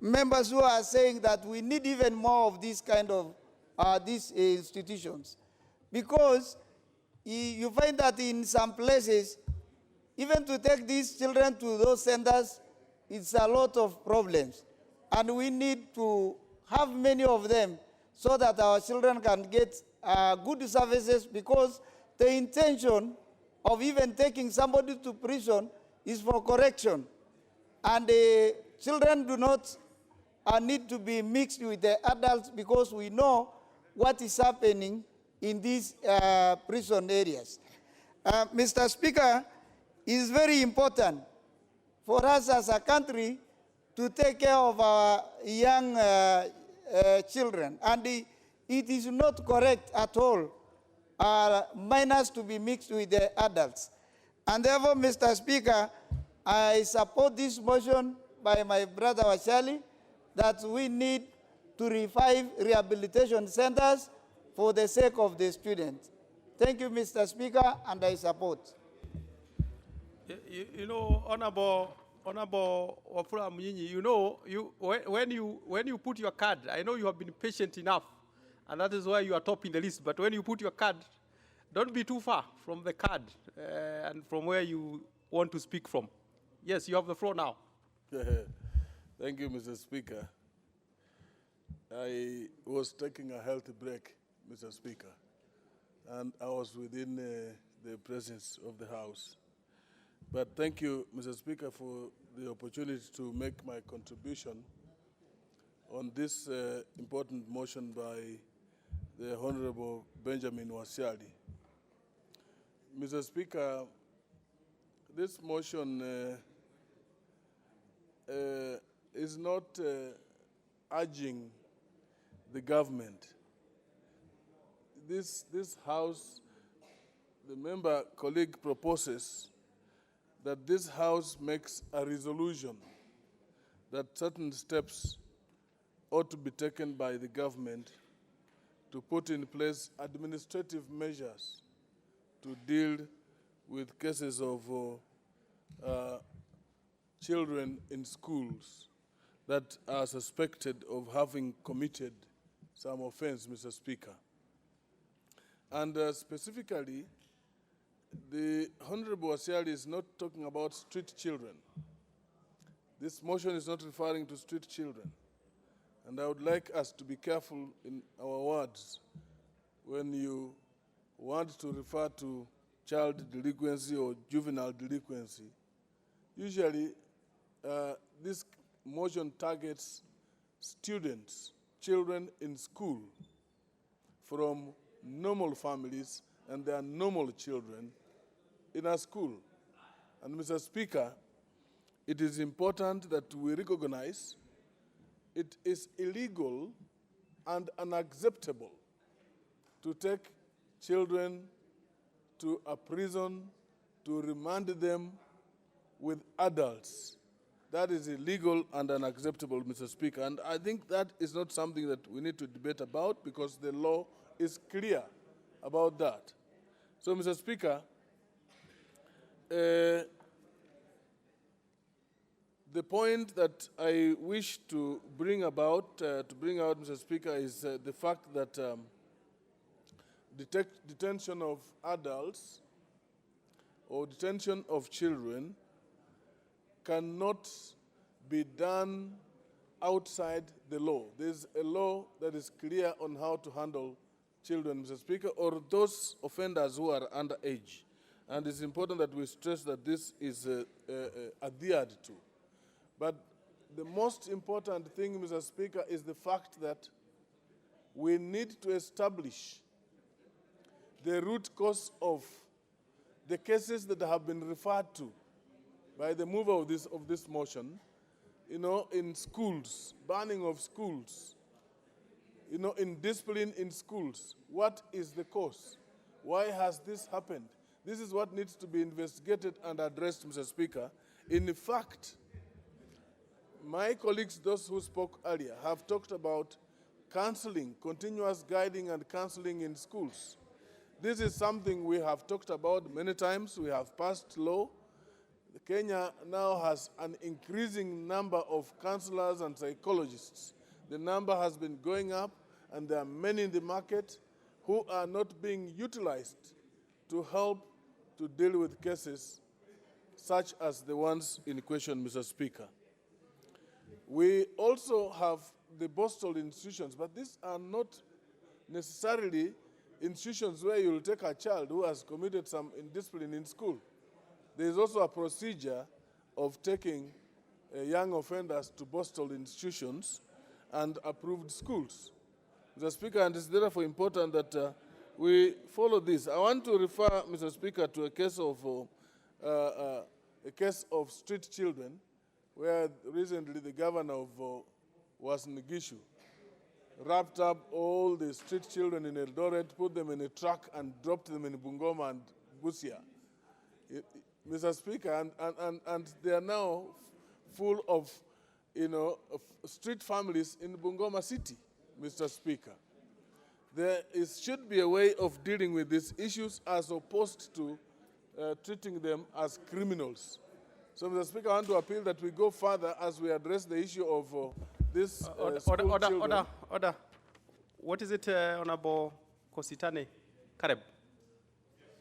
members who are saying that we need even more of these kind of these institutions. Because you find that in some places, even to take these children to those centers, it's a lot of problems. And we need to have many of them so that our children can get good services, because the intention of even taking somebody to prison is for correction. And the children do not need to be mixed with the adults, because we know what is happening in these prison areas. Mr. Speaker, it is very important for us as a country to take care of our young children. And it is not correct at all minors to be mixed with the adults. And therefore, Mr. Speaker, I support this motion by my brother Wachali that we need to revive rehabilitation centers for the sake of the students. Thank you, Mr. Speaker, and I support. You know, Honorable Wafula Munyinyi, you know, when you put your card, I know you have been patient enough, and that is why you are topping the list. But when you put your card, don't be too far from the card and from where you want to speak from. Yes, you have the floor now. Thank you, Mr. Speaker. I was taking a healthy break, Mr. Speaker, and I was within the presence of the House. But thank you, Mr. Speaker, for the opportunity to make my contribution on this important motion by the Honorable Benjamin Wasiali. Mr. Speaker, this motion is not urging the government. This House, the member colleague proposes that this House makes a resolution that certain steps ought to be taken by the government to put in place administrative measures to deal with cases of children in schools that are suspected of having committed some offense, Mr. Speaker. And specifically, the Honorable Wasiali is not talking about street children. This motion is not referring to street children. And I would like us to be careful in our words when you want to refer to child delinquency or juvenile delinquency. Usually, this motion targets students, children in school from normal families and their normal children in a school. And Mr. Speaker, it is important that we recognize it is illegal and unacceptable to take children to a prison to remand them with adults. That is illegal and unacceptable, Mr. Speaker. And I think that is not something that we need to debate about because the law is clear about that. So, Mr. Speaker, the point that I wish to bring out, Mr. Speaker, is the fact that detention of adults or detention of children cannot be done outside the law. There's a law that is clear on how to handle children, Mr. Speaker, or those offenders who are underage. And it's important that we stress that this is adhered to. But the most important thing, Mr. Speaker, is the fact that we need to establish the root cause of the cases that have been referred to by the mover of this motion, in schools, banning of schools, in discipline in schools. What is the cause? Why has this happened? This is what needs to be investigated and addressed, Mr. Speaker. In fact, my colleagues, those who spoke earlier, have talked about counseling, continuous guiding and counseling in schools. This is something we have talked about many times. We have passed law. Kenya now has an increasing number of counselors and psychologists. The number has been going up, and there are many in the market who are not being utilized to help to deal with cases such as the ones in question, Mr. Speaker. We also have the Boston institutions, but these are not necessarily institutions where you'll take a child who has committed some indiscipline in school. There is also a procedure of taking young offenders to Boston institutions and approved schools. Mr. Speaker, and it's therefore important that we follow this. I want to refer, Mr. Speaker, to a case of street children, where recently the governor of Uasin Gishu wrapped up all the street children in Eldoret, put them in a truck, and dropped them in Bungoma and Busia. Mr. Speaker, and they are now full of, street families in Bungoma City, Mr. Speaker. There should be a way of dealing with these issues as opposed to treating them as criminals. So, Mr. Speaker, I want to appeal that we go further as we address the issue of this Order. What is it, Honorable Kositane Kareb?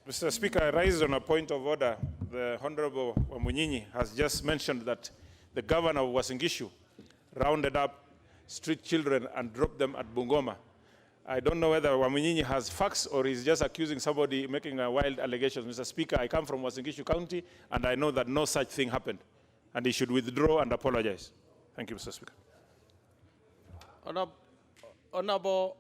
Mr. Speaker, I rise on a point of order. The Honorable Wamunyinyi has just mentioned that the governor of Uasin Gishu rounded up street children and dropped them at Bungoma. I don't know whether Wamunyinyi has facts or he's just accusing somebody, making a wild allegations. Mr. Speaker, I come from Uasin Gishu County, and I know that no such thing happened. And he should withdraw and apologize. Thank you, Mr. Speaker. Honorable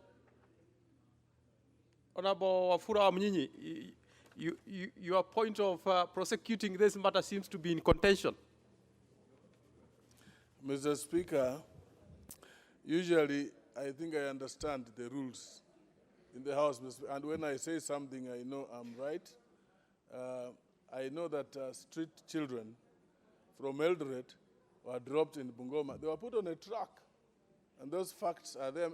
Wafula Wamunyinyi, your point of prosecuting this matter seems to be in contention. Mr. Speaker, usually I think I understand the rules in the House, and when I say something, I know I'm right. I know that street children from Eldoret were dropped in Bungoma. They were put on a truck, and those facts are there.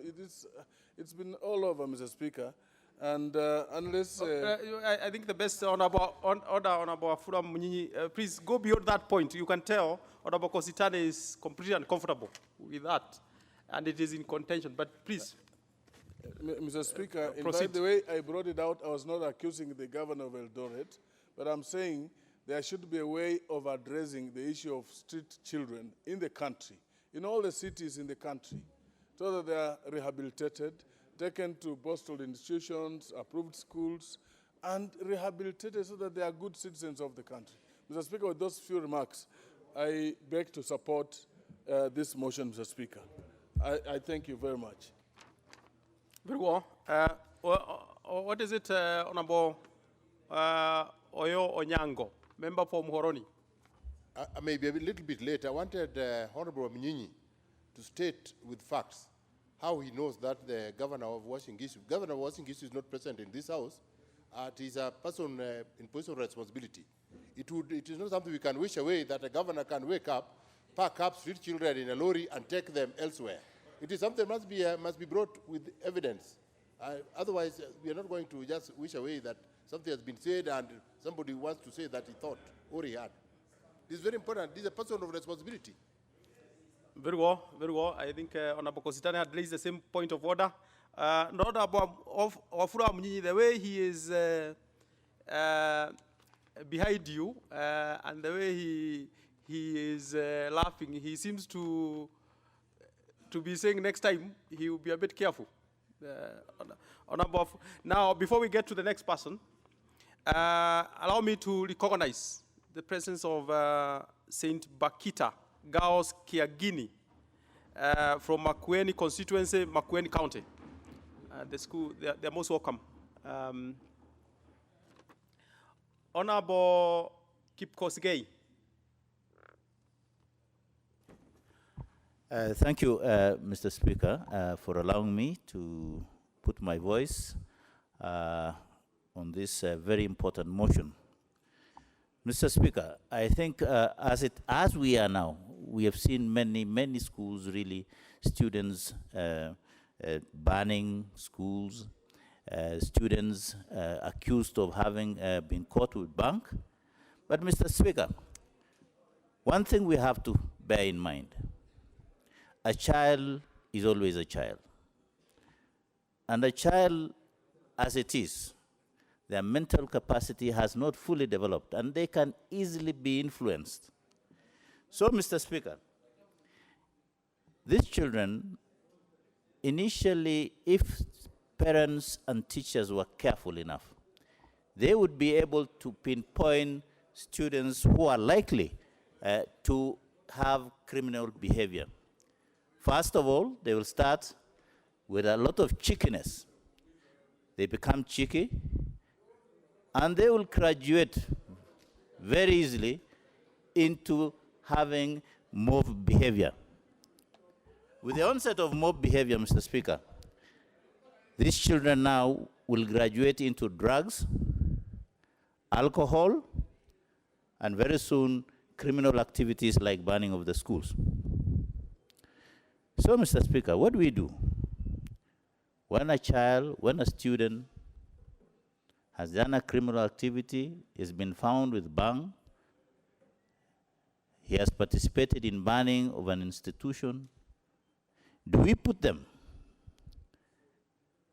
It's been all over, Mr. Speaker, and unless... I think the best, Honorable Wafula Wamunyinyi, please go beyond that point. You can tell Honorable Kositane is completely uncomfortable with that, and it is in contention, but please. Mr. Speaker, in fact, the way I brought it out, I was not accusing the governor of Eldoret, but I'm saying there should be a way of addressing the issue of street children in the country, in all the cities in the country. so that they are rehabilitated, taken to postal institutions, approved schools, and rehabilitated so that they are good citizens of the country. Mr. Speaker, with those few remarks, I beg to support this motion, Mr. Speaker. I thank you very much. Very well. What is it, Honorable Oyo Onyango, member for Muhoroni? I may be a little bit late. I wanted Honorable Mnyinyi to state with facts how he knows that the governor of Washington is not present in this house. It is a person in position of responsibility. It is not something we can wish away, that a governor can wake up, pack up street children in a lorry and take them elsewhere. It is something that must be brought with evidence. Otherwise, we are not going to just wish away that something has been said and somebody wants to say that he thought or he had. This is very important. This is a person of responsibility. Very well, very well. I think Honorable Kositane had raised the same point of order. Not about Wafula Mnyinyi, the way he is behind you and the way he is laughing, he seems to be saying next time he will be a bit careful. Now, before we get to the next person, allow me to recognize the presence of St. Bakita Girls Kiagini from Makueni constituency, Makueni County. The school, they're most welcome. Honorable Kipkosgei. Thank you, Mr. Speaker, for allowing me to put my voice on this very important motion. Mr. Speaker, I think as we are now, we have seen many schools, really, students banning schools, students accused of having been caught with bunk. But Mr. Speaker, one thing we have to bear in mind, a child is always a child. And a child, as it is, their mental capacity has not fully developed, and they can easily be influenced. So, Mr. Speaker, these children, initially, if parents and teachers were careful enough, they would be able to pinpoint students who are likely to have criminal behavior. First of all, they will start with a lot of cheekiness. They become cheeky, and they will graduate very easily into having mob behavior. With the onset of mob behavior, Mr. Speaker, these children now will graduate into drugs, alcohol, and very soon criminal activities like burning of the schools. So, Mr. Speaker, what do we do? When a student has done a criminal activity, has been found with bang, he has participated in burning of an institution, do we put them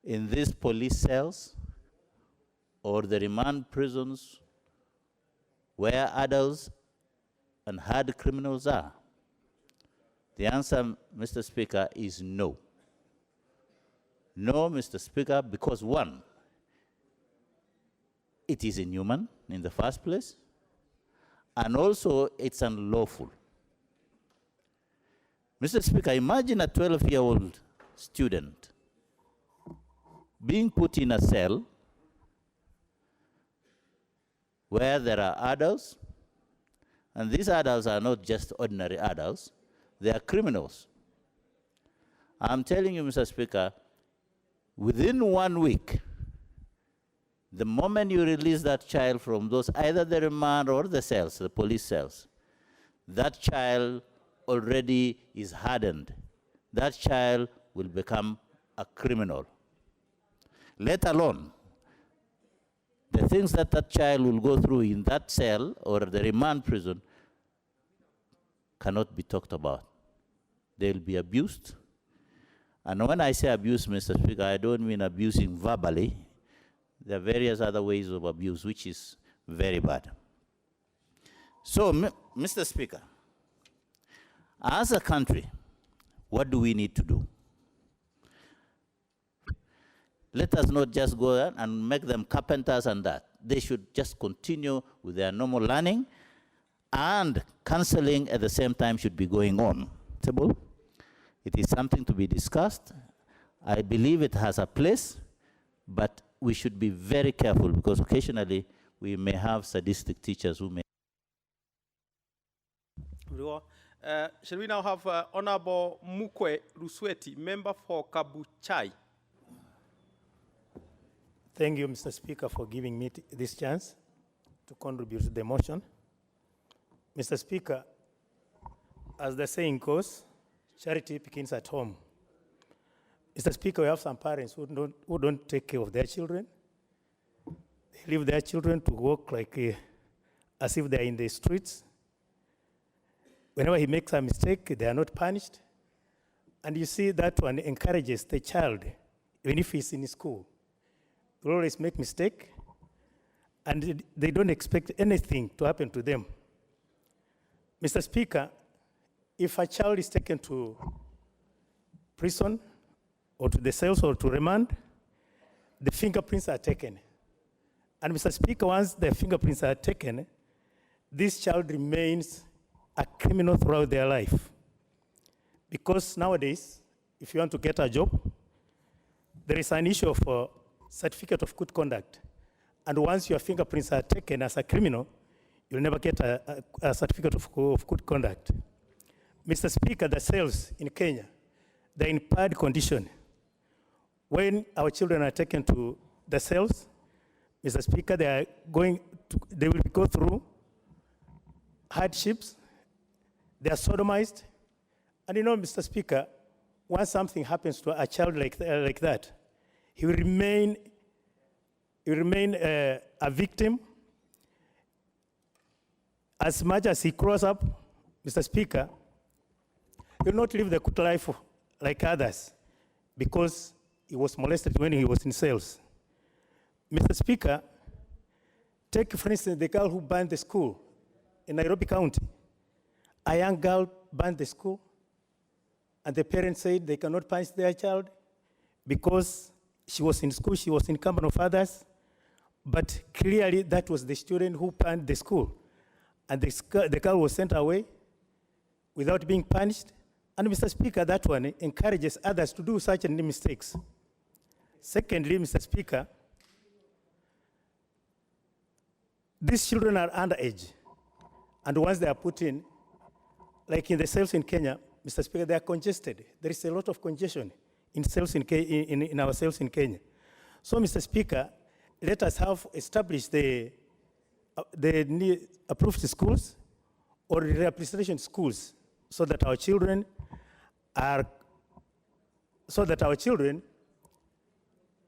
in these police cells or the remand prisons where adults and hard criminals are? The answer, Mr. Speaker, is no. No, Mr. Speaker, because one, it is inhuman in the first place, and also it's unlawful. Mr. Speaker, imagine a 12-year-old student being put in a cell where there are adults, and these adults are not just ordinary adults, they are criminals. I'm telling you, Mr. Speaker, within 1 week, the moment you release that child from those, either the remand or the cells, the police cells, that child already is hardened. That child will become a criminal. Let alone the things that that child will go through in that cell or the remand prison cannot be talked about. They'll be abused. And when I say abuse, Mr. Speaker, I don't mean abusing verbally. There are various other ways of abuse, which is very bad. So, Mr. Speaker, as a country, what do we need to do? Let us not just go there and make them carpenters and that. They should just continue with their normal learning, and counseling at the same time should be going on. It is something to be discussed. I believe it has a place, but we should be very careful because occasionally we may have sadistic teachers who may. Shall we now have Honorable Mukwe Lusweti, member for Kabuchai? Thank you, Mr. Speaker, for giving me this chance to contribute to the motion. Mr. Speaker, as the saying goes, charity begins at home. Mr. Speaker, we have some parents who don't take care of their children. They leave their children to walk like as if they're in the streets. Whenever he makes a mistake, they are not punished. And you see that one encourages the child, even if he's in school. They always make mistake, and they don't expect anything to happen to them. Mr. Speaker, if a child is taken to prison or to the cells or to remand, the fingerprints are taken. And Mr. Speaker, once the fingerprints are taken, this child remains a criminal throughout their life. Because nowadays, if you want to get a job, there is an issue of certificate of good conduct. And once your fingerprints are taken as a criminal, you'll never get a certificate of good conduct. Mr. Speaker, the cells in Kenya, they're in bad condition. When our children are taken to the cells, Mr. Speaker, they will go through hardships. They are sodomized. And you know, Mr. Speaker, once something happens to a child like that, he will remain a victim. As much as he grows up, Mr. Speaker, he will not live the good life like others because he was molested when he was in cells. Mr. Speaker, take, for instance, the girl who burned the school in Nairobi County. A young girl burned the school, and the parents said they cannot punish their child because she was in school, she was in company of others, but clearly that was the student who burned the school. And the girl was sent away without being punished. And Mr. Speaker, that one encourages others to do such mistakes. Secondly, Mr. Speaker, these children are underage. And once they are put in, like in the cells in Kenya, Mr. Speaker, they are congested. There is a lot of congestion in cells in our cells in Kenya. So, Mr. Speaker, let us have established the approved schools or rehabilitation schools so that our children are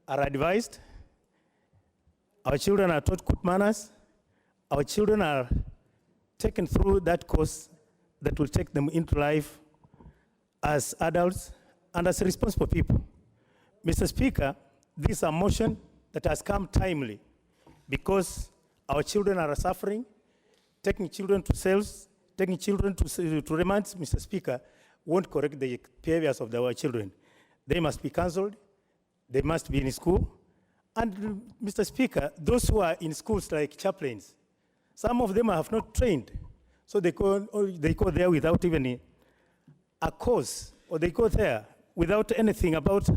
advised, our children are taught good manners, our children are taken through that course that will take them into life as adults and as responsible people. Mr. Speaker, this is a motion that has come timely because our children are suffering. Taking children to cells, taking children to remand, Mr. Speaker, won't correct the behaviors of our children. They must be counseled. They must be in school. And, Mr. Speaker, those who are in schools like chaplains, some of them have not trained. So they go there without even a course, or they go there without anything about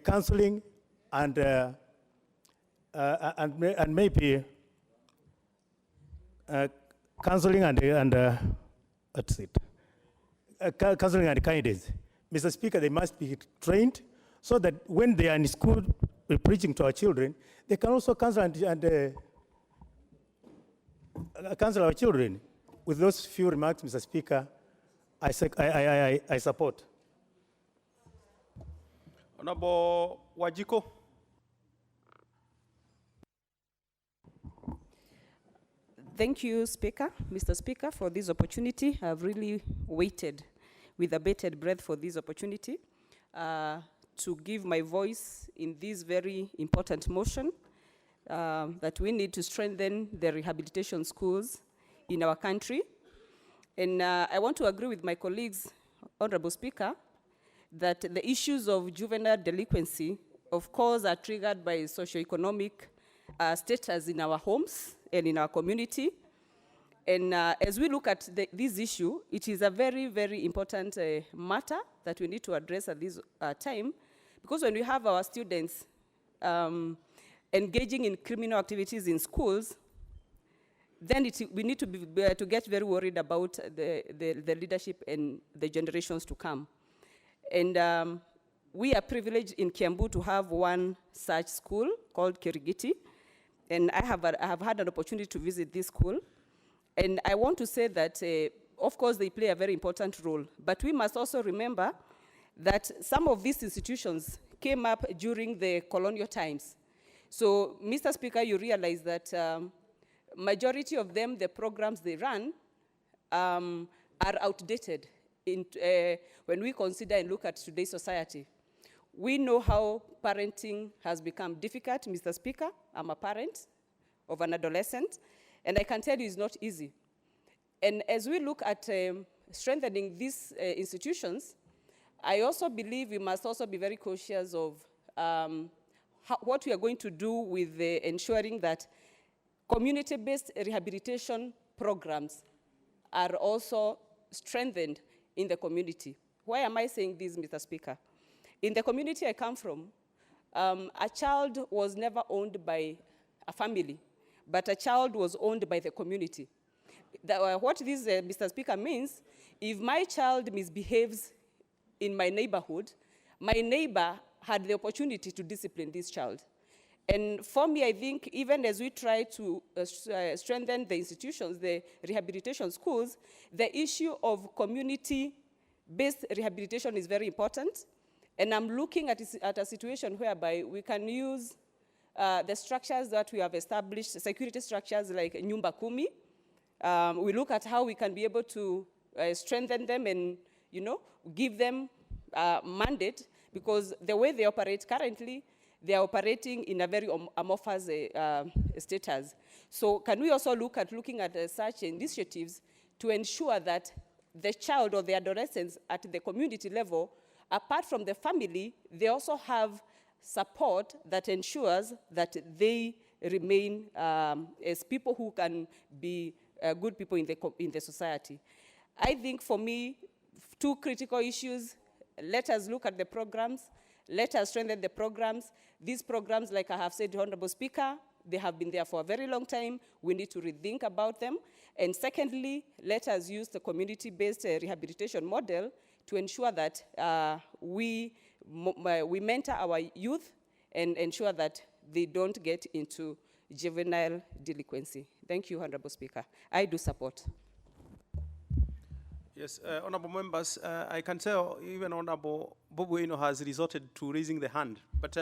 counseling and maybe counseling counseling and guidance. Mr. Speaker, they must be trained so that when they are in school preaching to our children, they can also counsel and counsel our children. With those few remarks, Mr. Speaker, I support. Honorable Wajiko. Thank you, Mr. Speaker, for this opportunity. I've really waited with a bated breath for this opportunity to give my voice in this very important motion that we need to strengthen the rehabilitation schools in our country. And I want to agree with my colleagues, Honorable Speaker, that the issues of juvenile delinquency of course, are triggered by socioeconomic status in our homes and in our community. And as we look at this issue, it is a very, very important matter that we need to address at this time, because when we have our students engaging in criminal activities in schools, then we need to get very worried about the leadership and the generations to come. And we are privileged in Kiambu to have one such school called Kirigiti, and I have had an opportunity to visit this school. And I want to say that, of course, they play a very important role, but we must also remember that some of these institutions came up during the colonial times. So, Mr. Speaker, you realize that majority of them, the programs they run, are outdated when we consider and look at today's society. We know how parenting has become difficult, Mr. Speaker. I'm a parent of an adolescent, and I can tell you it's not easy. And as we look at strengthening these institutions, I also believe we must also be very cautious of what we are going to do with ensuring that community-based rehabilitation programs are also strengthened in the community. Why am I saying this, Mr. Speaker? In the community I come from, a child was never owned by a family, but a child was owned by the community. What this, Mr. Speaker, means, if my child misbehaves in my neighborhood, my neighbor had the opportunity to discipline this child. And for me, I think even as we try to strengthen the institutions, the rehabilitation schools, the issue of community-based rehabilitation is very important. And I'm looking at a situation whereby we can use the structures that we have established, security structures like Nyumba Kumi. We look at how we can be able to strengthen them and, give them mandate, because the way they operate currently, they are operating in a very amorphous status. So can we also looking at such initiatives to ensure that the child or the adolescents at the community level, apart from the family, they also have support that ensures that they remain as people who can be good people in the society. I think for me, two critical issues: let us look at the programs, let us strengthen the programs. These programs, like I have said, Honorable Speaker, they have been there for a very long time. We need to rethink about them. And secondly, let us use the community-based rehabilitation model to ensure that we mentor our youth and ensure that they don't get into juvenile delinquency. Thank you, Honorable Speaker. I do support. Yes, honorable members, I can tell even Honorable Bobuino has resorted to raising the hand, but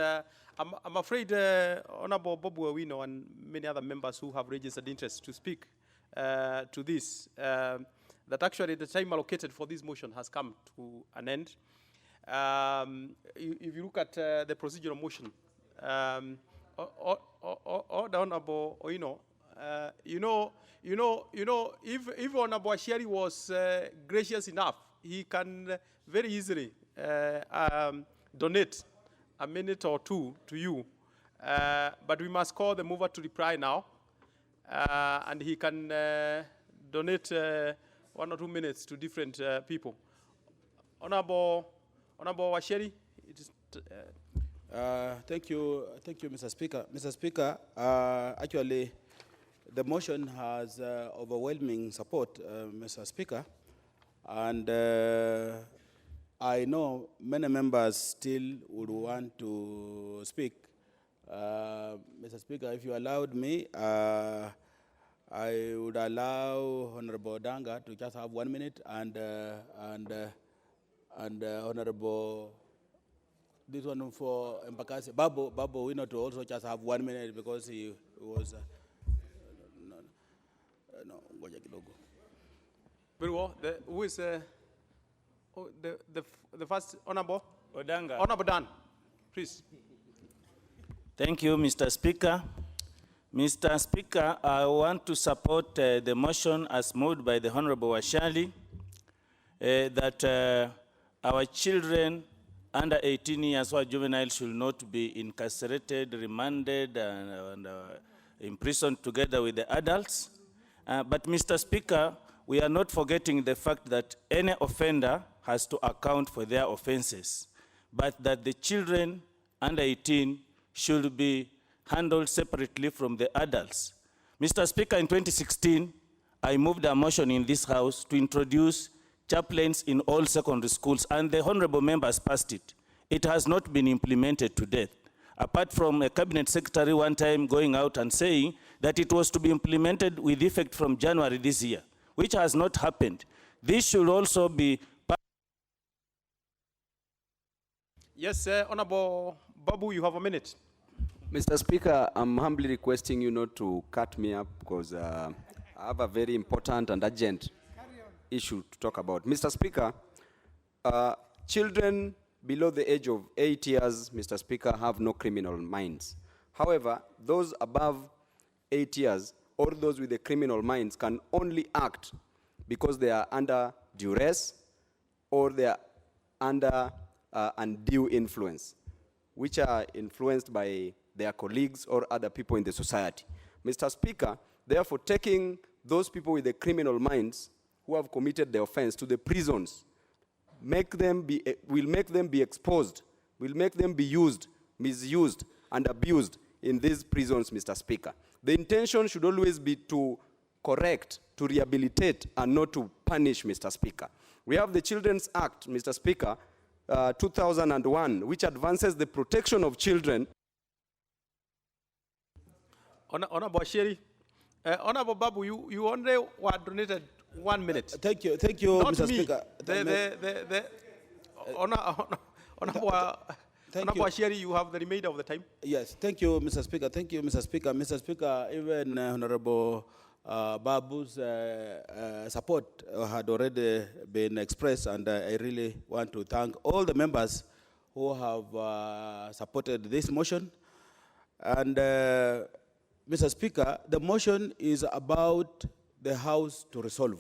I'm afraid Honorable Bobuino and many other members who have registered interest to speak to this, that actually the time allocated for this motion has come to an end. If you look at the procedural motion, Honorable Oino, if Honorable Asheri was gracious enough, he can very easily donate a minute or two to you. But we must call the mover to reply now, and he can donate 1 or 2 minutes to different people. Honorable Asheri, it is. Thank you, Mr. Speaker. Mr. Speaker, actually, the motion has overwhelming support, Mr. Speaker, and I know many members still would want to speak. Mr. Speaker, if you allowed me, I would allow Honorable Danga to just have 1 minute, and Honorable, this one for Mbakasi, Babu, we know to also just have 1 minute because he was. Very well. Who is the first Honorable? Odanga. Honorable Dan, please. Thank you, Mr. Speaker. Mr. Speaker, I want to support the motion as moved by the Honorable Washali that our children under 18 years who are juveniles should not be incarcerated, remanded, and imprisoned together with the adults. But Mr. Speaker, we are not forgetting the fact that any offender has to account for their offenses, but that the children under 18 should be handled separately from the adults. Mr. Speaker, in 2016, I moved a motion in this House to introduce chaplains in all secondary schools, and the honorable members passed it. It has not been implemented to date, apart from a cabinet secretary one time going out and saying that it was to be implemented with effect from January this year, which has not happened. This should also be... Yes, Honorable Babu, you have a minute. Mr. Speaker, I'm humbly requesting you not to cut me up because I have a very important and urgent issue to talk about. Mr. Speaker, children below the age of 8 years, Mr. Speaker, have no criminal minds. However, those above 8 years or those with the criminal minds can only act because they are under duress or they are under undue influence, which are influenced by their colleagues or other people in the society. Mr. Speaker, therefore, taking those people with the criminal minds who have committed the offense to the prisons will make them be exposed, will make them be used, misused, and abused in these prisons, Mr. Speaker. The intention should always be to correct, to rehabilitate, and not to punish, Mr. Speaker. We have the Children's Act, Mr. Speaker, 2001, which advances the protection of children. Honorable Asheri, Honorable Babu, you only were donated 1 minute. Thank you, Not Mr. me. Speaker. Honorable Asheri, you have the remainder of the time. Yes, thank you, Mr. Speaker. Thank you, Mr. Speaker. Mr. Speaker, even Honorable Babu's support had already been expressed, and I really want to thank all the members who have supported this motion. And Mr. Speaker, the motion is about the House to resolve.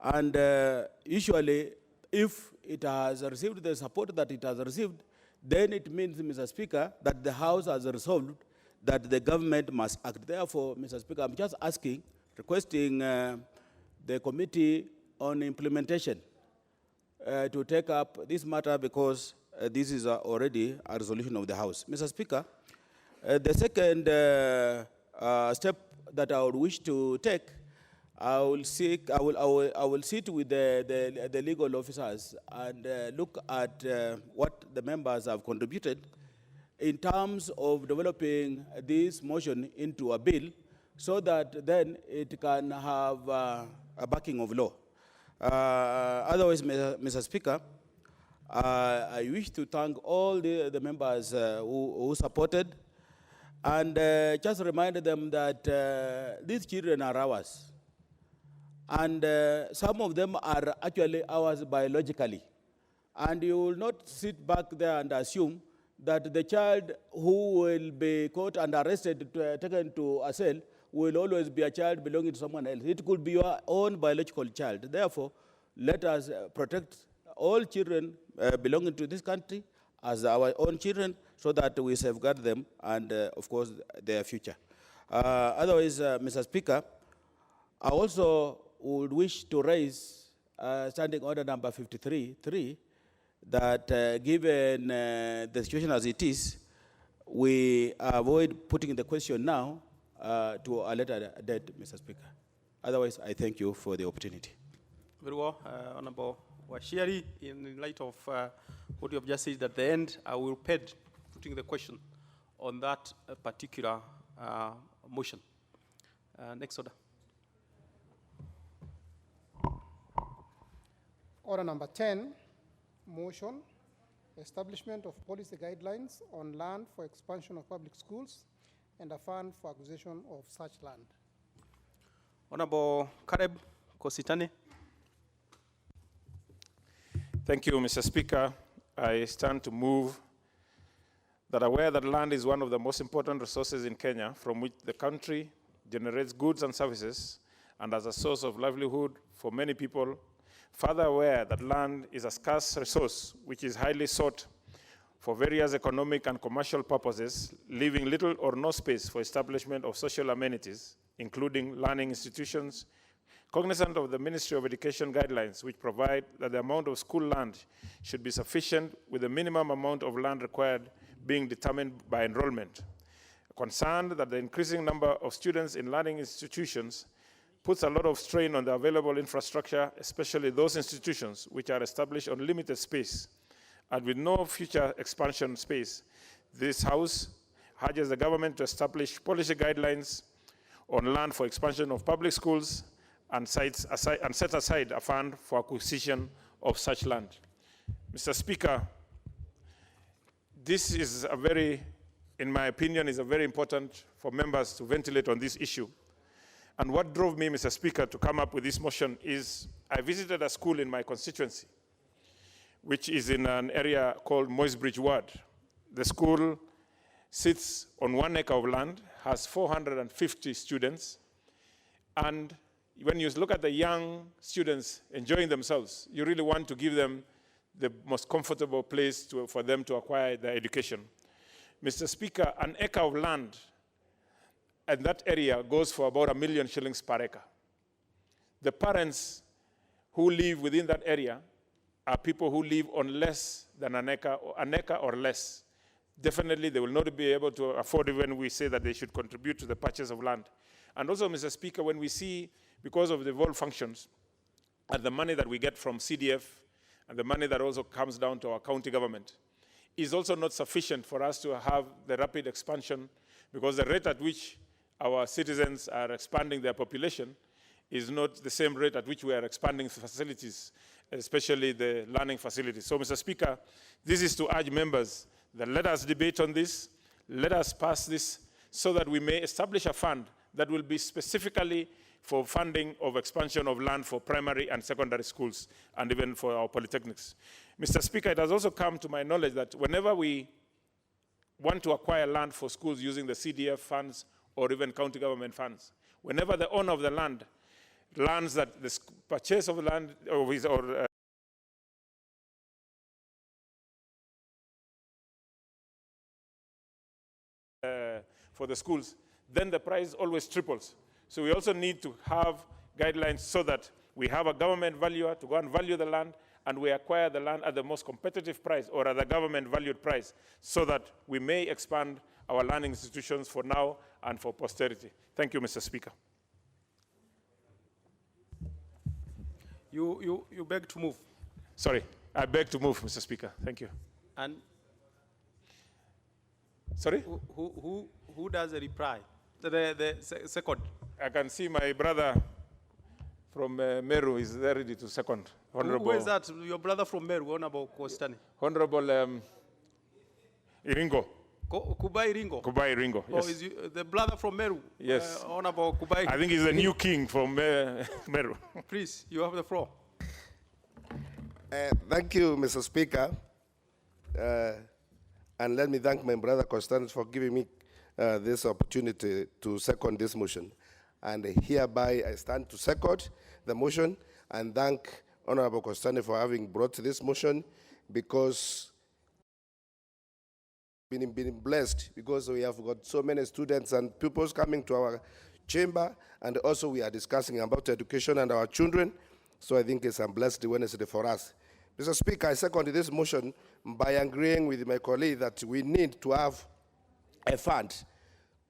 And usually, if it has received the support that it has received, then it means, Mr. Speaker, that the House has resolved that the government must act. Therefore, Mr. Speaker, I'm just asking, requesting the Committee on Implementation to take up this matter because this is already a resolution of the House. Mr. Speaker, the second step that I would wish to take, I will sit with the legal officers and look at what the members have contributed in terms of developing this motion into a bill so that then it can have a backing of law. Otherwise, Mr. Speaker, I wish to thank all the members who supported and just remind them that these children are ours. And some of them are actually ours biologically. And you will not sit back there and assume that the child who will be caught and arrested, taken to a cell, will always be a child belonging to someone else. It could be your own biological child. Therefore, let us protect all children belonging to this country as our own children so that we safeguard them and, of course, their future. Otherwise, Mr. Speaker, I also would wish to raise standing order number 53.3 that given the situation as it is, we avoid putting the question now to a later date, Mr. Speaker. Otherwise, I thank you for the opportunity. Very well, Honorable Washiri, in light of what you have just said at the end, I will ped putting the question on that particular motion. Next order. Order number 10, motion, establishment of policy guidelines on land for expansion of public schools and a fund for acquisition of such land. Honorable Kareb Kositane. Thank you, Mr. Speaker. I stand to move that aware that land is one of the most important resources in Kenya from which the country generates goods and services and as a source of livelihood for many people, further aware that land is a scarce resource which is highly sought for various economic and commercial purposes, leaving little or no space for establishment of social amenities, including learning institutions, cognizant of the Ministry of Education guidelines, which provide that the amount of school land should be sufficient, with the minimum amount of land required being determined by enrollment. Concerned that the increasing number of students in learning institutions puts a lot of strain on the available infrastructure, especially those institutions which are established on limited space and with no future expansion space. This House urges the government to establish policy guidelines on land for expansion of public schools and set aside a fund for acquisition of such land. Mr. Speaker, this is a very, in my opinion, is a very important for members to ventilate on this issue. And what drove me, Mr. Speaker, to come up with this motion is I visited a school in my constituency, which is in an area called Moisbridge Ward. The school sits on 1 acre of land, has 450 students, and when you look at the young students enjoying themselves, you really want to give them the most comfortable place for them to acquire their education. Mr. Speaker, an acre of land and that area goes for about 1 million shillings per acre. The parents who live within that area are people who live on less than an acre or less. Definitely, they will not be able to afford it when we say that they should contribute to the purchase of land. And also, Mr. Speaker, when we see, because of the devolved functions, and the money that we get from CDF, and the money that also comes down to our county government, is also not sufficient for us to have the rapid expansion, because the rate at which our citizens are expanding their population is not the same rate at which we are expanding facilities, especially the learning facilities. So, Mr. Speaker, this is to urge members that let us debate on this, let us pass this, so that we may establish a fund that will be specifically for funding of expansion of land for primary and secondary schools, and even for our polytechnics. Mr. Speaker, it has also come to my knowledge that whenever we want to acquire land for schools using the CDF funds or even county government funds, whenever the owner of the land learns that the purchase of land for the schools, then the price always triples. So we also need to have guidelines so that we have a government valuer to go and value the land, and we acquire the land at the most competitive price or at the government valued price, so that we may expand our learning institutions for now and for posterity. Thank you, Mr. Speaker. You beg to move. Sorry, I beg to move, Mr. Speaker. Thank you. And sorry? Who does the reply? The second. I can see my brother from Meru is there ready to second. Honorable. Who is that? Your brother from Meru, Honorable Kostani. Honorable Iringo. Kubai Iringo. Kubai Iringo, yes. Oh, is the brother from Meru? Yes. Honorable Kubai. I think he's the new king from Meru. Please, you have the floor. Thank you, Mr. Speaker. And let me thank my brother Constance for giving me this opportunity to second this motion. And hereby I stand to second the motion and thank Honorable Constance for having brought this motion, because been blessed, because we have got so many students and pupils coming to our chamber, and also we are discussing about education and our children. So I think it's a blessed Wednesday for us. Mr. Speaker, I second this motion by agreeing with my colleague that we need to have a fund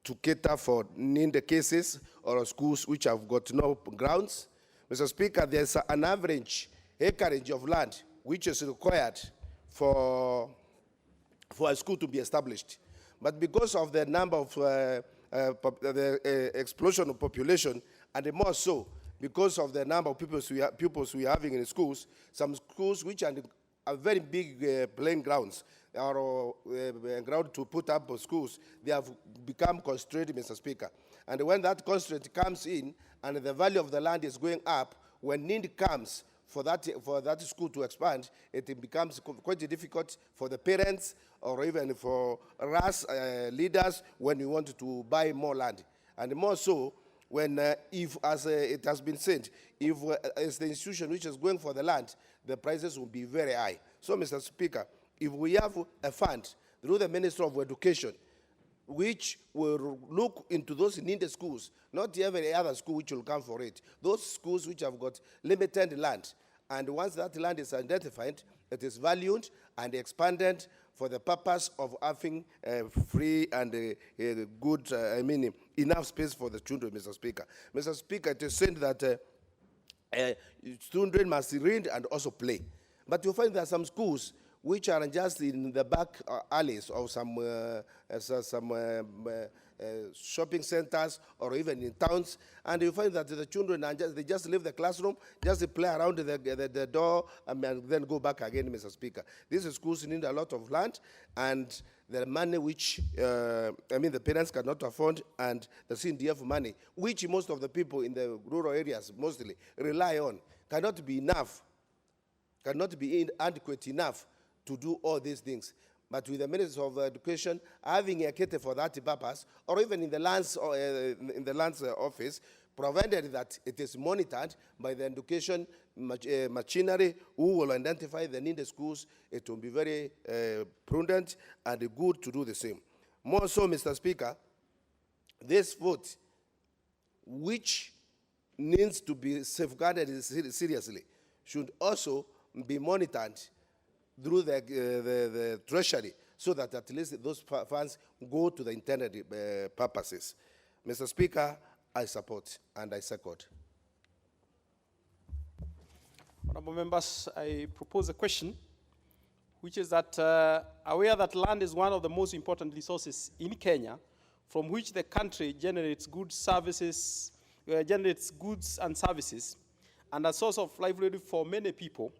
to cater for needed cases or schools which have got no grounds. Mr. Speaker, there's an average acreage of land which is required for a school to be established. But because of the number of the explosion of population, and more so because of the number of pupils we are having in schools, some schools which are very big playing grounds, or ground to put up schools, they have become constrained, Mr. Speaker. And when that constraint comes in and the value of the land is going up, when need comes for that school to expand, it becomes quite difficult for the parents or even for us leaders when we want to buy more land. And more so, when if, as it has been said, if as the institution which is going for the land, the prices will be very high. So, Mr. Speaker, if we have a fund through the Ministry of Education, which will look into those needed schools, not every other school which will come for it, those schools which have got limited land, and once that land is identified, it is valued and expanded for the purpose of having free and good, enough space for the children, Mr. Speaker. Mr. Speaker, it is said that children must read and also play. But you find that some schools which are just in the back alleys of some shopping centers or even in towns, and you find that the children are they just leave the classroom, just play around the door, and then go back again, Mr. Speaker. These schools need a lot of land, and the money which, the parents cannot afford, and the CDF money, which most of the people in the rural areas mostly rely on, cannot be adequate enough to do all these things. But with the Ministry of Education having a kit for that purpose, or even in the lands office, provided that it is monitored by the education machinery who will identify the needed schools, it will be very prudent and good to do the same. More so, Mr. Speaker, this vote, which needs to be safeguarded seriously, should also be monitored through the treasury, so that at least those funds go to the intended purposes. Mr. Speaker, I support and I second. Honorable members, I propose a question, which is that aware that land is one of the most important resources in Kenya, from which the country generates goods and services, and a source of livelihood for many people.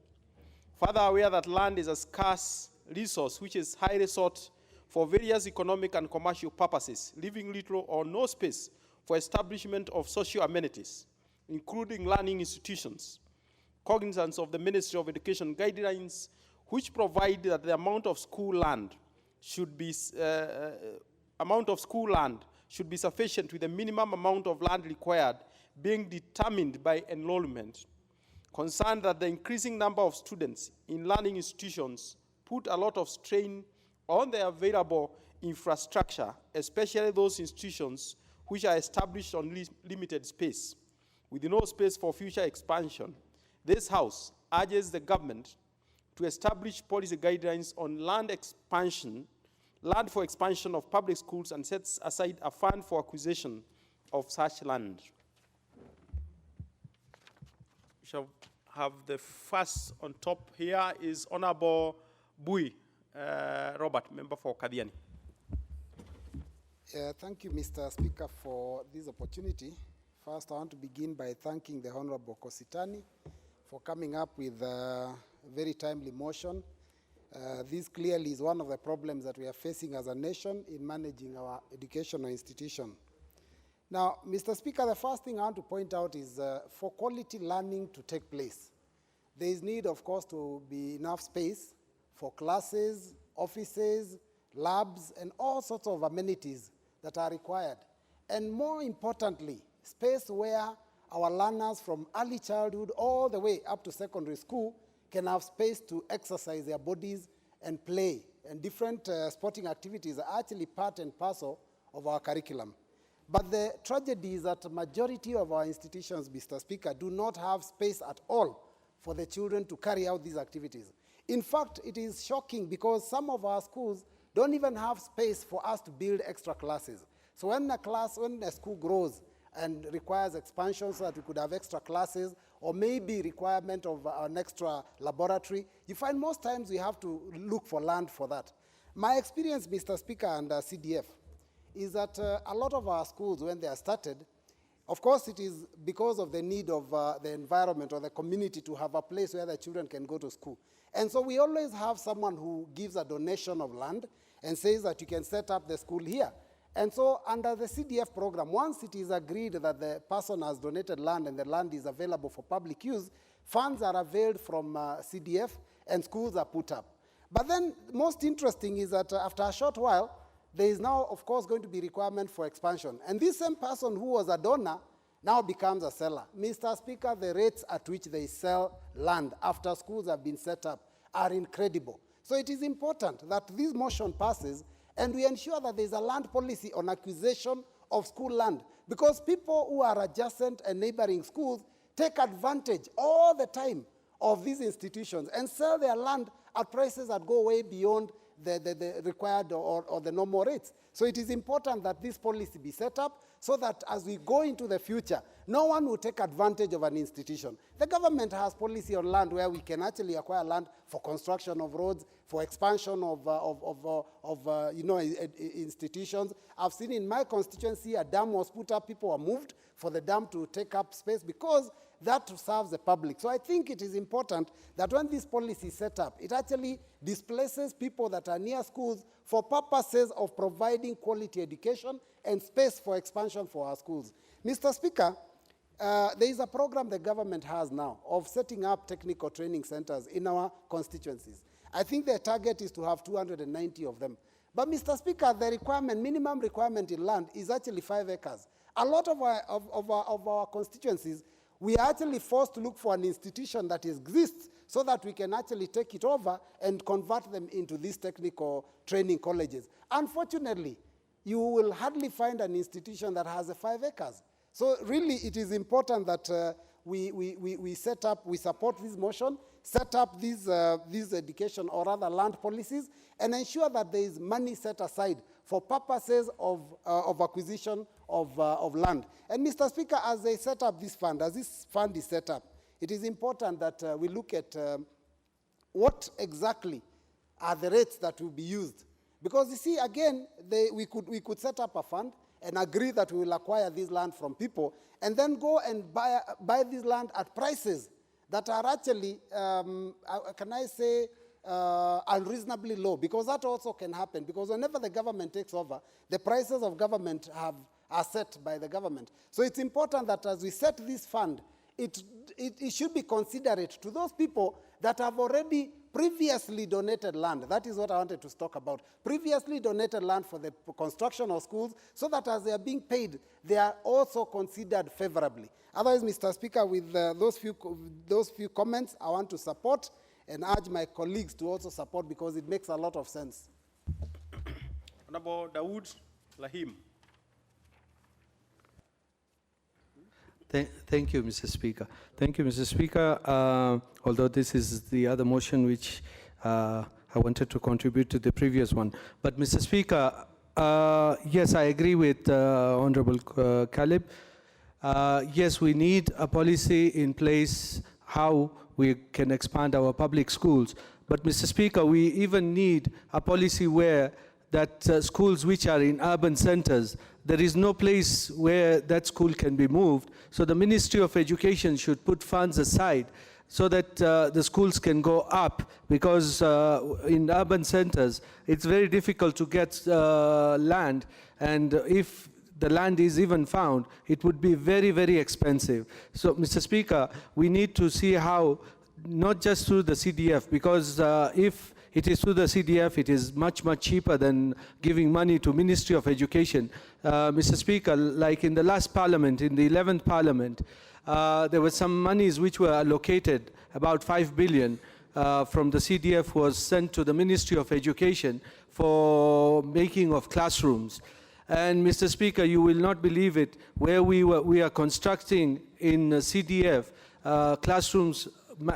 Further aware that land is a scarce resource which is highly sought for various economic and commercial purposes, leaving little or no space for establishment of social amenities, including learning institutions. Cognizance of the Ministry of Education guidelines, which provide that the amount of school land should be sufficient, with the minimum amount of land required being determined by enrollment. Concerned that the increasing number of students in learning institutions put a lot of strain on the available infrastructure, especially those institutions which are established on limited space, with no space for future expansion. This House urges the government to establish policy guidelines on land for expansion of public schools, and sets aside a fund for acquisition of such land. We shall have the first on top here is Honorable Bui Robert, member for Kadiani. Thank you, Mr. Speaker, for this opportunity. First, I want to begin by thanking the Honorable Kositani for coming up with a very timely motion. This clearly is one of the problems that we are facing as a nation in managing our educational institution. Now, Mr. Speaker, the first thing I want to point out is for quality learning to take place, there is need, of course, to be enough space for classes, offices, labs, and all sorts of amenities that are required. And more importantly, space where our learners from early childhood all the way up to secondary school can have space to exercise their bodies and play. And different sporting activities are actually part and parcel of our curriculum. But the tragedy is that the majority of our institutions, Mr. Speaker, do not have space at all for the children to carry out these activities. In fact, it is shocking because some of our schools don't even have space for us to build extra classes. So when a school grows and requires expansion so that we could have extra classes, or maybe requirement of an extra laboratory, you find most times we have to look for land for that. My experience, Mr. Speaker, under CDF is that a lot of our schools, when they are started, of course it is because of the need of the environment or the community to have a place where the children can go to school. And so we always have someone who gives a donation of land and says that you can set up the school here. And so under the CDF program, once it is agreed that the person has donated land and the land is available for public use, funds are availed from CDF and schools are put up. But then most interesting is that after a short while, there is now, of course, going to be requirement for expansion. And this same person who was a donor now becomes a seller. Mr. Speaker, the rates at which they sell land after schools have been set up are incredible. So it is important that this motion passes and we ensure that there is a land policy on acquisition of school land, because people who are adjacent and neighboring schools take advantage all the time of these institutions and sell their land at prices that go way beyond the required or the normal rates. So it is important that this policy be set up so that as we go into the future, no one will take advantage of an institution. The government has policy on land where we can actually acquire land for construction of roads, for expansion of institutions. I've seen in my constituency a dam was put up, people were moved for the dam to take up space because that serves the public. So I think it is important that when this policy is set up, it actually displaces people that are near schools for purposes of providing quality education and space for expansion for our schools. Mr. Speaker, there is a program the government has now of setting up technical training centers in our constituencies. I think the target is to have 290 of them. But Mr. Speaker, the minimum requirement in land is actually 5 acres. A lot of our constituencies, we are actually forced to look for an institution that exists so that we can actually take it over and convert them into these technical training colleges. Unfortunately, you will hardly find an institution that has 5 acres. So really, it is important that we support this motion, set up these education or other land policies, and ensure that there is money set aside for purposes of acquisition of land. And Mr. Speaker, as they set up this fund, as this fund is set up, it is important that we look at what exactly are the rates that will be used. Because you see, again, we could set up a fund and agree that we will acquire this land from people and then go and buy this land at prices that are actually, can I say, unreasonably low, because that also can happen, because whenever the government takes over, the prices of government are set by the government. So it's important that as we set this fund, it should be considerate to those people that have already previously donated land. That is what I wanted to talk about. Previously donated land for the construction of schools, so that as they are being paid, they are also considered favorably. Otherwise, Mr. Speaker, with those few comments, I want to support and urge my colleagues to also support, because it makes a lot of sense. Honorable Dawood Lahim. Thank you, Mr. Speaker. Thank you, Mr. Speaker. Although this is the other motion which I wanted to contribute to the previous one. But, Mr. Speaker, yes, I agree with Honorable Caleb. Yes, we need a policy in place how we can expand our public schools. But, Mr. Speaker, we even need a policy where that schools which are in urban centers, there is no place where that school can be moved. So the Ministry of Education should put funds aside so that the schools can go up, because in urban centers, it's very difficult to get land, and if the land is even found, it would be very, very expensive. So, Mr. Speaker, we need to see how, not just through the CDF, because if it is through the CDF, it is much, much cheaper than giving money to Ministry of Education. Mr. Speaker, like in the last Parliament, in the 11th Parliament, there were some monies which were allocated, about 5 billion from the CDF was sent to the Ministry of Education for making of classrooms. And Mr. Speaker, you will not believe it, where we are constructing in CDF classrooms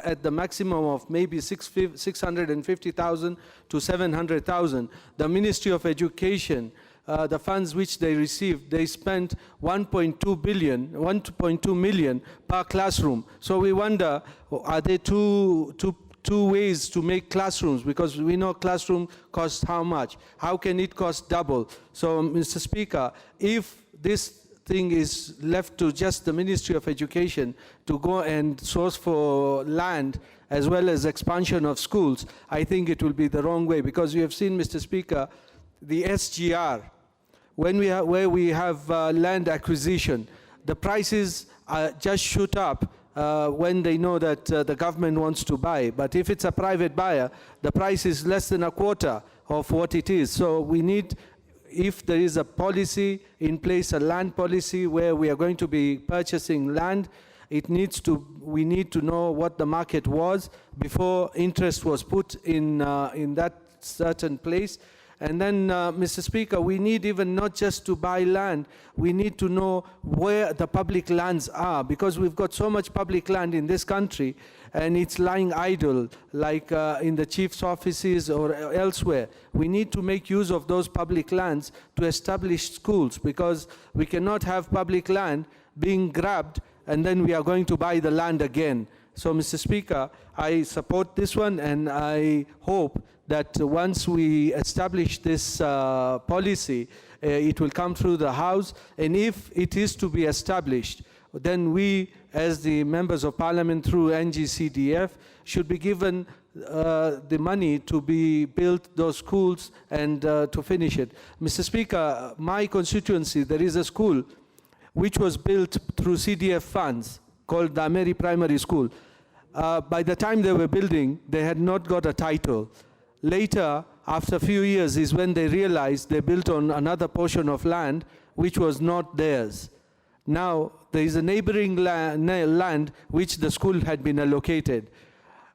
at the maximum of maybe 650,000 to 700,000. The Ministry of Education, the funds which they received, they spent 1.2 million per classroom. So we wonder, are there two ways to make classrooms? Because we know classroom costs how much? How can it cost double? So, Mr. Speaker, if this thing is left to just the Ministry of Education to go and source for land as well as expansion of schools, I think it will be the wrong way, because you have seen, Mr. Speaker, the SGR, where we have land acquisition, the prices just shoot up when they know that the government wants to buy. But if it's a private buyer, the price is less than a quarter of what it is. So we need, if there is a policy in place, a land policy where we are going to be purchasing land, we need to know what the market was before interest was put in that certain place. And then, Mr. Speaker, we need even not just to buy land, we need to know where the public lands are, because we've got so much public land in this country and it's lying idle, like in the chief's offices or elsewhere. We need to make use of those public lands to establish schools, because we cannot have public land being grabbed and then we are going to buy the land again. So, Mr. Speaker, I support this one, and I hope that once we establish this policy, it will come through the House, and if it is to be established, then we, as the members of Parliament through NGCDF, should be given the money to be built those schools and to finish it. Mr. Speaker, my constituency, there is a school which was built through CDF funds called the Mary Primary School. By the time they were building, they had not got a title. Later, after a few years, is when they realized they built on another portion of land which was not theirs. Now, there is a neighboring land which the school had been allocated.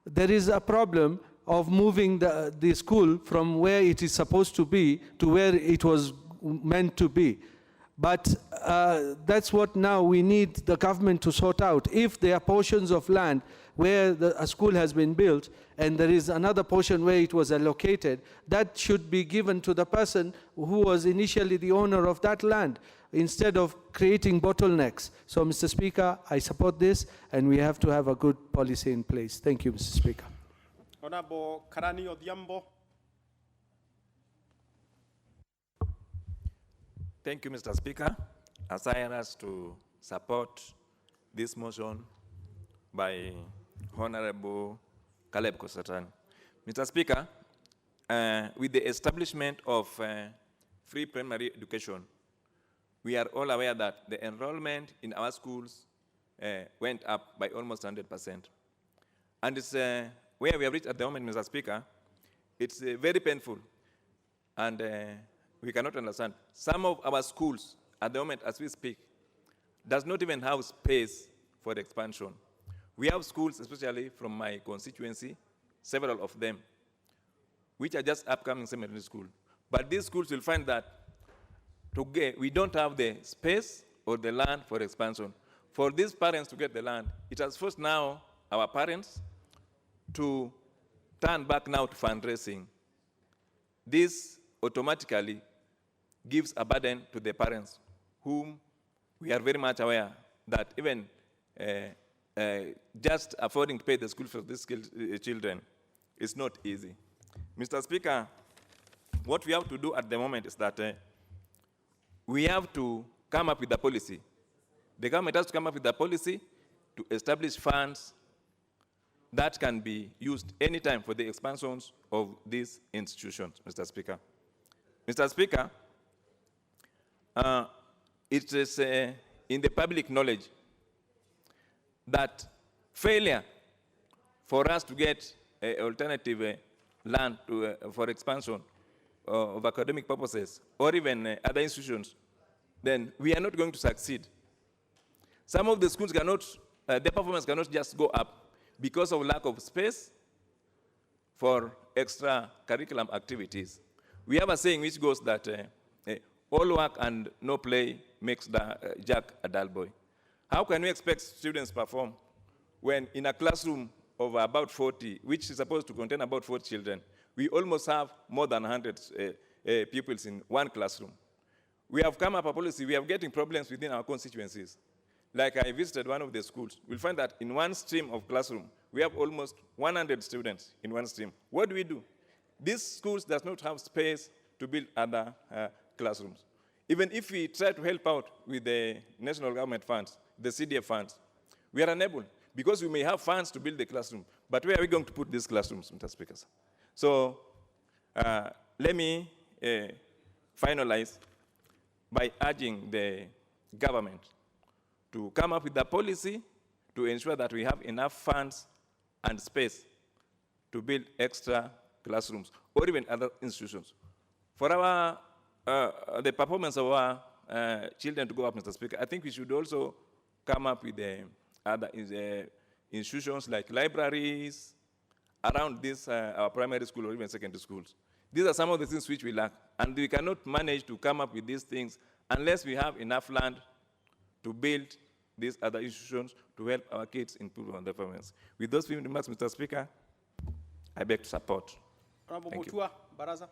There is a problem of moving the school from where it is supposed to be to where it was meant to be. But that's what now we need the government to sort out. If there are portions of land where a school has been built and there is another portion where it was allocated, that should be given to the person who was initially the owner of that land, instead of creating bottlenecks. So, Mr. Speaker, I support this, and we have to have a good policy in place. Thank you, Mr. Speaker. Honorable Karani Odhiambo. Thank you, Mr. Speaker. As I asked to support this motion by Honorable Caleb Kosatani. Mr. Speaker, with the establishment of free primary education, we are all aware that the enrollment in our schools went up by almost 100%. And it's where we have reached at the moment, Mr. Speaker, it's very painful. And we cannot understand. Some of our schools, at the moment as we speak, does not even have space for the expansion. We have schools, especially from my constituency, several of them, which are just upcoming secondary school. But these schools will find that we don't have the space or the land for expansion. For these parents to get the land, it has forced now our parents to turn back now to fundraising. This automatically gives a burden to the parents, whom we are very much aware that even just affording to pay the school for these children is not easy. Mr. Speaker, what we have to do at the moment is that we have to come up with a policy. The government has to come up with a policy to establish funds that can be used anytime for the expansions of these institutions, Mr. Speaker. Mr. Speaker, it is in the public knowledge that failure for us to get alternative land for expansion of academic purposes or even other institutions, then we are not going to succeed. Some of the schools cannot, their performance cannot just go up because of lack of space for extra curriculum activities. We have a saying which goes that all work and no play makes Jack a dull boy. How can we expect students to perform when in a classroom of about 40, which is supposed to contain about 40 children, we almost have more than 100 pupils in one classroom? We have come up a policy, we are getting problems within our constituencies. Like I visited one of the schools, we'll find that in one stream of classroom, we have almost 100 students in one stream. What do? These schools does not have space to build other classrooms. Even if we try to help out with the national government funds, the CDF funds, we are unable, because we may have funds to build the classroom, but where are we going to put these classrooms, Mr. Speaker? So let me finalize by urging the government to come up with a policy to ensure that we have enough funds and space to build extra classrooms or even other institutions. For our the performance of our children to go up, Mr. Speaker, I think we should also come up with other institutions like libraries around this, our primary school or even secondary schools. These are some of the things which we lack, and we cannot manage to come up with these things unless we have enough land to build these other institutions to help our kids improve on their performance. With those few remarks, Mr. Speaker, I beg to support. Thank you. Baraza.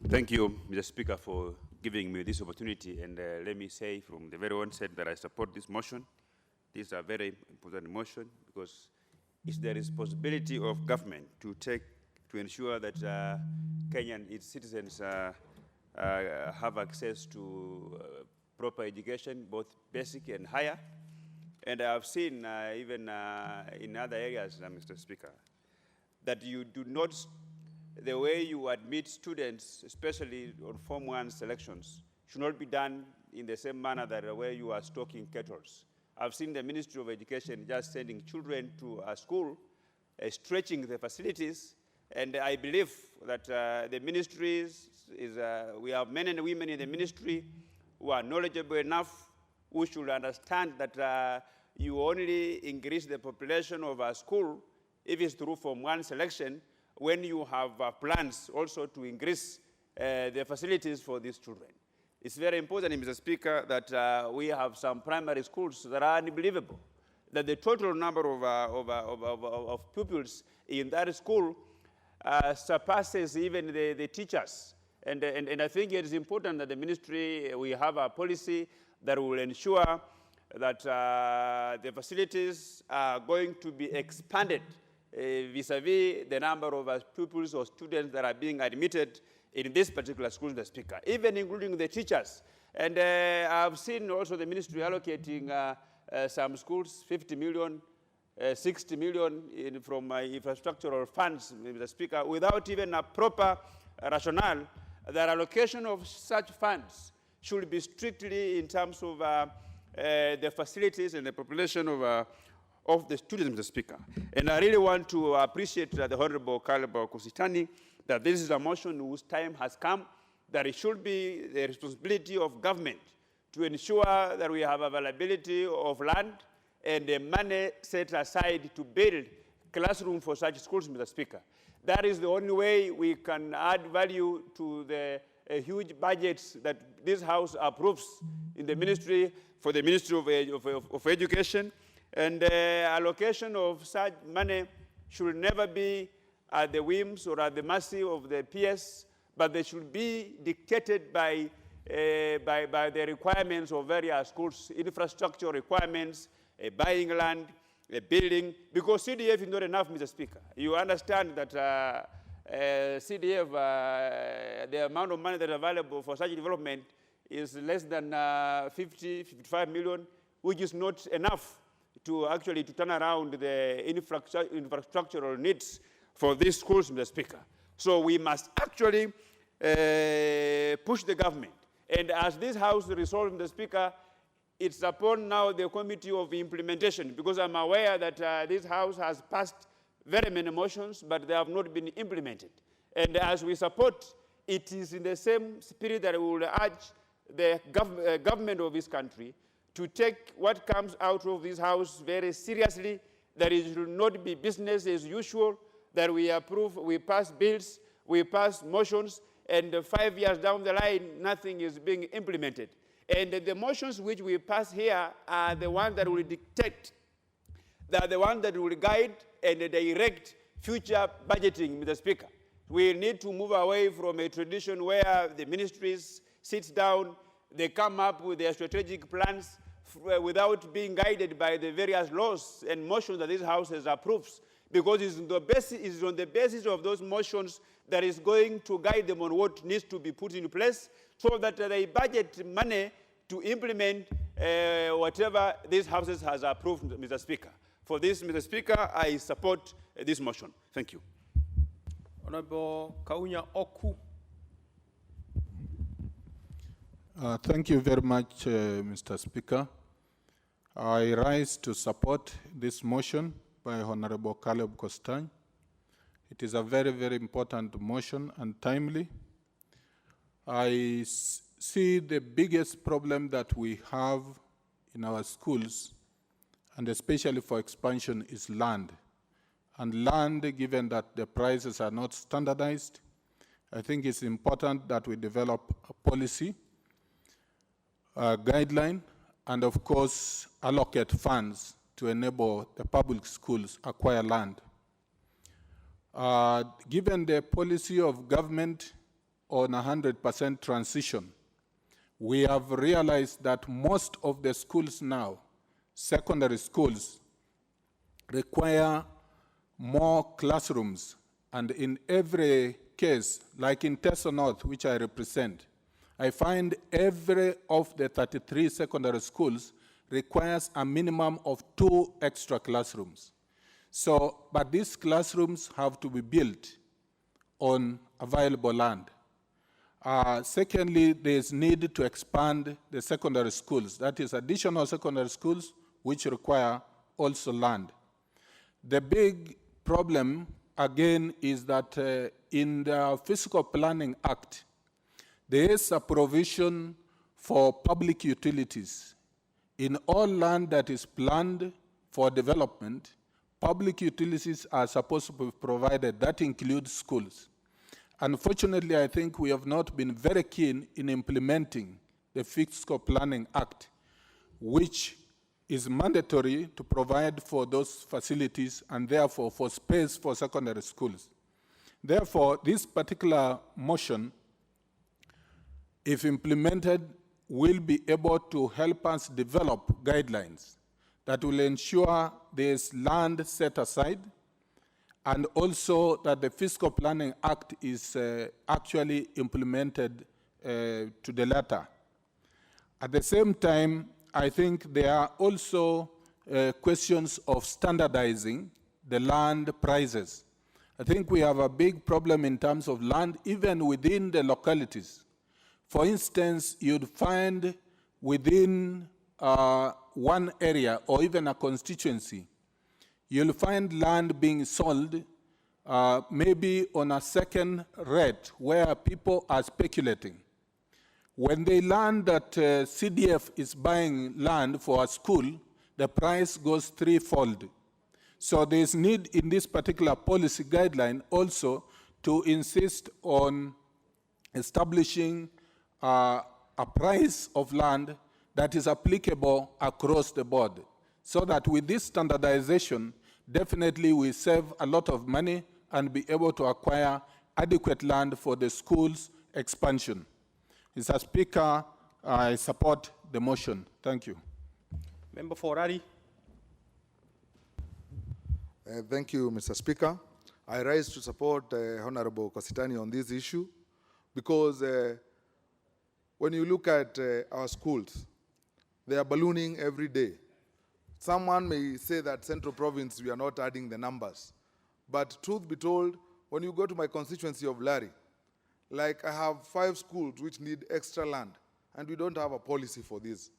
Thank you, Mr. Speaker, for giving me this opportunity. And let me say from the very onset that I support this motion. This is a very important motion because it's the responsibility of government to ensure that Kenyan its citizens have access to proper education, both basic and higher. And I've seen even in other areas, Mr. Speaker, that you do not, the way you admit students, especially on Form 1 selections, should not be done in the same manner that the way you are stocking kettles. I've seen the Ministry of Education just sending children to a school, stretching the facilities, and I believe that the ministry we have men and women in the ministry who are knowledgeable enough, who should understand that you only increase the population of a school if it's through Form 1 selection, when you have plans also to increase the facilities for these children. It's very important, Mr. Speaker, that we have some primary schools that are unbelievable, that the total number of pupils in that school surpasses even the teachers. And I think it is important that the ministry, we have a policy that will ensure that the facilities are going to be expanded vis-a-vis the number of pupils or students that are being admitted in this particular school, Mr. Speaker, even including the teachers. And I've seen also the ministry allocating some schools 50 million, 60 million from infrastructural funds, Mr. Speaker, without even a proper rationale. The allocation of such funds should be strictly in terms of the facilities and the population of the students, Mr. Speaker. And I really want to appreciate the Honorable Caleb Kositani that this is a motion whose time has come, that it should be the responsibility of government to ensure that we have availability of land and the money set aside to build classrooms for such schools, Mr. Speaker. That is the only way we can add value to the huge budgets that this House approves in the ministry for the Ministry of Education. And the allocation of such money should never be at the whims or at the mercy of the PS, but they should be dictated by the requirements of various schools, infrastructure requirements, buying land, building, because CDF is not enough, Mr. Speaker. You understand that CDF, the amount of money that is available for such development is less than 55 million, which is not enough to actually turn around the infrastructural needs for these schools, Mr. Speaker. So we must actually push the government. And as this House resolved, Mr. Speaker, it's upon now the Committee of Implementation, because I'm aware that this House has passed very many motions, but they have not been implemented. And as we support, it is in the same spirit that we will urge the government of this country to take what comes out of this House very seriously, that it should not be business as usual, that we approve, we pass bills, we pass motions, and 5 years down the line, nothing is being implemented. And the motions which we pass here are the ones that will dictate, they are the ones that will guide and direct future budgeting, Mr. Speaker. We need to move away from a tradition where the ministries sit down, they come up with their strategic plans without being guided by the various laws and motions that this House has approved, because it's on the basis of those motions that is going to guide them on what needs to be put in place, so that they budget money to implement whatever this House has approved, Mr. Speaker. For this, Mr. Speaker, I support this motion. Thank you. Honorable Kaunya Oku. Thank you very much, Mr. Speaker. I rise to support this motion by Honorable Caleb Kostany. It is a very, very important motion and timely. I see the biggest problem that we have in our schools, and especially for expansion, is land. And land, given that the prices are not standardized, I think it's important that we develop a policy, a guideline, and of course, allocate funds to enable the public schools acquire land. Given the policy of government on 100% transition, we have realized that most of the schools now, secondary schools, require more classrooms. And in every case, like in Teso North, which I represent, I find every of the 33 secondary schools requires a minimum of 2 extra classrooms. So, but these classrooms have to be built on available land. Secondly, there is need to expand the secondary schools. That is additional secondary schools which require also land. The big problem, again, is that in the Fiscal Planning Act, there is a provision for public utilities. In all land that is planned for development, public utilities are supposed to be provided. That includes schools. Unfortunately, I think we have not been very keen in implementing the Fiscal Planning Act, which is mandatory to provide for those facilities and therefore for space for secondary schools. Therefore, this particular motion, if implemented, will be able to help us develop guidelines that will ensure there is land set aside, and also that the Fiscal Planning Act is actually implemented to the letter. At the same time, I think there are also questions of standardizing the land prices. I think we have a big problem in terms of land, even within the localities. For instance, you'd find within one area or even a constituency, you'll find land being sold maybe on a second rate where people are speculating. When they learn that CDF is buying land for a school, the price goes threefold. So there's need in this particular policy guideline also to insist on establishing a price of land that is applicable across the board, so that with this standardization, definitely we save a lot of money and be able to acquire adequate land for the school's expansion. Mr. Speaker, I support the motion. Thank you. Member for Rari. Thank you, Mr. Speaker. I rise to support Honorable Kositani on this issue because when you look at our schools, they are ballooning every day. Someone may say that Central Province, we are not adding the numbers. But truth be told, when you go to my constituency of Lari, like I have 5 schools which need extra land, and we don't have a policy for this.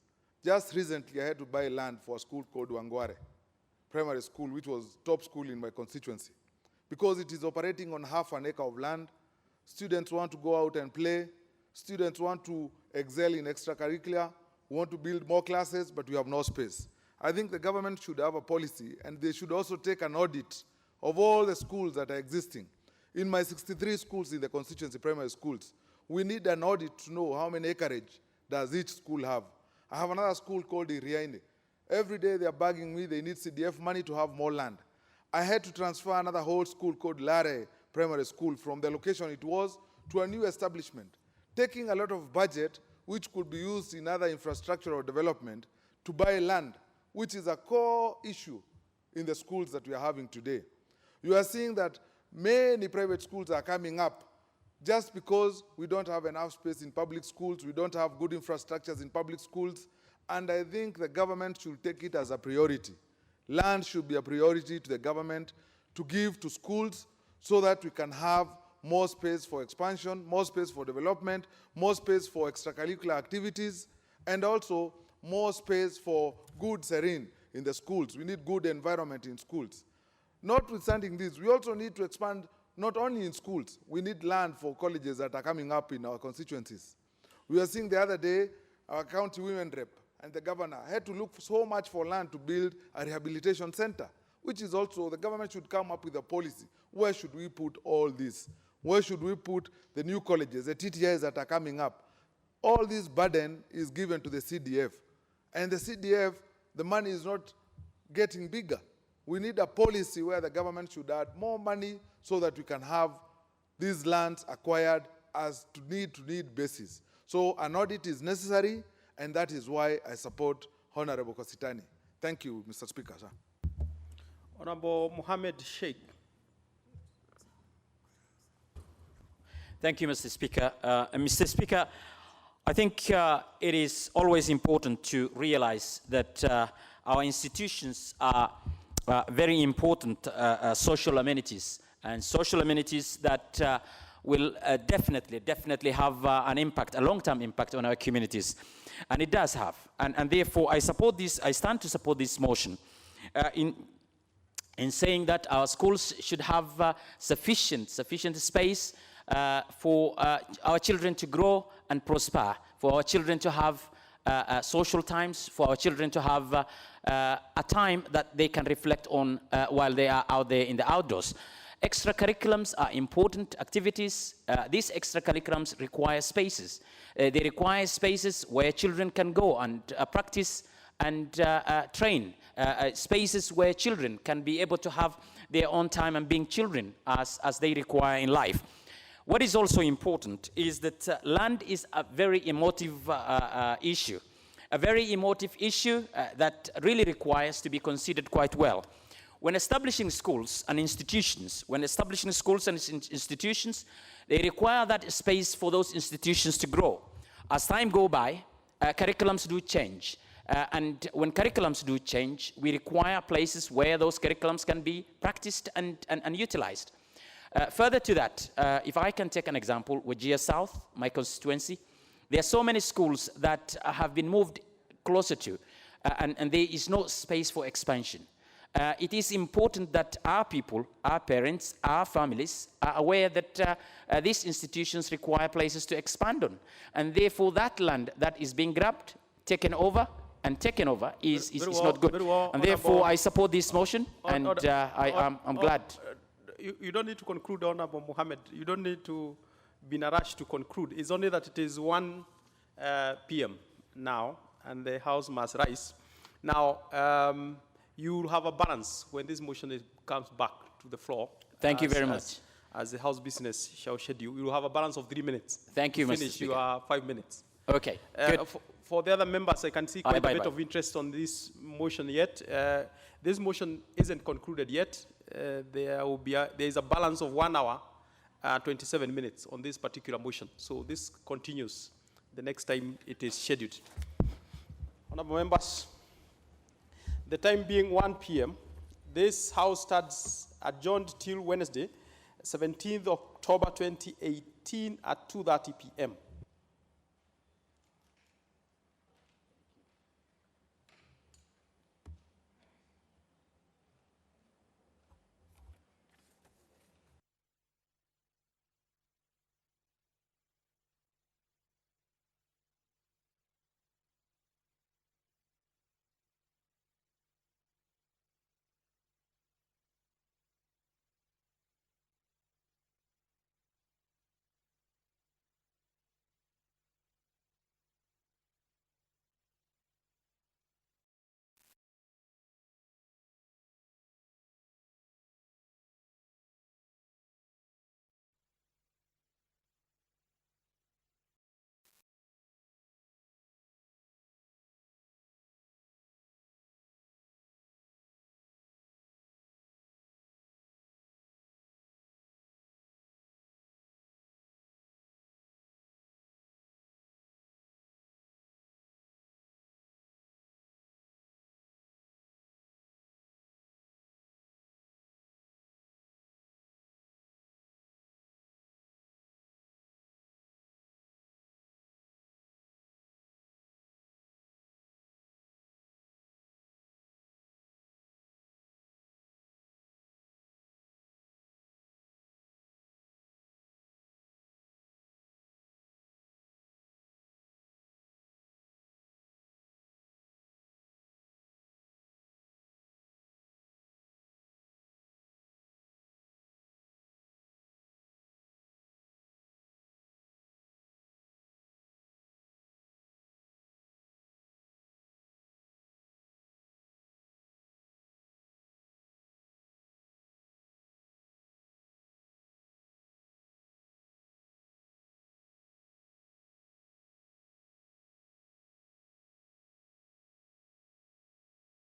Just recently, I had to buy land for a school called Wangware Primary School, which was top school in my constituency. Because it is operating on half an acre of land, students want to go out and play, students want to excel in extracurricular, want to build more classes, but we have no space. I think the government should have a policy, and they should also take an audit of all the schools that are existing. In my 63 schools in the constituency, primary schools, we need an audit to know how many acreage does each school have. I have another school called Iriaine. Every day they are bugging me, they need CDF money to have more land. I had to transfer another whole school called Lare Primary School from the location it was to a new establishment, taking a lot of budget which could be used in other infrastructural development to buy land, which is a core issue in the schools that we are having today. You are seeing that many private schools are coming up just because we don't have enough space in public schools, we don't have good infrastructures in public schools, and I think the government should take it as a priority. Land should be a priority to the government to give to schools so that we can have more space for expansion, more space for development, more space for extracurricular activities, and also more space for good serene in the schools. We need good environment in schools. Notwithstanding this, we also need to expand not only in schools. We need land for colleges that are coming up in our constituencies. We were seeing the other day, our county women rep and the governor had to look so much for land to build a rehabilitation center, which is also, the government should come up with a policy. Where should we put all this? Where should we put the new colleges, the TTIs that are coming up? All this burden is given to the CDF. And the CDF, the money is not getting bigger. We need a policy where the government should add more money so that we can have these lands acquired as to need basis. So an audit is necessary, and that is why I support Honorable Kositani. Thank you, Mr. Speaker, sir. Honorable Mohammed Sheikh. Thank you, Mr. Speaker. Mr. Speaker, I think it is always important to realize that our institutions are very important social amenities, and social amenities that will definitely have an impact, a long-term impact on our communities. And it does have. And therefore, I support this, I stand to support this motion in saying that our schools should have sufficient space for our children to grow and prosper, for our children to have social times, for our children to have a time that they can reflect on while they are out there in the outdoors. Extracurriculums are important activities. These extracurriculums require spaces. They require spaces where children can go and practice and train. Spaces where children can be able to have their own time and being children as they require in life. What is also important is that land is a very emotive issue. A very emotive issue that really requires to be considered quite well. When establishing schools and institutions, they require that space for those institutions to grow. As time goes by, curriculums do change. And when curriculums do change, we require places where those curriculums can be practiced and utilized. Further to that, if I can take an example, Wajir South, my constituency, there are so many schools that have been moved closer to, and there is no space for expansion. It is important that our people, our parents, our families are aware that these institutions require places to expand on. And therefore, that land that is being grabbed, taken over is not good. And therefore, I support this motion, and I'm glad. You don't need to conclude, Honorable Mohammed. You don't need to be in a rush to conclude. It's only that it is 1 p.m. now, and the House must rise. Now, you will have a balance when this motion comes back to the floor. Thank you very much. As the House business shall schedule, you will have a balance of 3 minutes. Thank you, Mr. Finish Speaker. your 5 minutes. Okay, good. For the other members, I can see quite a bit of interest on this motion yet. This motion isn't concluded yet. There is a balance of 1 hour, 27 minutes on this particular motion. So this continues the next time it is scheduled. Honorable members, the time being 1 p.m., this House starts adjourned till Wednesday, 17th October 2018 at 2:30 p.m.